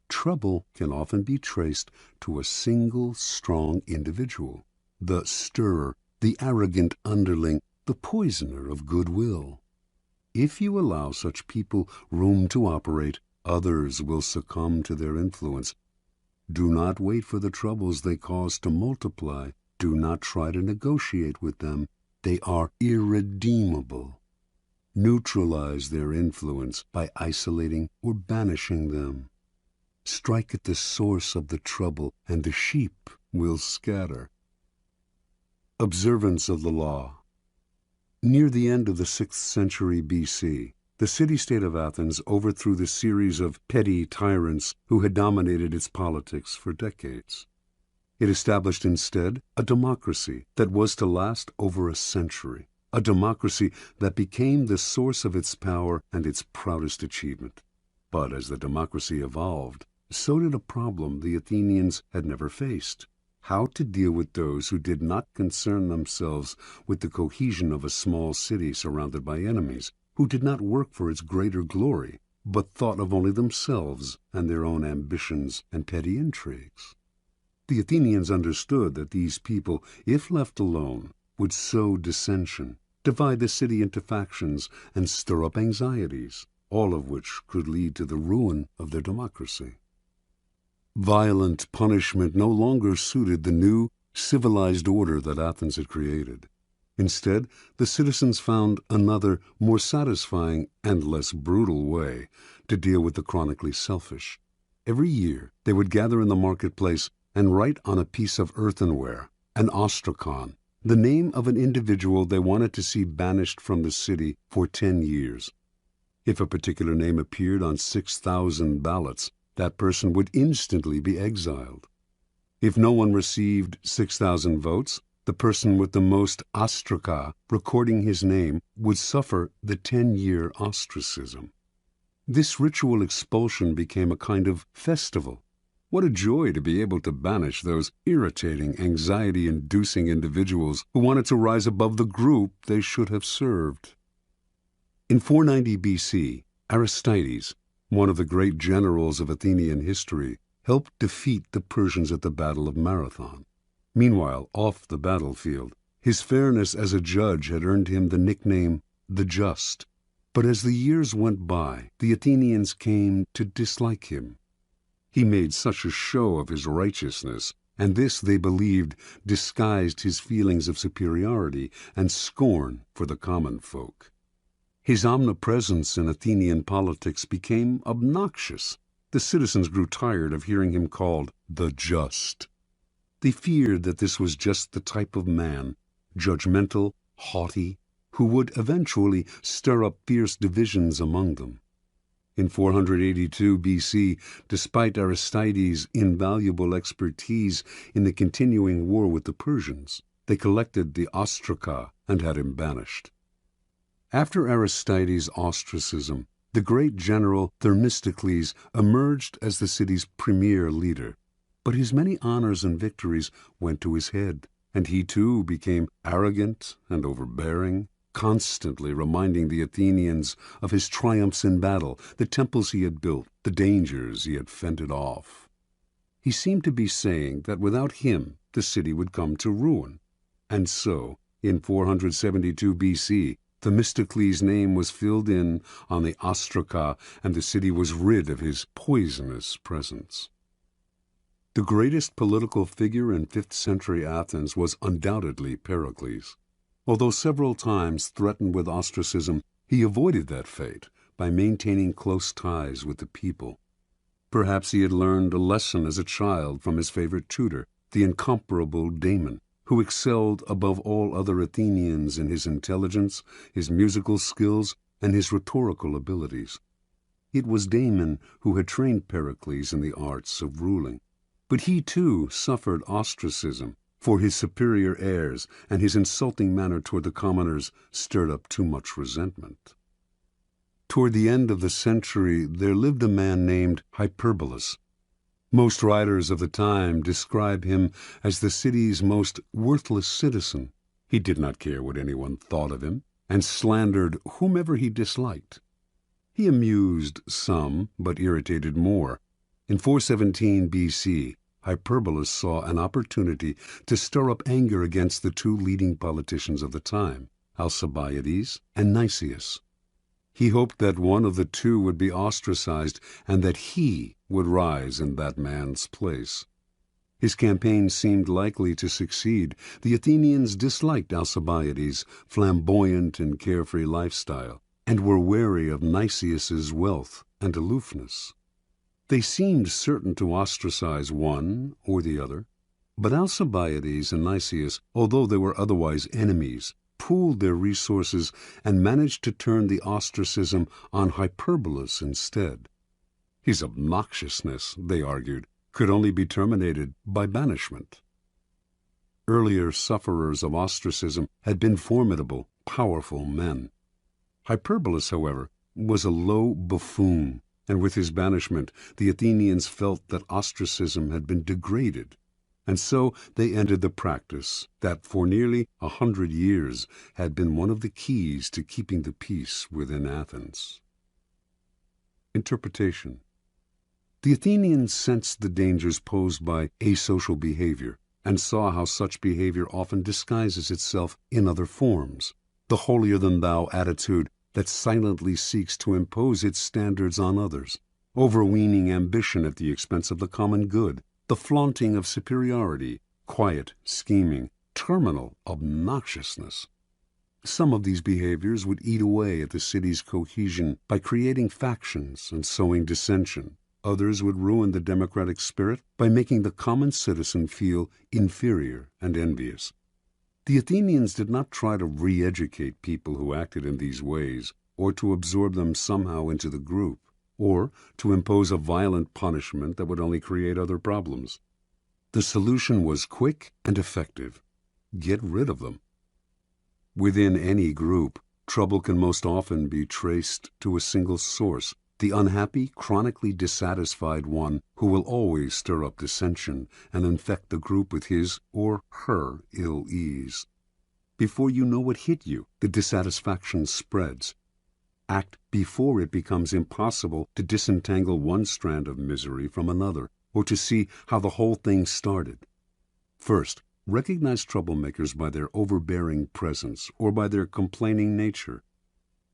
Trouble can often be traced to a single strong individual, the stirrer, the arrogant underling, the poisoner of goodwill. If you allow such people room to operate, others will succumb to their influence. Do not wait for the troubles they cause to multiply. Do not try to negotiate with them. They are irredeemable. Neutralize their influence by isolating or banishing them. Strike at the source of the trouble, and the sheep will scatter. Observance of the law. Near the end of the 6th century B.C., the city-state of Athens overthrew the series of petty tyrants who had dominated its politics for decades. It established instead a democracy that was to last over a century. a democracy that became the source of its power and its proudest achievement. But as the democracy evolved, so did a problem the Athenians had never faced: how to deal with those who did not concern themselves with the cohesion of a small city surrounded by enemies, who did not work for its greater glory, but thought of only themselves and their own ambitions and petty intrigues. The Athenians understood that these people, if left alone, would sow dissension, divide the city into factions, and stir up anxieties, all of which could lead to the ruin of their democracy. Violent punishment no longer suited the new, civilized order that Athens had created. Instead, the citizens found another, more satisfying and less brutal way to deal with the chronically selfish. Every year they would gather in the marketplace and write on a piece of earthenware, an ostrakon, the name of an individual they wanted to see banished from the city for 10 years. If a particular name appeared on 6,000 ballots, that person would instantly be exiled. If no one received 6,000 votes, the person with the most ostraka recording his name would suffer the 10-year ostracism. This ritual expulsion became a kind of festival. What a joy to be able to banish those irritating, anxiety-inducing individuals who wanted to rise above the group they should have served. In 490 BC, Aristides, one of the great generals of Athenian history, helped defeat the Persians at the Battle of Marathon. Meanwhile, off the battlefield, his fairness as a judge had earned him the nickname the Just. But as the years went by, the Athenians came to dislike him. He made such a show of his righteousness, and this, they believed, disguised his feelings of superiority and scorn for the common folk. His omnipresence in Athenian politics became obnoxious. The citizens grew tired of hearing him called the Just. They feared that this was just the type of man, judgmental, haughty, who would eventually stir up fierce divisions among them. In 482 BC, despite Aristides' invaluable expertise in the continuing war with the Persians, they collected the ostraka and had him banished. After Aristides' ostracism, the great general Themistocles emerged as the city's premier leader. But his many honors and victories went to his head, and he too became arrogant and overbearing, constantly reminding the Athenians of his triumphs in battle, the temples he had built, the dangers he had fended off. He seemed to be saying that without him the city would come to ruin. And so, in 472 BC, Themistocles' name was filled in on the ostraka, and the city was rid of his poisonous presence. The greatest political figure in 5th century Athens was undoubtedly Pericles. Although several times threatened with ostracism, he avoided that fate by maintaining close ties with the people. Perhaps he had learned a lesson as a child from his favorite tutor, the incomparable Damon, who excelled above all other Athenians in his intelligence, his musical skills, and his rhetorical abilities. It was Damon who had trained Pericles in the arts of ruling. But he too suffered ostracism, for his superior airs and his insulting manner toward the commoners stirred up too much resentment. Toward the end of the century there lived a man named Hyperbolus. Most writers of the time describe him as the city's most worthless citizen. He did not care what anyone thought of him, and slandered whomever he disliked. He amused some, but irritated more. In 417 BC, Hyperbolus saw an opportunity to stir up anger against the two leading politicians of the time, Alcibiades and Nicias. He hoped that one of the two would be ostracized and that he would rise in that man's place. His campaign seemed likely to succeed. The Athenians disliked Alcibiades' flamboyant and carefree lifestyle, and were wary of Nicias's wealth and aloofness. They seemed certain to ostracize one or the other, but Alcibiades and Nicias, although they were otherwise enemies, pooled their resources and managed to turn the ostracism on Hyperbolus instead. His obnoxiousness, they argued, could only be terminated by banishment. Earlier sufferers of ostracism had been formidable, powerful men. Hyperbolus, however, was a low buffoon, and with his banishment the Athenians felt that ostracism had been degraded, and so they ended the practice that for nearly 100 years had been one of the keys to keeping the peace within Athens. Interpretation. The Athenians sensed the dangers posed by asocial behavior, and saw how such behavior often disguises itself in other forms. The holier-than-thou attitude that silently seeks to impose its standards on others, overweening ambition at the expense of the common good, the flaunting of superiority, quiet scheming, terminal obnoxiousness. Some of these behaviors would eat away at the city's cohesion by creating factions and sowing dissension. Others would ruin the democratic spirit by making the common citizen feel inferior and envious. The Athenians did not try to re-educate people who acted in these ways, or to absorb them somehow into the group, or to impose a violent punishment that would only create other problems. The solution was quick and effective. Get rid of them. Within any group, trouble can most often be traced to a single source, the unhappy, chronically dissatisfied one who will always stir up dissension and infect the group with his or her ill ease. Before you know what hit you, the dissatisfaction spreads. Act before it becomes impossible to disentangle one strand of misery from another, or to see how the whole thing started. First, recognize troublemakers by their overbearing presence or by their complaining nature.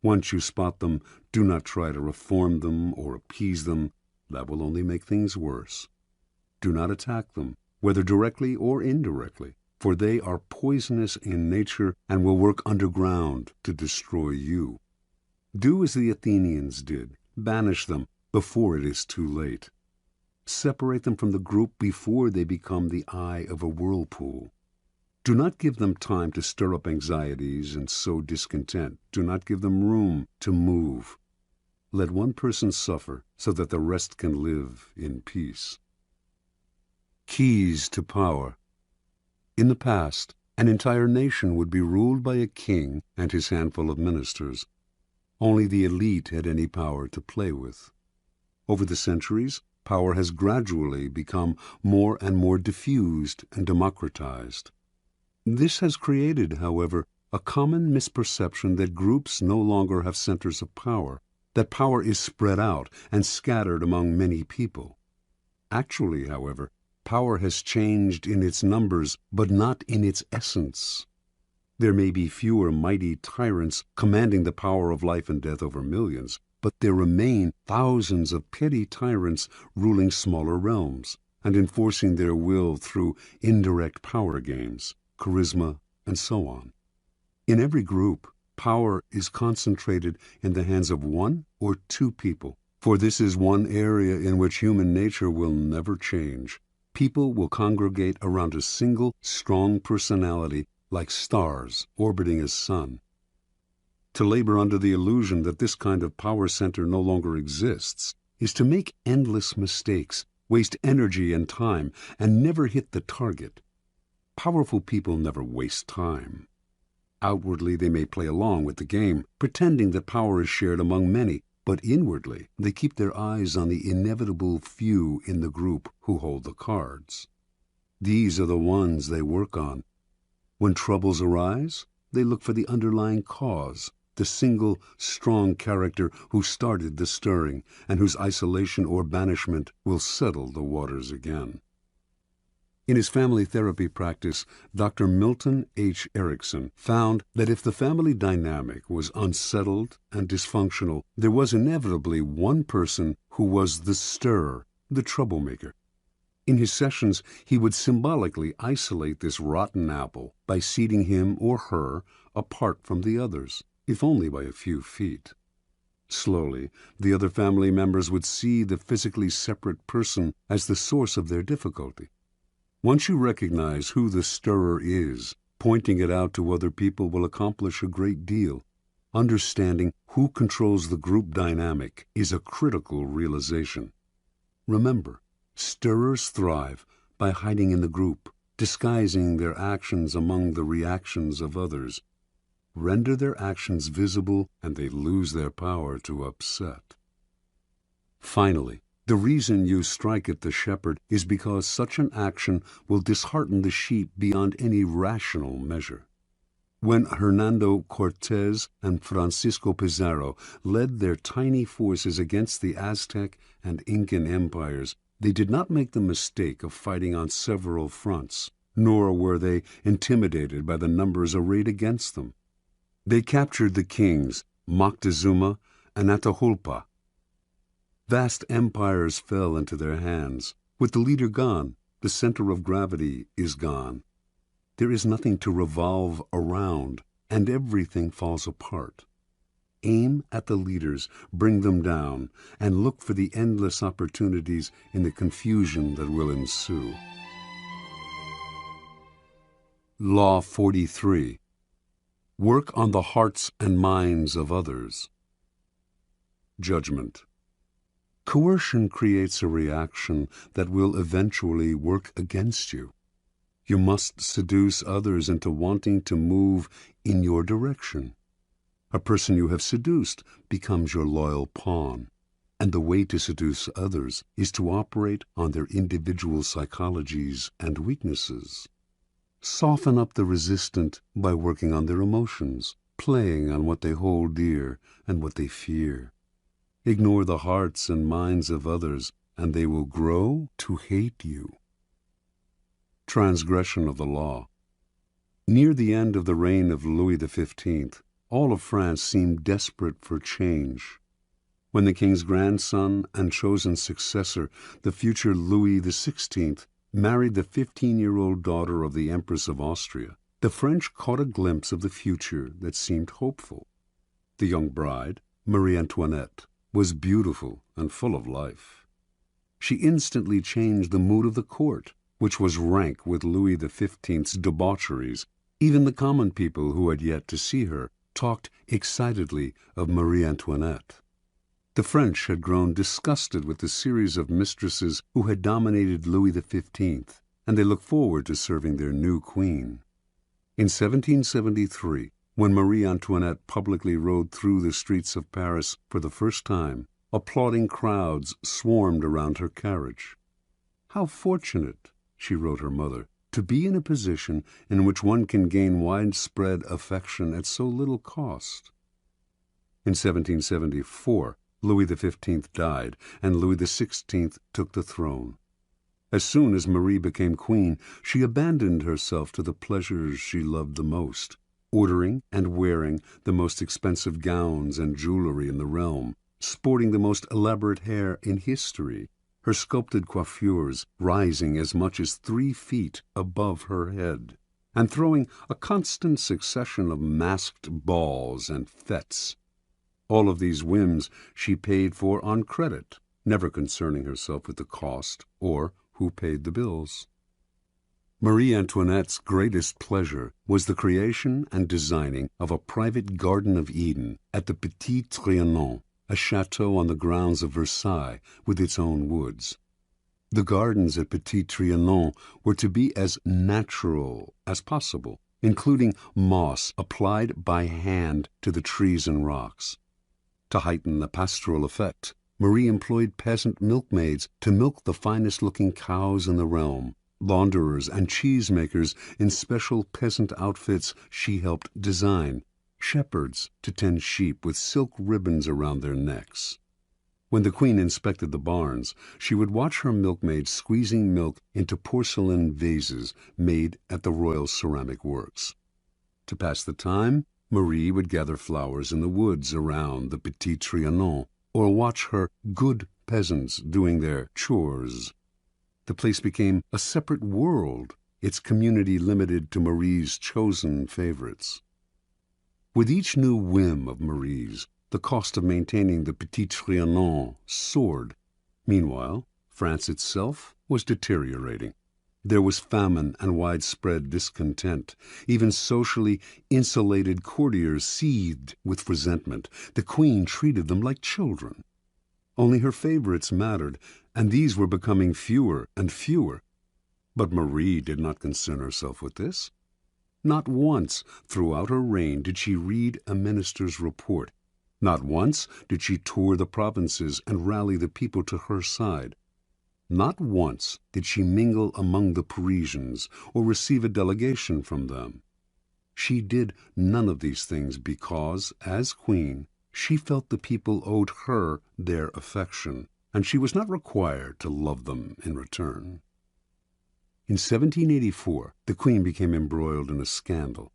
Once you spot them, do not try to reform them or appease them. That will only make things worse. Do not attack them, whether directly or indirectly, for they are poisonous in nature and will work underground to destroy you. Do as the Athenians did. Banish them before it is too late. Separate them from the group before they become the eye of a whirlpool. Do not give them time to stir up anxieties and sow discontent. Do not give them room to move. Let one person suffer so that the rest can live in peace. Keys to power. In the past, an entire nation would be ruled by a king and his handful of ministers. Only the elite had any power to play with. Over the centuries, power has gradually become more and more diffused and democratized. This has created, however, a common misperception that groups no longer have centers of power, that power is spread out and scattered among many people. Actually, however, power has changed in its numbers, but not in its essence. There may be fewer mighty tyrants commanding the power of life and death over millions, but there remain thousands of petty tyrants ruling smaller realms and enforcing their will through indirect power games, charisma, and so on. In every group, power is concentrated in the hands of one or two people, for this is one area in which human nature will never change. People will congregate around a single, strong personality like stars orbiting a sun. To labor under the illusion that this kind of power center no longer exists is to make endless mistakes, waste energy and time, and never hit the target. Powerful people never waste time. Outwardly, they may play along with the game, pretending that power is shared among many, but inwardly, they keep their eyes on the inevitable few in the group who hold the cards. These are the ones they work on. When troubles arise, they look for the underlying cause, the single, strong character who started the stirring, and whose isolation or banishment will settle the waters again. In his family therapy practice, Dr. Milton H. Erickson found that if the family dynamic was unsettled and dysfunctional, there was inevitably one person who was the stirrer, the troublemaker. In his sessions, he would symbolically isolate this rotten apple by seating him or her apart from the others, if only by a few feet. Slowly, the other family members would see the physically separate person as the source of their difficulty. Once you recognize who the stirrer is, pointing it out to other people will accomplish a great deal. Understanding who controls the group dynamic is a critical realization. Remember, stirrers thrive by hiding in the group, disguising their actions among the reactions of others. render their actions visible, and they lose their power to upset. Finally, the reason you strike at the shepherd is because such an action will dishearten the sheep beyond any rational measure. When Hernando Cortez and Francisco Pizarro led their tiny forces against the Aztec and Incan empires, they did not make the mistake of fighting on several fronts, nor were they intimidated by the numbers arrayed against them. They captured the kings Moctezuma and Atahualpa. Vast empires fell into their hands. With the leader gone, the center of gravity is gone. There is nothing to revolve around, and everything falls apart. Aim at the leaders, bring them down, and look for the endless opportunities in the confusion that will ensue. Law 43. Work on the hearts and minds of others. Judgment. Coercion creates a reaction that will eventually work against you. You must seduce others into wanting to move in your direction. A person you have seduced becomes your loyal pawn, and the way to seduce others is to operate on their individual psychologies and weaknesses. Soften up the resistant by working on their emotions, playing on what they hold dear and what they fear. Ignore the hearts and minds of others, and they will grow to hate you. Transgression of the law. Near the end of the reign of Louis XV, all of France seemed desperate for change. When the king's grandson and chosen successor, the future Louis XVI, married the 15-year-old daughter of the Empress of Austria, the French caught a glimpse of the future that seemed hopeful. The young bride, Marie Antoinette, was beautiful and full of life. She instantly changed the mood of the court, which was rank with Louis XV's debaucheries. Even the common people who had yet to see her talked excitedly of Marie Antoinette. The French had grown disgusted with the series of mistresses who had dominated Louis XV, and they looked forward to serving their new queen. In 1773, when Marie Antoinette publicly rode through the streets of Paris for the first time, applauding crowds swarmed around her carriage. "How fortunate," she wrote her mother, "to be in a position in which one can gain widespread affection at so little cost." In 1774, Louis XV died, and Louis XVI took the throne. As soon as Marie became queen, she abandoned herself to the pleasures she loved the most, ordering and wearing the most expensive gowns and jewelry in the realm, sporting the most elaborate hair in history, her sculpted coiffures rising as much as 3 feet above her head, and throwing a constant succession of masked balls and fêtes. All of these whims she paid for on credit, never concerning herself with the cost or who paid the bills. Marie Antoinette's greatest pleasure was the creation and designing of a private Garden of Eden at the Petit Trianon, a chateau on the grounds of Versailles with its own woods. The gardens at Petit Trianon were to be as natural as possible, including moss applied by hand to the trees and rocks. To heighten the pastoral effect, Marie employed peasant milkmaids to milk the finest-looking cows in the realm. Launderers and cheesemakers in special peasant outfits she helped design, shepherds to tend sheep with silk ribbons around their necks. When the queen inspected the barns, she would watch her milkmaids squeezing milk into porcelain vases made at the Royal Ceramic Works. To pass the time, Marie would gather flowers in the woods around the Petit Trianon, or watch her good peasants doing their chores. The place became a separate world, its community limited to Marie's chosen favorites. With each new whim of Marie's, the cost of maintaining the Petit Trianon soared. Meanwhile, France itself was deteriorating. There was famine and widespread discontent. Even socially insulated courtiers seethed with resentment. The queen treated them like children. Only her favorites mattered, and these were becoming fewer and fewer. But Marie did not concern herself with this. Not once throughout her reign did she read a minister's report. Not once did she tour the provinces and rally the people to her side. Not once did she mingle among the Parisians or receive a delegation from them. She did none of these things because, as queen, she felt the people owed her their affection, and she was not required to love them in return. In 1784, the queen became embroiled in a scandal.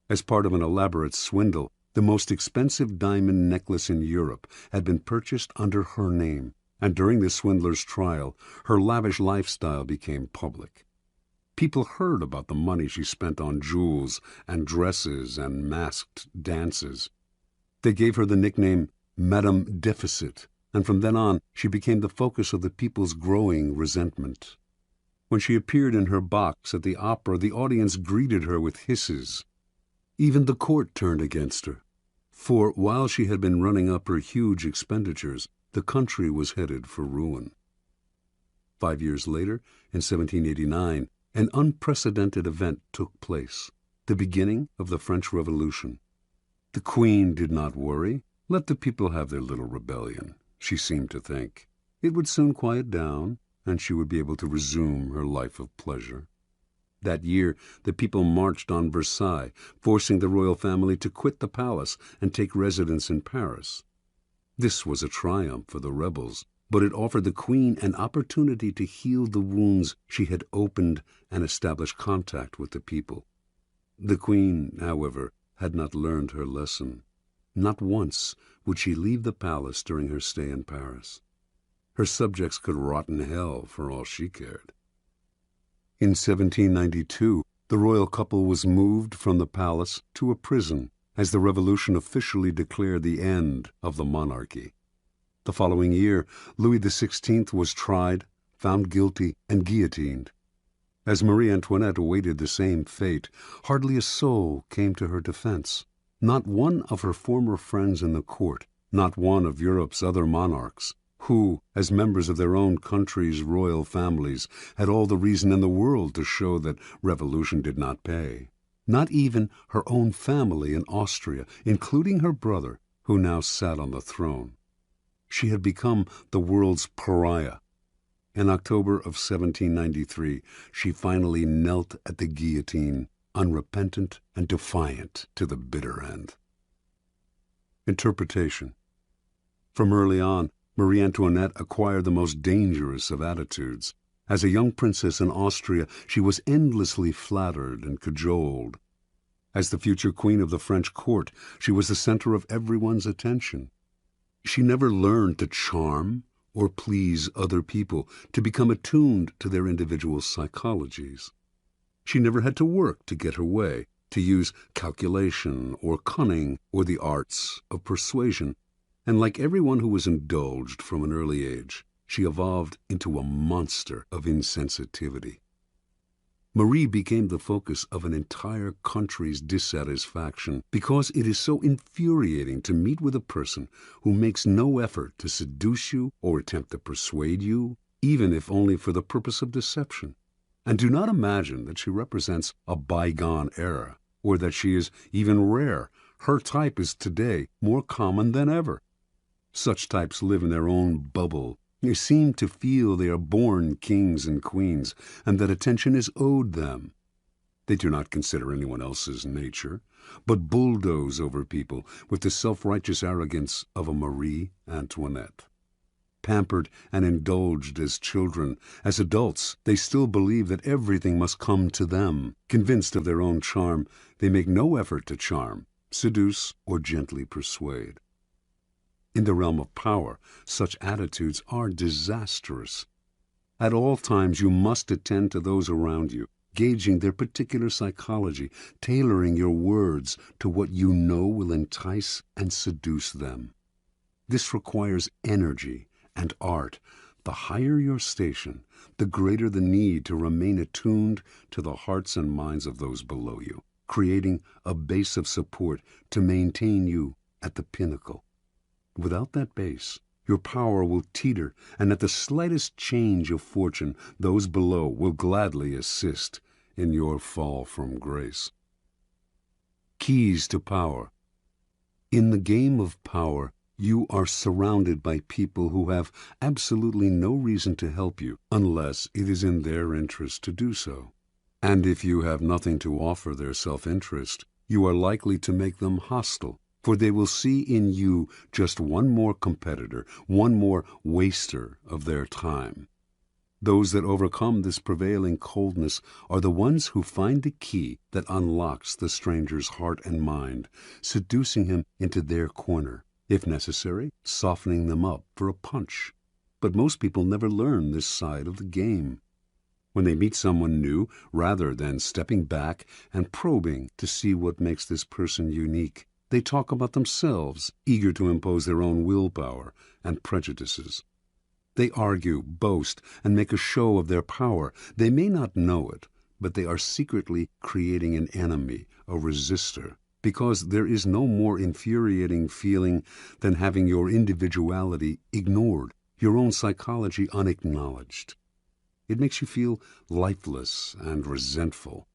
As part of an elaborate swindle, the most expensive diamond necklace in Europe had been purchased under her name, and during the swindler's trial, her lavish lifestyle became public. People heard about the money she spent on jewels and dresses and masked dances. They gave her the nickname Madame Deficit, and from then on she became the focus of the people's growing resentment. When she appeared in her box at the opera, the audience greeted her with hisses. Even the court turned against her, for while she had been running up her huge expenditures, the country was headed for ruin. 5 years later, in 1789, an unprecedented event took place, the beginning of the French Revolution. The queen did not worry. Let the people have their little rebellion, she seemed to think. It would soon quiet down, and she would be able to resume her life of pleasure. That year, the people marched on Versailles, forcing the royal family to quit the palace and take residence in Paris. This was a triumph for the rebels, but it offered the queen an opportunity to heal the wounds she had opened and establish contact with the people. The queen, however, had not learned her lesson. Not once would she leave the palace during her stay in Paris. Her subjects could rot in hell for all she cared. In 1792, the royal couple was moved from the palace to a prison as the revolution officially declared the end of the monarchy. The following year, Louis XVI was tried, found guilty, and guillotined. As Marie Antoinette awaited the same fate, hardly a soul came to her defense. Not one of her former friends in the court, not one of Europe's other monarchs, who, as members of their own country's royal families, had all the reason in the world to show that revolution did not pay. Not even her own family in Austria, including her brother, who now sat on the throne. She had become the world's pariah. In October of 1793, she finally knelt at the guillotine, unrepentant and defiant to the bitter end. Interpretation. From early on, Marie Antoinette acquired the most dangerous of attitudes. As a young princess in Austria, she was endlessly flattered and cajoled. As the future queen of the French court, she was the center of everyone's attention. She never learned to charm or please other people, to become attuned to their individual psychologies. She never had to work to get her way, to use calculation or cunning or the arts of persuasion. And like everyone who was indulged from an early age, she evolved into a monster of insensitivity. Marie became the focus of an entire country's dissatisfaction because it is so infuriating to meet with a person who makes no effort to seduce you or attempt to persuade you, even if only for the purpose of deception. And do not imagine that she represents a bygone era, or that she is even rare. Her type is today more common than ever. Such types live in their own bubble. They seem to feel they are born kings and queens, and that attention is owed them. They do not consider anyone else's nature, but bulldoze over people with the self-righteous arrogance of a Marie Antoinette. Pampered and indulged as children, as adults, they still believe that everything must come to them. Convinced of their own charm, they make no effort to charm, seduce, or gently persuade. In the realm of power, such attitudes are disastrous. At all times you must attend to those around you, gauging their particular psychology, tailoring your words to what you know will entice and seduce them. This requires energy and art. The higher your station, the greater the need to remain attuned to the hearts and minds of those below you, creating a base of support to maintain you at the pinnacle. Without that base, your power will teeter, and at the slightest change of fortune, those below will gladly assist in your fall from grace. Keys to power. In the game of power, you are surrounded by people who have absolutely no reason to help you unless it is in their interest to do so. And if you have nothing to offer their self-interest, you are likely to make them hostile, for they will see in you just one more competitor, one more waster of their time. Those that overcome this prevailing coldness are the ones who find the key that unlocks the stranger's heart and mind, seducing him into their corner, if necessary, softening them up for a punch. But most people never learn this side of the game. When they meet someone new, rather than stepping back and probing to see what makes this person unique, they talk about themselves, eager to impose their own willpower and prejudices. They argue, boast, and make a show of their power. They may not know it, but they are secretly creating an enemy, a resistor, because there is no more infuriating feeling than having your individuality ignored, your own psychology unacknowledged. It makes you feel lifeless and resentful.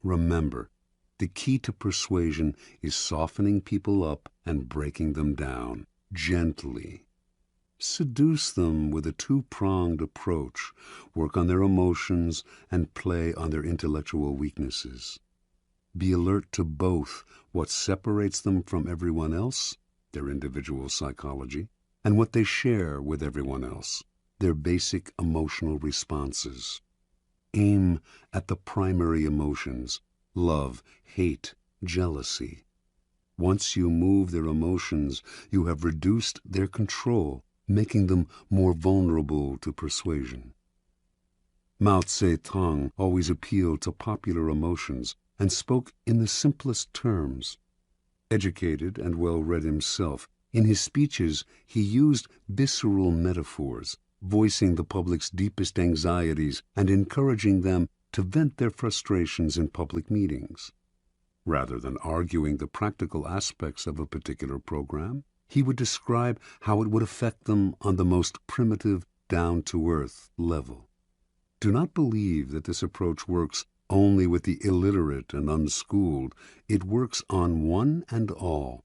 Remember, the key to persuasion is softening people up and breaking them down, gently. Seduce them with a two-pronged approach. Work on their emotions and play on their intellectual weaknesses. Be alert to both what separates them from everyone else, their individual psychology, and what they share with everyone else, their basic emotional responses. Aim at the primary emotions: love, hate, jealousy. Once you move their emotions, you have reduced their control, making them more vulnerable to persuasion. Mao Zedong always appealed to popular emotions and spoke in the simplest terms. Educated and well-read himself, in his speeches he used visceral metaphors, voicing the public's deepest anxieties and encouraging them to vent their frustrations in public meetings. Rather than arguing the practical aspects of a particular program, he would describe how it would affect them on the most primitive, down-to-earth level. Do not believe that this approach works only with the illiterate and unschooled. It works on one and all.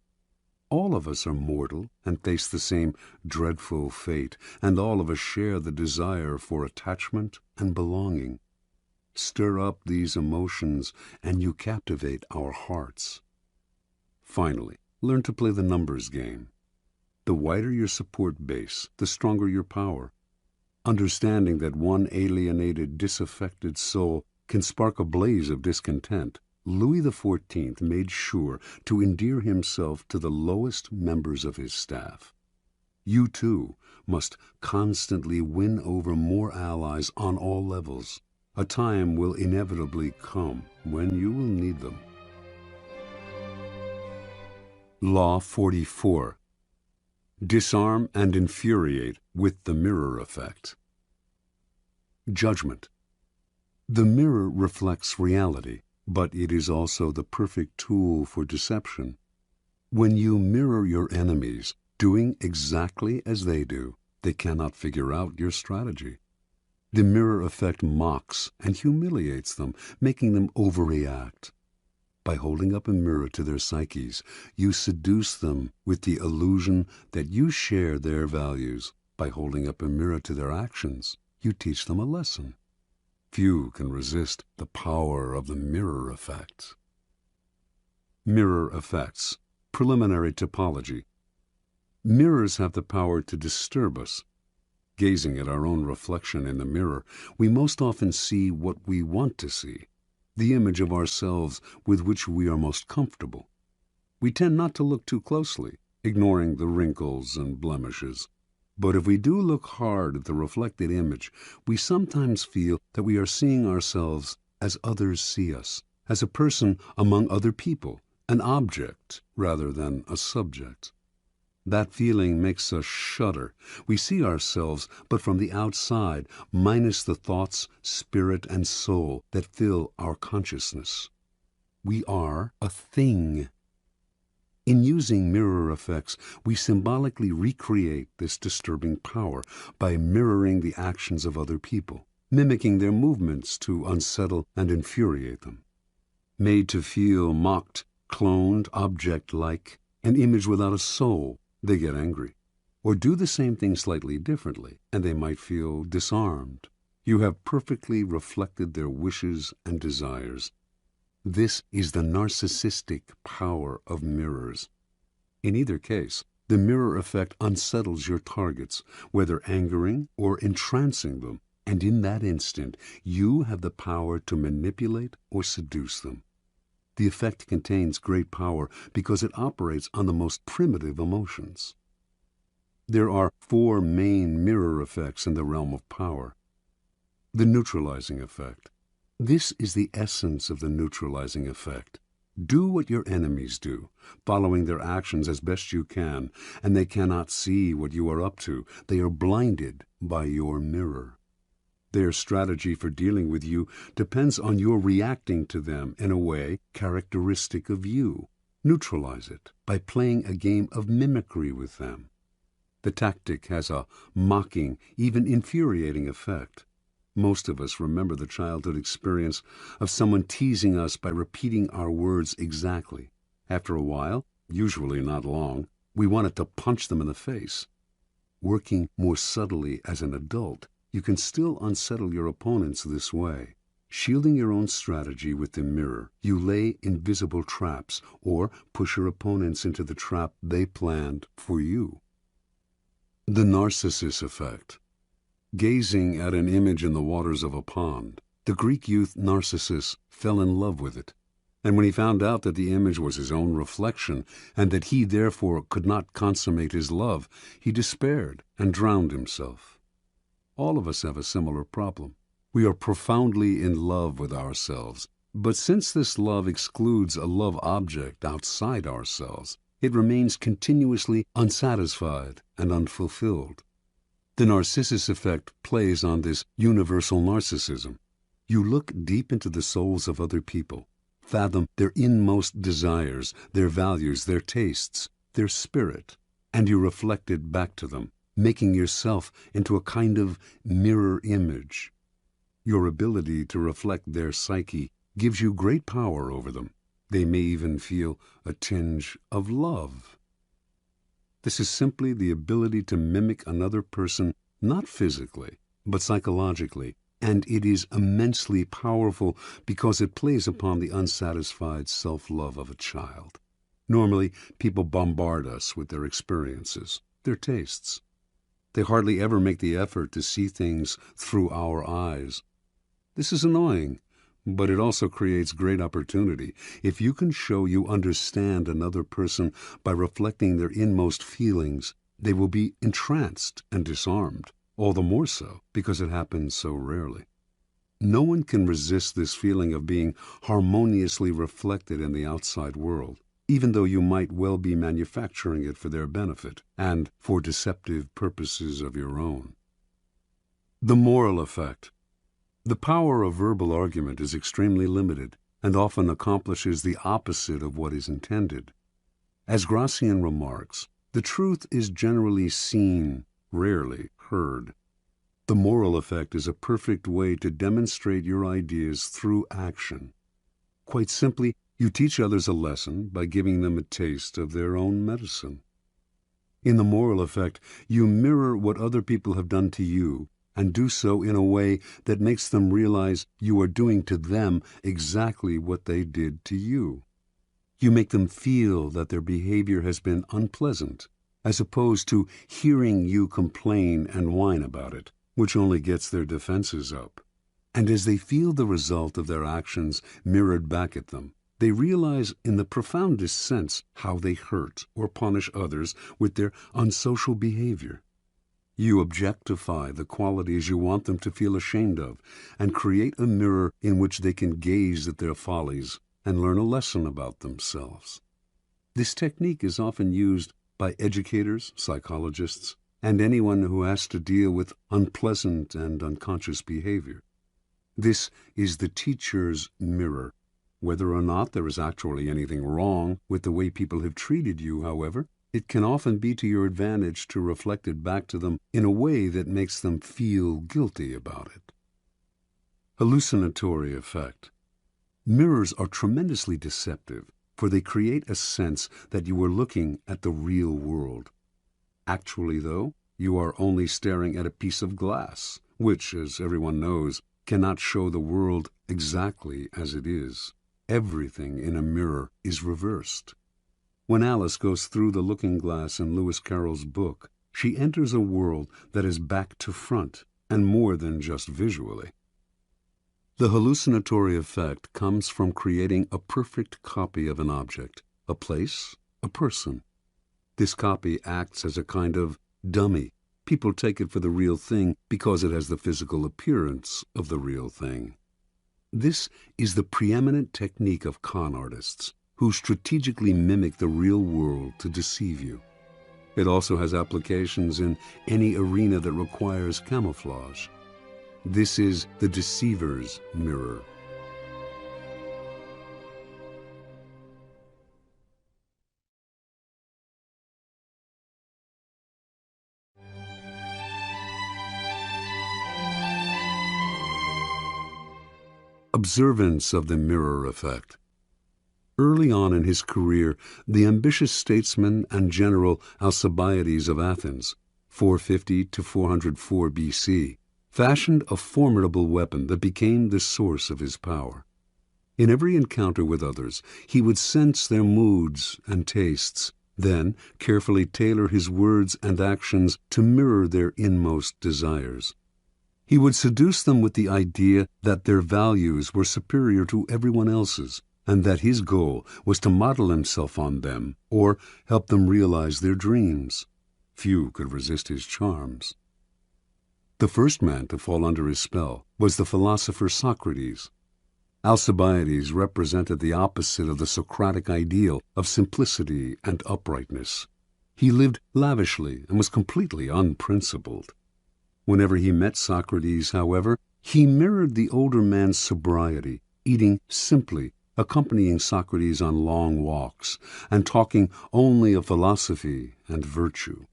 All of us are mortal and face the same dreadful fate, and all of us share the desire for attachment and belonging. Stir up these emotions, and you captivate our hearts. Finally, learn to play the numbers game. The wider your support base, the stronger your power. Understanding that one alienated, disaffected soul can spark a blaze of discontent, Louis XIV made sure to endear himself to the lowest members of his staff. You, too, must constantly win over more allies on all levels. A time will inevitably come when you will need them. Law 44. Disarm and infuriate with the mirror effect. Judgment. The mirror reflects reality, but it is also the perfect tool for deception. When you mirror your enemies, doing exactly as they do, they cannot figure out your strategy. The mirror effect mocks and humiliates them, making them overreact. By holding up a mirror to their psyches, you seduce them with the illusion that you share their values. By holding up a mirror to their actions, you teach them a lesson. Few can resist the power of the mirror effect. Mirror effects. Preliminary topology. Mirrors have the power to disturb us. Gazing at our own reflection in the mirror, we most often see what we want to see, the image of ourselves with which we are most comfortable. We tend not to look too closely, ignoring the wrinkles and blemishes. But if we do look hard at the reflected image, we sometimes feel that we are seeing ourselves as others see us, as a person among other people, an object rather than a subject. That feeling makes us shudder. We see ourselves, but from the outside, minus the thoughts, spirit, and soul that fill our consciousness. We are a thing. In using mirror effects, we symbolically recreate this disturbing power by mirroring the actions of other people, mimicking their movements to unsettle and infuriate them. Made to feel mocked, cloned, object-like, an image without a soul, they get angry. Or do the same thing slightly differently, and they might feel disarmed. You have perfectly reflected their wishes and desires. This is the narcissistic power of mirrors. In either case, the mirror effect unsettles your targets, whether angering or entrancing them, and in that instant, you have the power to manipulate or seduce them. The effect contains great power because it operates on the most primitive emotions. There are 4 main mirror effects in the realm of power. The neutralizing effect. This is the essence of the neutralizing effect. Do what your enemies do, following their actions as best you can, and they cannot see what you are up to. They are blinded by your mirror. Their strategy for dealing with you depends on your reacting to them in a way characteristic of you. Neutralize it by playing a game of mimicry with them. The tactic has a mocking, even infuriating effect. Most of us remember the childhood experience of someone teasing us by repeating our words exactly. After a while, usually not long, we wanted to punch them in the face. Working more subtly as an adult, you can still unsettle your opponents this way. Shielding your own strategy with the mirror, you lay invisible traps or push your opponents into the trap they planned for you. The narcissus effect. Gazing at an image in the waters of a pond, the Greek youth Narcissus fell in love with it. And when he found out that the image was his own reflection, and that he therefore could not consummate his love, he despaired and drowned himself. All of us have a similar problem. We are profoundly in love with ourselves, but since this love excludes a love object outside ourselves, it remains continuously unsatisfied and unfulfilled. The narcissus effect plays on this universal narcissism. You look deep into the souls of other people, fathom their inmost desires, their values, their tastes, their spirit, and you reflect it back to them, making yourself into a kind of mirror image. Your ability to reflect their psyche gives you great power over them. They may even feel a tinge of love. This is simply the ability to mimic another person, not physically, but psychologically, and it is immensely powerful because it plays upon the unsatisfied self-love of a child. Normally, people bombard us with their experiences, their tastes. They hardly ever make the effort to see things through our eyes. This is annoying, but it also creates great opportunity. If you can show you understand another person by reflecting their inmost feelings, they will be entranced and disarmed, all the more so because it happens so rarely. No one can resist this feeling of being harmoniously reflected in the outside world, even though you might well be manufacturing it for their benefit and for deceptive purposes of your own. The moral effect. The power of verbal argument is extremely limited and often accomplishes the opposite of what is intended. As Gracian remarks, the truth is generally seen, rarely heard. The moral effect is a perfect way to demonstrate your ideas through action. Quite simply, you teach others a lesson by giving them a taste of their own medicine. In the moral effect, you mirror what other people have done to you and do so in a way that makes them realize you are doing to them exactly what they did to you. You make them feel that their behavior has been unpleasant, as opposed to hearing you complain and whine about it, which only gets their defenses up. And as they feel the result of their actions mirrored back at them, they realize in the profoundest sense how they hurt or punish others with their unsocial behavior. You objectify the qualities you want them to feel ashamed of and create a mirror in which they can gaze at their follies and learn a lesson about themselves. This technique is often used by educators, psychologists, and anyone who has to deal with unpleasant and unconscious behavior. This is the teacher's mirror. Whether or not there is actually anything wrong with the way people have treated you, however, it can often be to your advantage to reflect it back to them in a way that makes them feel guilty about it. Hallucinatory effect. Mirrors are tremendously deceptive for they create a sense that you are looking at the real world. Actually, though, you are only staring at a piece of glass, which, as everyone knows, cannot show the world exactly as it is. Everything in a mirror is reversed. When Alice goes through the looking glass in Lewis Carroll's book, she enters a world that is back to front, and more than just visually. The hallucinatory effect comes from creating a perfect copy of an object, a place, a person. This copy acts as a kind of dummy. People take it for the real thing because it has the physical appearance of the real thing. This is the preeminent technique of con artists, who strategically mimic the real world to deceive you. It also has applications in any arena that requires camouflage. This is the deceiver's mirror. Observance of the mirror effect. Early on in his career, the ambitious statesman and general Alcibiades of Athens, 450 to 404 BC, fashioned a formidable weapon that became the source of his power. In every encounter with others, he would sense their moods and tastes, then carefully tailor his words and actions to mirror their inmost desires. He would seduce them with the idea that their values were superior to everyone else's, and that his goal was to model himself on them or help them realize their dreams. Few could resist his charms. The first man to fall under his spell was the philosopher Socrates. Alcibiades represented the opposite of the Socratic ideal of simplicity and uprightness. He lived lavishly and was completely unprincipled. Whenever he met Socrates, however, he mirrored the older man's sobriety, eating simply, accompanying Socrates on long walks, and talking only of philosophy and virtue.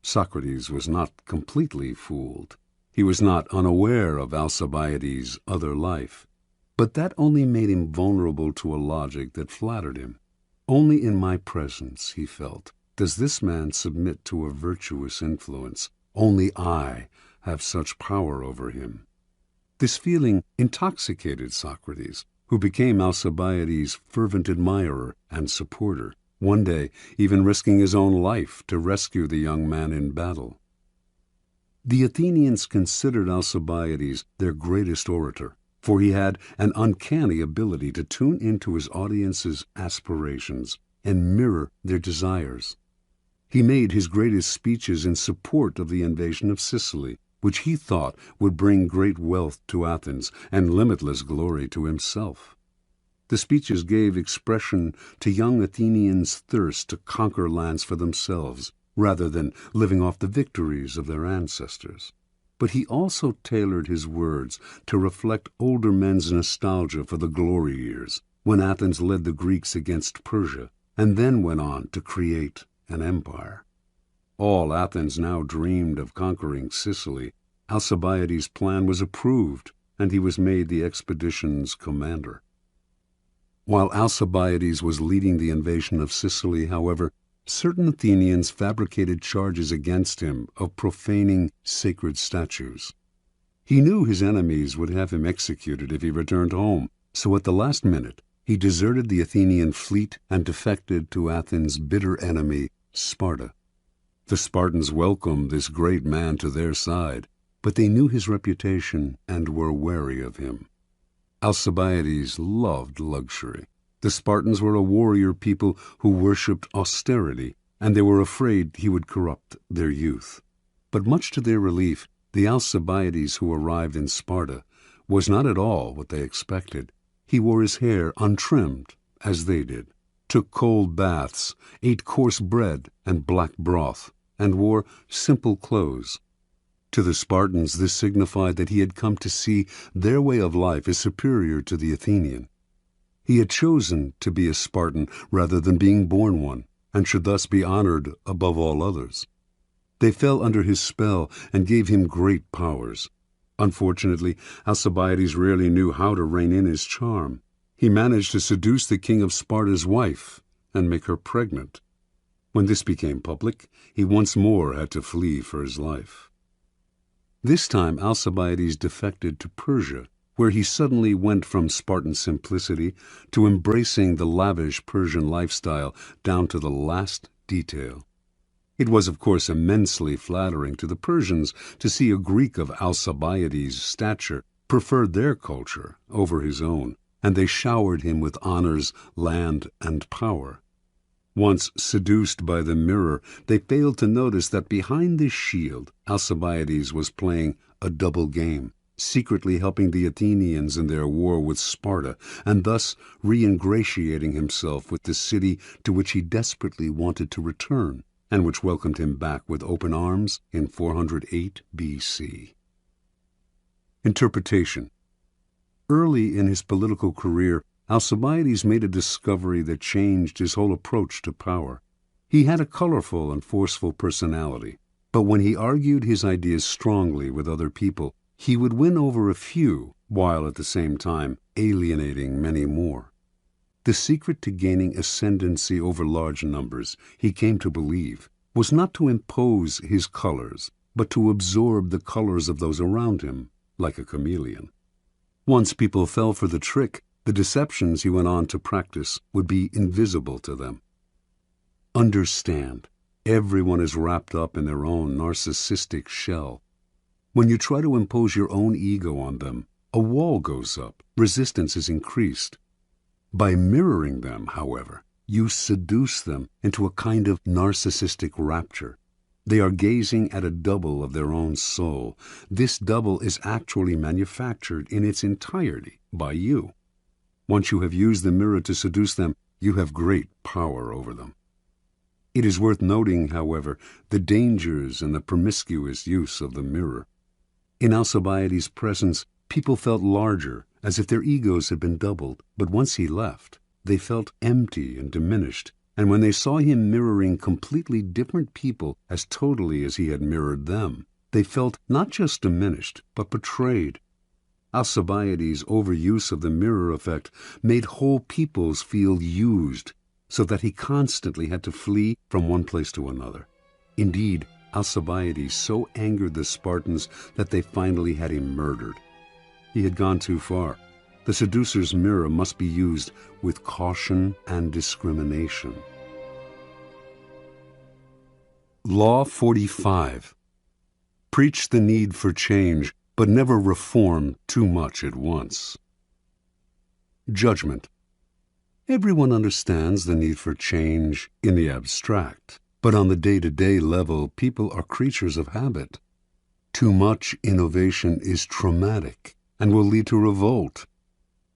Socrates was not completely fooled. He was not unaware of Alcibiades' other life. But that only made him vulnerable to a logic that flattered him. Only in my presence, he felt, does this man submit to a virtuous influence. Only I have such power over him. This feeling intoxicated Socrates, who became Alcibiades' fervent admirer and supporter, one day even risking his own life to rescue the young man in battle. The Athenians considered Alcibiades their greatest orator, for he had an uncanny ability to tune into his audience's aspirations and mirror their desires. He made his greatest speeches in support of the invasion of Sicily, which he thought would bring great wealth to Athens and limitless glory to himself. The speeches gave expression to young Athenians' thirst to conquer lands for themselves, rather than living off the victories of their ancestors. But he also tailored his words to reflect older men's nostalgia for the glory years, when Athens led the Greeks against Persia, and then went on to create an empire. All Athens now dreamed of conquering Sicily. Alcibiades' plan was approved, and he was made the expedition's commander. While Alcibiades was leading the invasion of Sicily, however, certain Athenians fabricated charges against him of profaning sacred statues. He knew his enemies would have him executed if he returned home, so at the last minute he deserted the Athenian fleet and defected to Athens' bitter enemy, Sparta. The Spartans welcomed this great man to their side, but they knew his reputation and were wary of him. Alcibiades loved luxury. The Spartans were a warrior people who worshipped austerity, and they were afraid he would corrupt their youth. But much to their relief, the Alcibiades who arrived in Sparta was not at all what they expected. He wore his hair untrimmed, as they did, took cold baths, ate coarse bread and black broth, and wore simple clothes. To the Spartans this signified that he had come to see their way of life as superior to the Athenian. He had chosen to be a Spartan rather than being born one, and should thus be honored above all others. They fell under his spell and gave him great powers. Unfortunately, Alcibiades rarely knew how to rein in his charm. He managed to seduce the king of Sparta's wife and make her pregnant. When this became public, he once more had to flee for his life. This time Alcibiades defected to Persia, where he suddenly went from Spartan simplicity to embracing the lavish Persian lifestyle down to the last detail. It was, of course, immensely flattering to the Persians to see a Greek of Alcibiades' stature preferred their culture over his own, and they showered him with honors, land, and power. Once seduced by the mirror, they failed to notice that behind this shield, Alcibiades was playing a double game, secretly helping the Athenians in their war with Sparta, and thus re-ingratiating himself with the city to which he desperately wanted to return, and which welcomed him back with open arms in 408 B.C. Interpretation. Early in his political career, Alcibiades made a discovery that changed his whole approach to power. He had a colorful and forceful personality, but when he argued his ideas strongly with other people, he would win over a few, while at the same time alienating many more. The secret to gaining ascendancy over large numbers, he came to believe, was not to impose his colors, but to absorb the colors of those around him, like a chameleon. Once people fell for the trick, the deceptions he went on to practice would be invisible to them. Understand, everyone is wrapped up in their own narcissistic shell. When you try to impose your own ego on them, a wall goes up, resistance is increased. By mirroring them, however, you seduce them into a kind of narcissistic rapture. They are gazing at a double of their own soul. This double is actually manufactured in its entirety by you. Once you have used the mirror to seduce them, you have great power over them. It is worth noting, however, the dangers and the promiscuous use of the mirror. In Alcibiades' presence, people felt larger, as if their egos had been doubled, but once he left, they felt empty and diminished, and when they saw him mirroring completely different people as totally as he had mirrored them, they felt not just diminished, but betrayed. Alcibiades' overuse of the mirror effect made whole peoples feel used, so that he constantly had to flee from one place to another. Indeed, Alcibiades so angered the Spartans that they finally had him murdered. He had gone too far. The seducer's mirror must be used with caution and discrimination. Law 45. Preach the need for change, but never reform too much at once. Judgment. Everyone understands the need for change in the abstract, but on the day-to-day level, people are creatures of habit. Too much innovation is traumatic and will lead to revolt.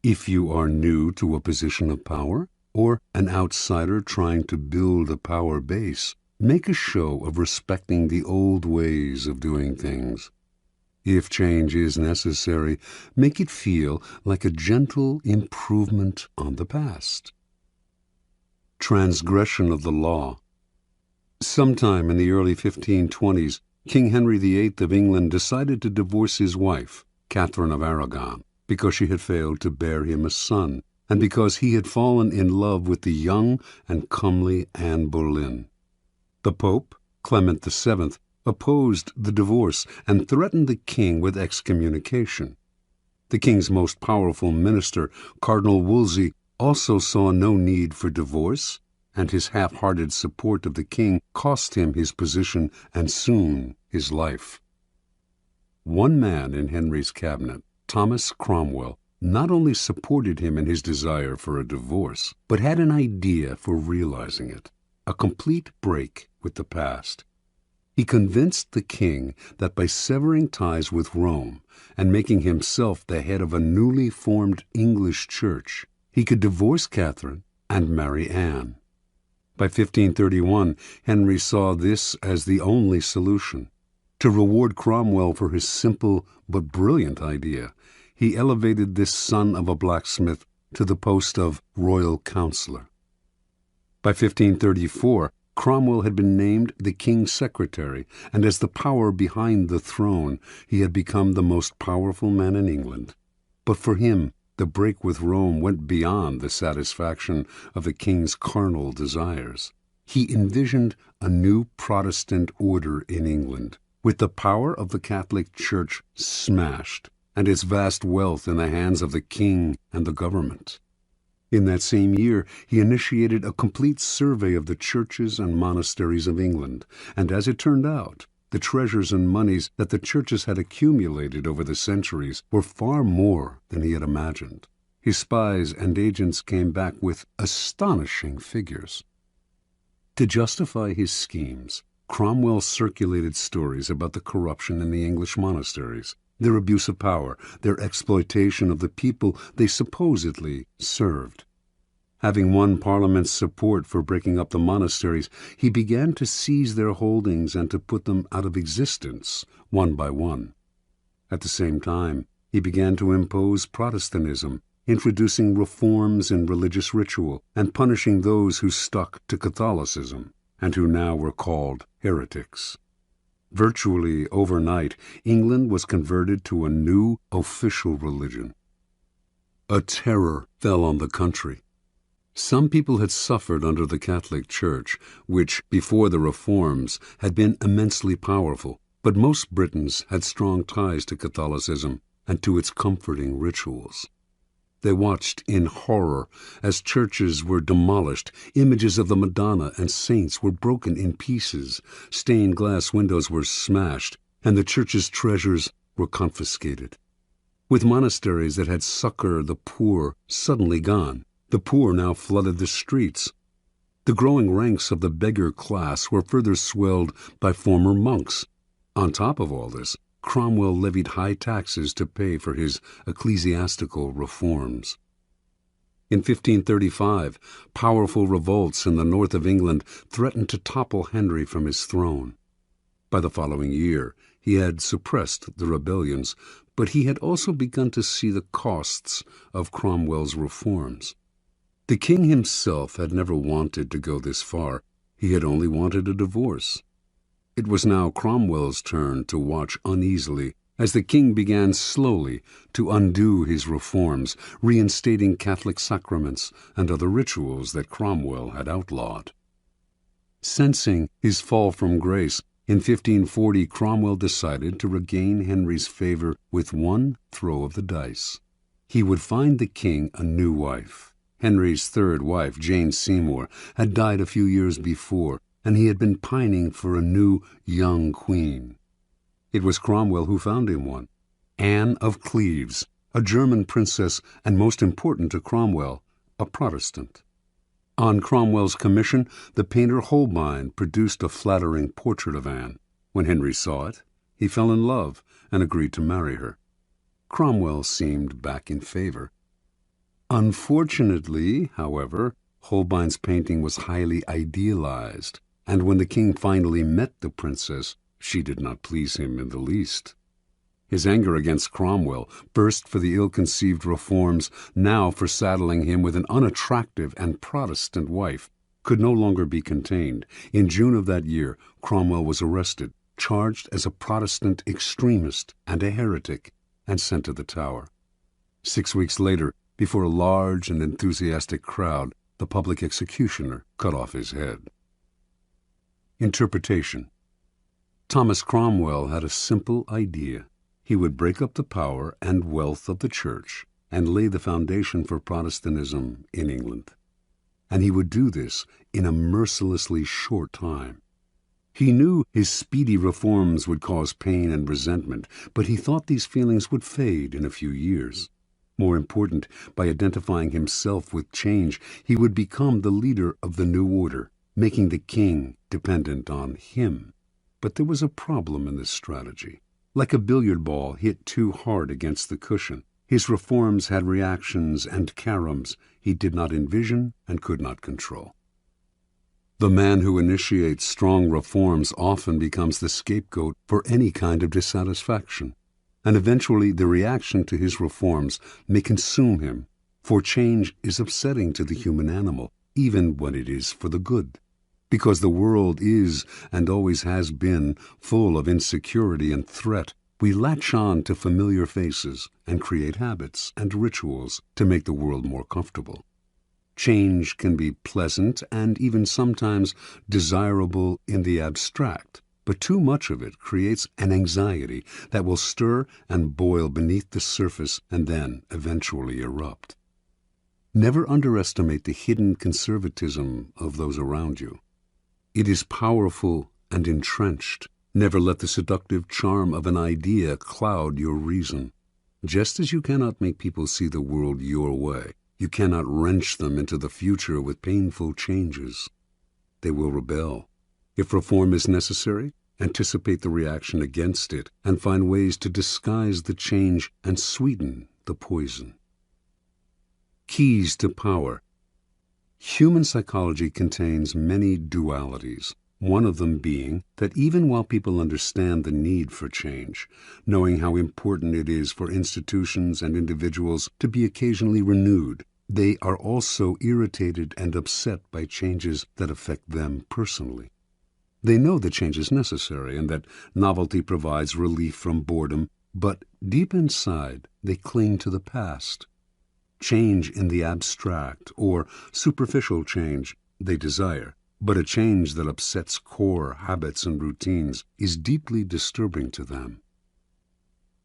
If you are new to a position of power, or an outsider trying to build a power base, make a show of respecting the old ways of doing things. If change is necessary, make it feel like a gentle improvement on the past. Transgression of the law. Sometime in the early 1520s, King Henry VIII of England decided to divorce his wife, Catherine of Aragon, because she had failed to bear him a son, and because he had fallen in love with the young and comely Anne Boleyn. The Pope, Clement VII, opposed the divorce and threatened the king with excommunication. The king's most powerful minister, Cardinal Wolsey, also saw no need for divorce, and his half-hearted support of the king cost him his position and soon his life. One man in Henry's cabinet, Thomas Cromwell, not only supported him in his desire for a divorce, but had an idea for realizing it, a complete break with the past. He convinced the king that by severing ties with Rome and making himself the head of a newly formed English church, he could divorce Catherine and marry Anne. By 1531, Henry saw this as the only solution. To reward Cromwell for his simple but brilliant idea, he elevated this son of a blacksmith to the post of royal counselor. By 1534, Cromwell had been named the king's secretary, and as the power behind the throne, he had become the most powerful man in England. But for him, the break with Rome went beyond the satisfaction of the king's carnal desires. He envisioned a new Protestant order in England, with the power of the Catholic Church smashed and its vast wealth in the hands of the king and the government. In that same year, he initiated a complete survey of the churches and monasteries of England, and as it turned out, the treasures and monies that the churches had accumulated over the centuries were far more than he had imagined. His spies and agents came back with astonishing figures. To justify his schemes, Cromwell circulated stories about the corruption in the English monasteries, their abuse of power, their exploitation of the people they supposedly served. Having won Parliament's support for breaking up the monasteries, he began to seize their holdings and to put them out of existence, one by one. At the same time, he began to impose Protestantism, introducing reforms in religious ritual and punishing those who stuck to Catholicism, and who now were called heretics. Virtually overnight, England was converted to a new official religion. A terror fell on the country. Some people had suffered under the Catholic Church, which, before the reforms, had been immensely powerful, but most Britons had strong ties to Catholicism and to its comforting rituals. They watched in horror as churches were demolished, images of the Madonna and saints were broken in pieces, stained glass windows were smashed, and the church's treasures were confiscated. With monasteries that had succored the poor suddenly gone, the poor now flooded the streets. The growing ranks of the beggar class were further swelled by former monks. On top of all this, Cromwell levied high taxes to pay for his ecclesiastical reforms. In 1535, powerful revolts in the north of England threatened to topple Henry from his throne. By the following year, he had suppressed the rebellions, but he had also begun to see the costs of Cromwell's reforms. The king himself had never wanted to go this far. He had only wanted a divorce. It was now Cromwell's turn to watch uneasily as the king began slowly to undo his reforms, reinstating Catholic sacraments and other rituals that Cromwell had outlawed. Sensing his fall from grace, in 1540 Cromwell decided to regain Henry's favor with one throw of the dice. He would find the king a new wife. Henry's third wife, Jane Seymour, had died a few years before, and he had been pining for a new, young queen. It was Cromwell who found him one, Anne of Cleves, a German princess and, most important to Cromwell, a Protestant. On Cromwell's commission, the painter Holbein produced a flattering portrait of Anne. When Henry saw it, he fell in love and agreed to marry her. Cromwell seemed back in favor. Unfortunately, however, Holbein's painting was highly idealized, and when the king finally met the princess, she did not please him in the least. His anger against Cromwell, first for the ill-conceived reforms, now for saddling him with an unattractive and Protestant wife, could no longer be contained. In June of that year, Cromwell was arrested, charged as a Protestant extremist and a heretic, and sent to the Tower. 6 weeks later, before a large and enthusiastic crowd, the public executioner cut off his head. Interpretation. Thomas Cromwell had a simple idea. He would break up the power and wealth of the Church and lay the foundation for Protestantism in England. And he would do this in a mercilessly short time. He knew his speedy reforms would cause pain and resentment, but he thought these feelings would fade in a few years. More important, by identifying himself with change, he would become the leader of the new order, making the king dependent on him. But there was a problem in this strategy. Like a billiard ball hit too hard against the cushion, his reforms had reactions and caroms he did not envision and could not control. The man who initiates strong reforms often becomes the scapegoat for any kind of dissatisfaction, and eventually the reaction to his reforms may consume him, for change is upsetting to the human animal, even when it is for the good. Because the world is, and always has been, full of insecurity and threat, We latch on to familiar faces and create habits and rituals to make the world more comfortable. Change can be pleasant and even sometimes desirable in the abstract, but too much of it creates an anxiety that will stir and boil beneath the surface and then eventually erupt. Never underestimate the hidden conservatism of those around you. It is powerful and entrenched. Never let the seductive charm of an idea cloud your reason. Just as you cannot make people see the world your way, you cannot wrench them into the future with painful changes. They will rebel. If reform is necessary, anticipate the reaction against it and find ways to disguise the change and sweeten the poison. Keys to power. Human psychology contains many dualities, one of them being that even while people understand the need for change, knowing how important it is for institutions and individuals to be occasionally renewed, they are also irritated and upset by changes that affect them personally. They know that change is necessary and that novelty provides relief from boredom, but deep inside they cling to the past. Change in the abstract or superficial change they desire, but a change that upsets core habits and routines is deeply disturbing to them.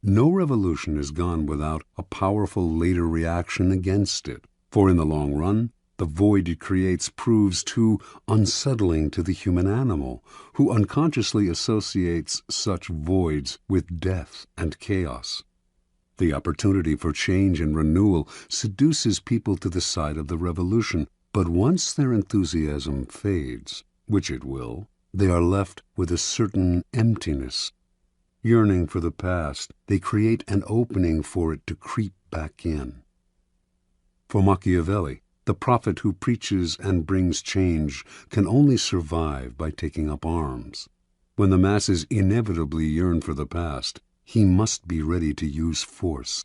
No revolution is gone without a powerful later reaction against it, for in the long run, the void it creates proves too unsettling to the human animal, who unconsciously associates such voids with death and chaos. The opportunity for change and renewal seduces people to the side of the revolution, but once their enthusiasm fades, which it will, they are left with a certain emptiness. Yearning for the past, they create an opening for it to creep back in. For Machiavelli, the prophet who preaches and brings change can only survive by taking up arms. When the masses inevitably yearn for the past, he must be ready to use force.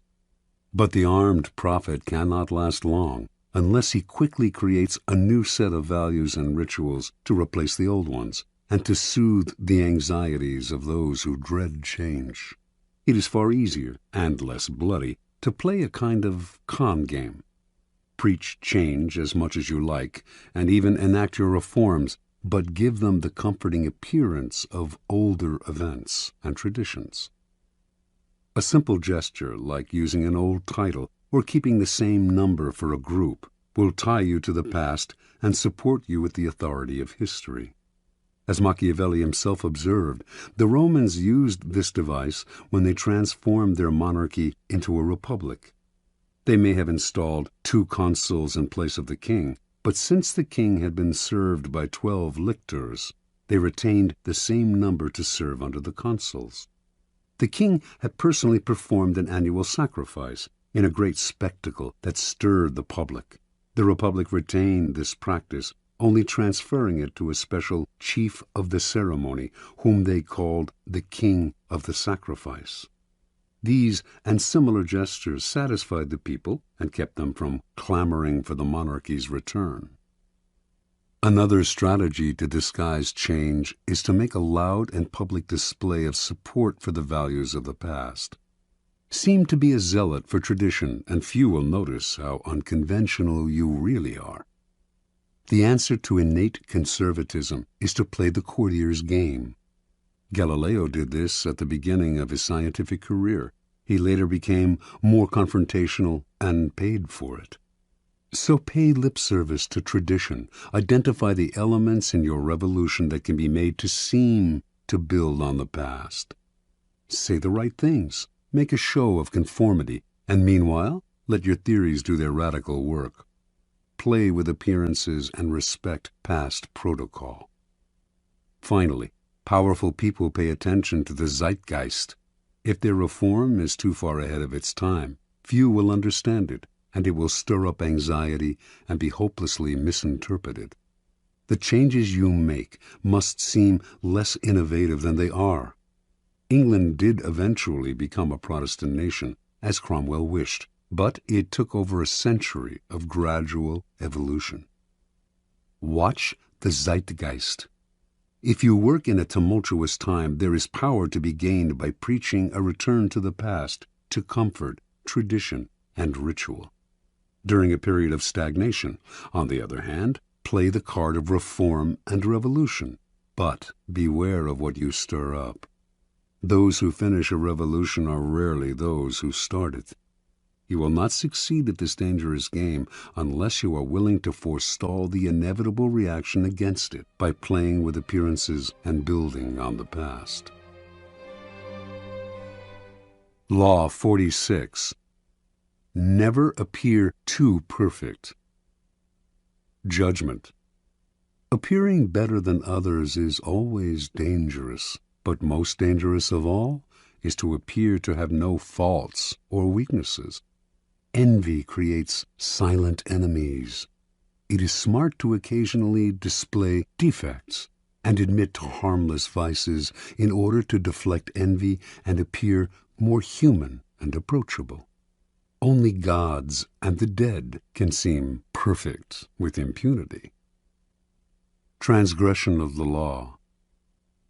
But the armed prophet cannot last long unless he quickly creates a new set of values and rituals to replace the old ones and to soothe the anxieties of those who dread change. It is far easier and less bloody to play a kind of con game. Preach change as much as you like and even enact your reforms, but give them the comforting appearance of older events and traditions. A simple gesture, like using an old title or keeping the same number for a group, will tie you to the past and support you with the authority of history. As Machiavelli himself observed, the Romans used this device when they transformed their monarchy into a republic. They may have installed 2 consuls in place of the king, but since the king had been served by 12 lictors, they retained the same number to serve under the consuls. The king had personally performed an annual sacrifice in a great spectacle that stirred the public. The republic retained this practice, only transferring it to a special chief of the ceremony, whom they called the king of the sacrifice. These and similar gestures satisfied the people and kept them from clamoring for the monarchy's return. Another strategy to disguise change is to make a loud and public display of support for the values of the past. Seem to be a zealot for tradition, and few will notice how unconventional you really are. The answer to innate conservatism is to play the courtier's game. Galileo did this at the beginning of his scientific career. He later became more confrontational and paid for it. So pay lip service to tradition. Identify the elements in your revolution that can be made to seem to build on the past. Say the right things. Make a show of conformity, and meanwhile, let your theories do their radical work. Play with appearances and respect past protocol. Finally, powerful people pay attention to the zeitgeist. If their reform is too far ahead of its time, few will understand it, and it will stir up anxiety and be hopelessly misinterpreted. The changes you make must seem less innovative than they are. England did eventually become a Protestant nation, as Cromwell wished, but it took over a century of gradual evolution. Watch the zeitgeist. If you work in a tumultuous time, there is power to be gained by preaching a return to the past, to comfort, tradition, and ritual. During a period of stagnation, on the other hand, play the card of reform and revolution, but beware of what you stir up. Those who finish a revolution are rarely those who start it. You will not succeed at this dangerous game unless you are willing to forestall the inevitable reaction against it by playing with appearances and building on the past. Law 46. Never appear too perfect. Judgment. Appearing better than others is always dangerous, but most dangerous of all is to appear to have no faults or weaknesses. Envy creates silent enemies. It is smart to occasionally display defects and admit to harmless vices in order to deflect envy and appear more human and approachable. Only gods and the dead can seem perfect with impunity. Transgression of the law.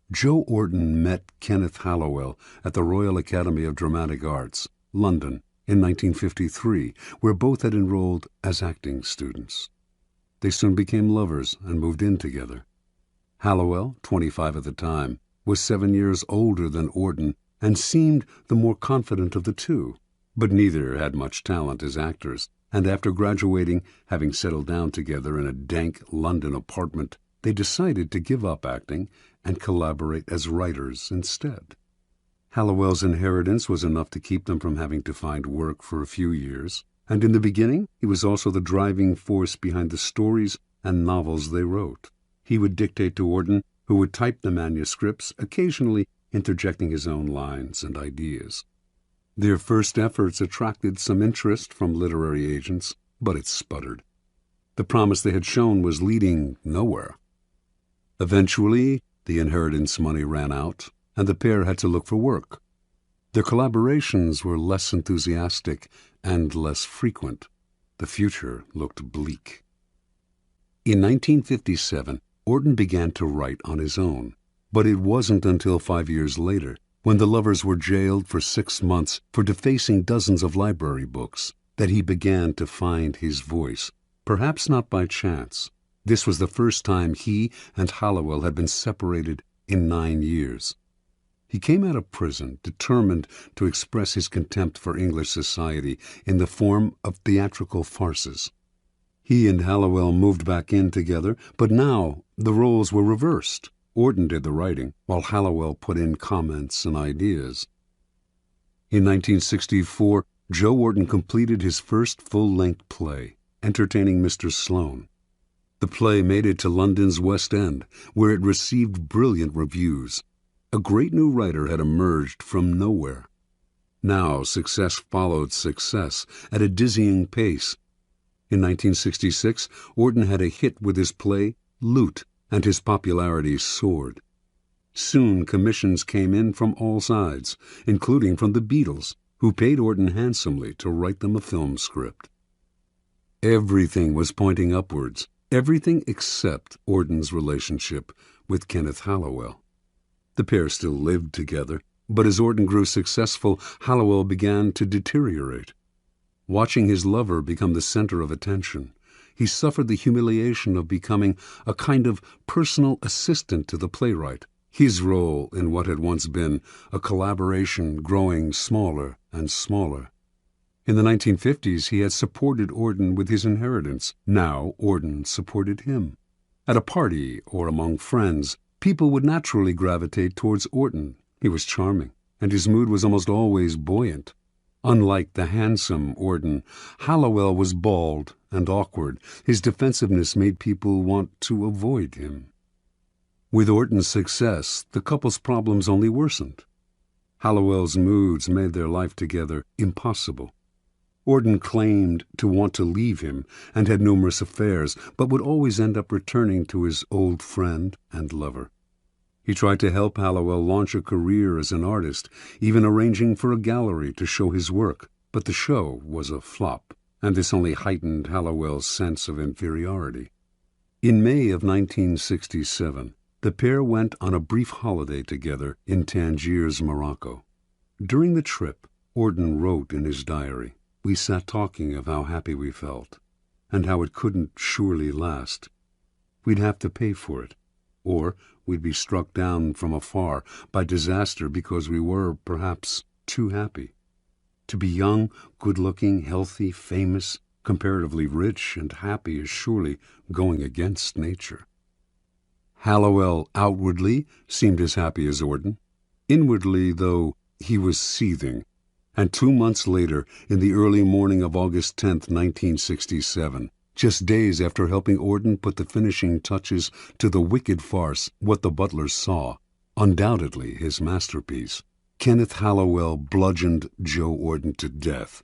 Joe Orton met Kenneth Hallowell at the Royal Academy of Dramatic Arts, London, in 1953, where both had enrolled as acting students. They soon became lovers and moved in together. Hallowell, 25 at the time, was 7 years older than Orton and seemed the more confident of the two, but neither had much talent as actors, and after graduating, having settled down together in a dank London apartment, they decided to give up acting and collaborate as writers instead. Hallowell's inheritance was enough to keep them from having to find work for a few years, and in the beginning he was also the driving force behind the stories and novels they wrote. He would dictate to Orton, who would type the manuscripts, occasionally interjecting his own lines and ideas. Their first efforts attracted some interest from literary agents, but it sputtered. The promise they had shown was leading nowhere. Eventually, the inheritance money ran out, and the pair had to look for work. Their collaborations were less enthusiastic and less frequent. The future looked bleak. In 1957, Orton began to write on his own, but it wasn't until 5 years later, when the lovers were jailed for 6 months for defacing dozens of library books, that he began to find his voice, perhaps not by chance. This was the first time he and Hallowell had been separated in 9 years. He came out of prison determined to express his contempt for English society in the form of theatrical farces. He and Hallowell moved back in together, but now the roles were reversed. Orton did the writing, while Hallowell put in comments and ideas. In 1964, Joe Orton completed his first full-length play, Entertaining Mr. Sloane. The play made it to London's West End, where it received brilliant reviews. A great new writer had emerged from nowhere. Now success followed success at a dizzying pace. In 1966, Orton had a hit with his play, Loot, and his popularity soared. Soon commissions came in from all sides, including from the Beatles, who paid Orton handsomely to write them a film script. Everything was pointing upwards, everything except Orton's relationship with Kenneth Hallowell. The pair still lived together, but as Orton grew successful, Hallowell began to deteriorate. Watching his lover become the center of attention, he suffered the humiliation of becoming a kind of personal assistant to the playwright, his role in what had once been a collaboration growing smaller and smaller. In the 1950s, he had supported Orton with his inheritance. Now Orton supported him. At a party or among friends, people would naturally gravitate towards Orton. He was charming, and his mood was almost always buoyant. Unlike the handsome Orton, Hallowell was bald and awkward. His defensiveness made people want to avoid him. With Orton's success, the couple's problems only worsened. Hallowell's moods made their life together impossible. Orton claimed to want to leave him and had numerous affairs, but would always end up returning to his old friend and lover. He tried to help Hallowell launch a career as an artist, even arranging for a gallery to show his work, but the show was a flop, and this only heightened Hallowell's sense of inferiority. In May of 1967, The pair went on a brief holiday together in Tangiers, Morocco. During the trip, Auden wrote in his diary, "We sat talking of how happy we felt, and how it couldn't surely last. We'd have to pay for it, or we'd be struck down from afar by disaster because we were, perhaps, too happy. To be young, good-looking, healthy, famous, comparatively rich and happy is surely going against nature." Hallowell outwardly seemed as happy as Auden. Inwardly, though, he was seething, and 2 months later, in the early morning of August 10th, 1967, just days after helping Auden put the finishing touches to the wicked farce What the Butlers Saw, undoubtedly his masterpiece, Kenneth Hallowell bludgeoned Joe Auden to death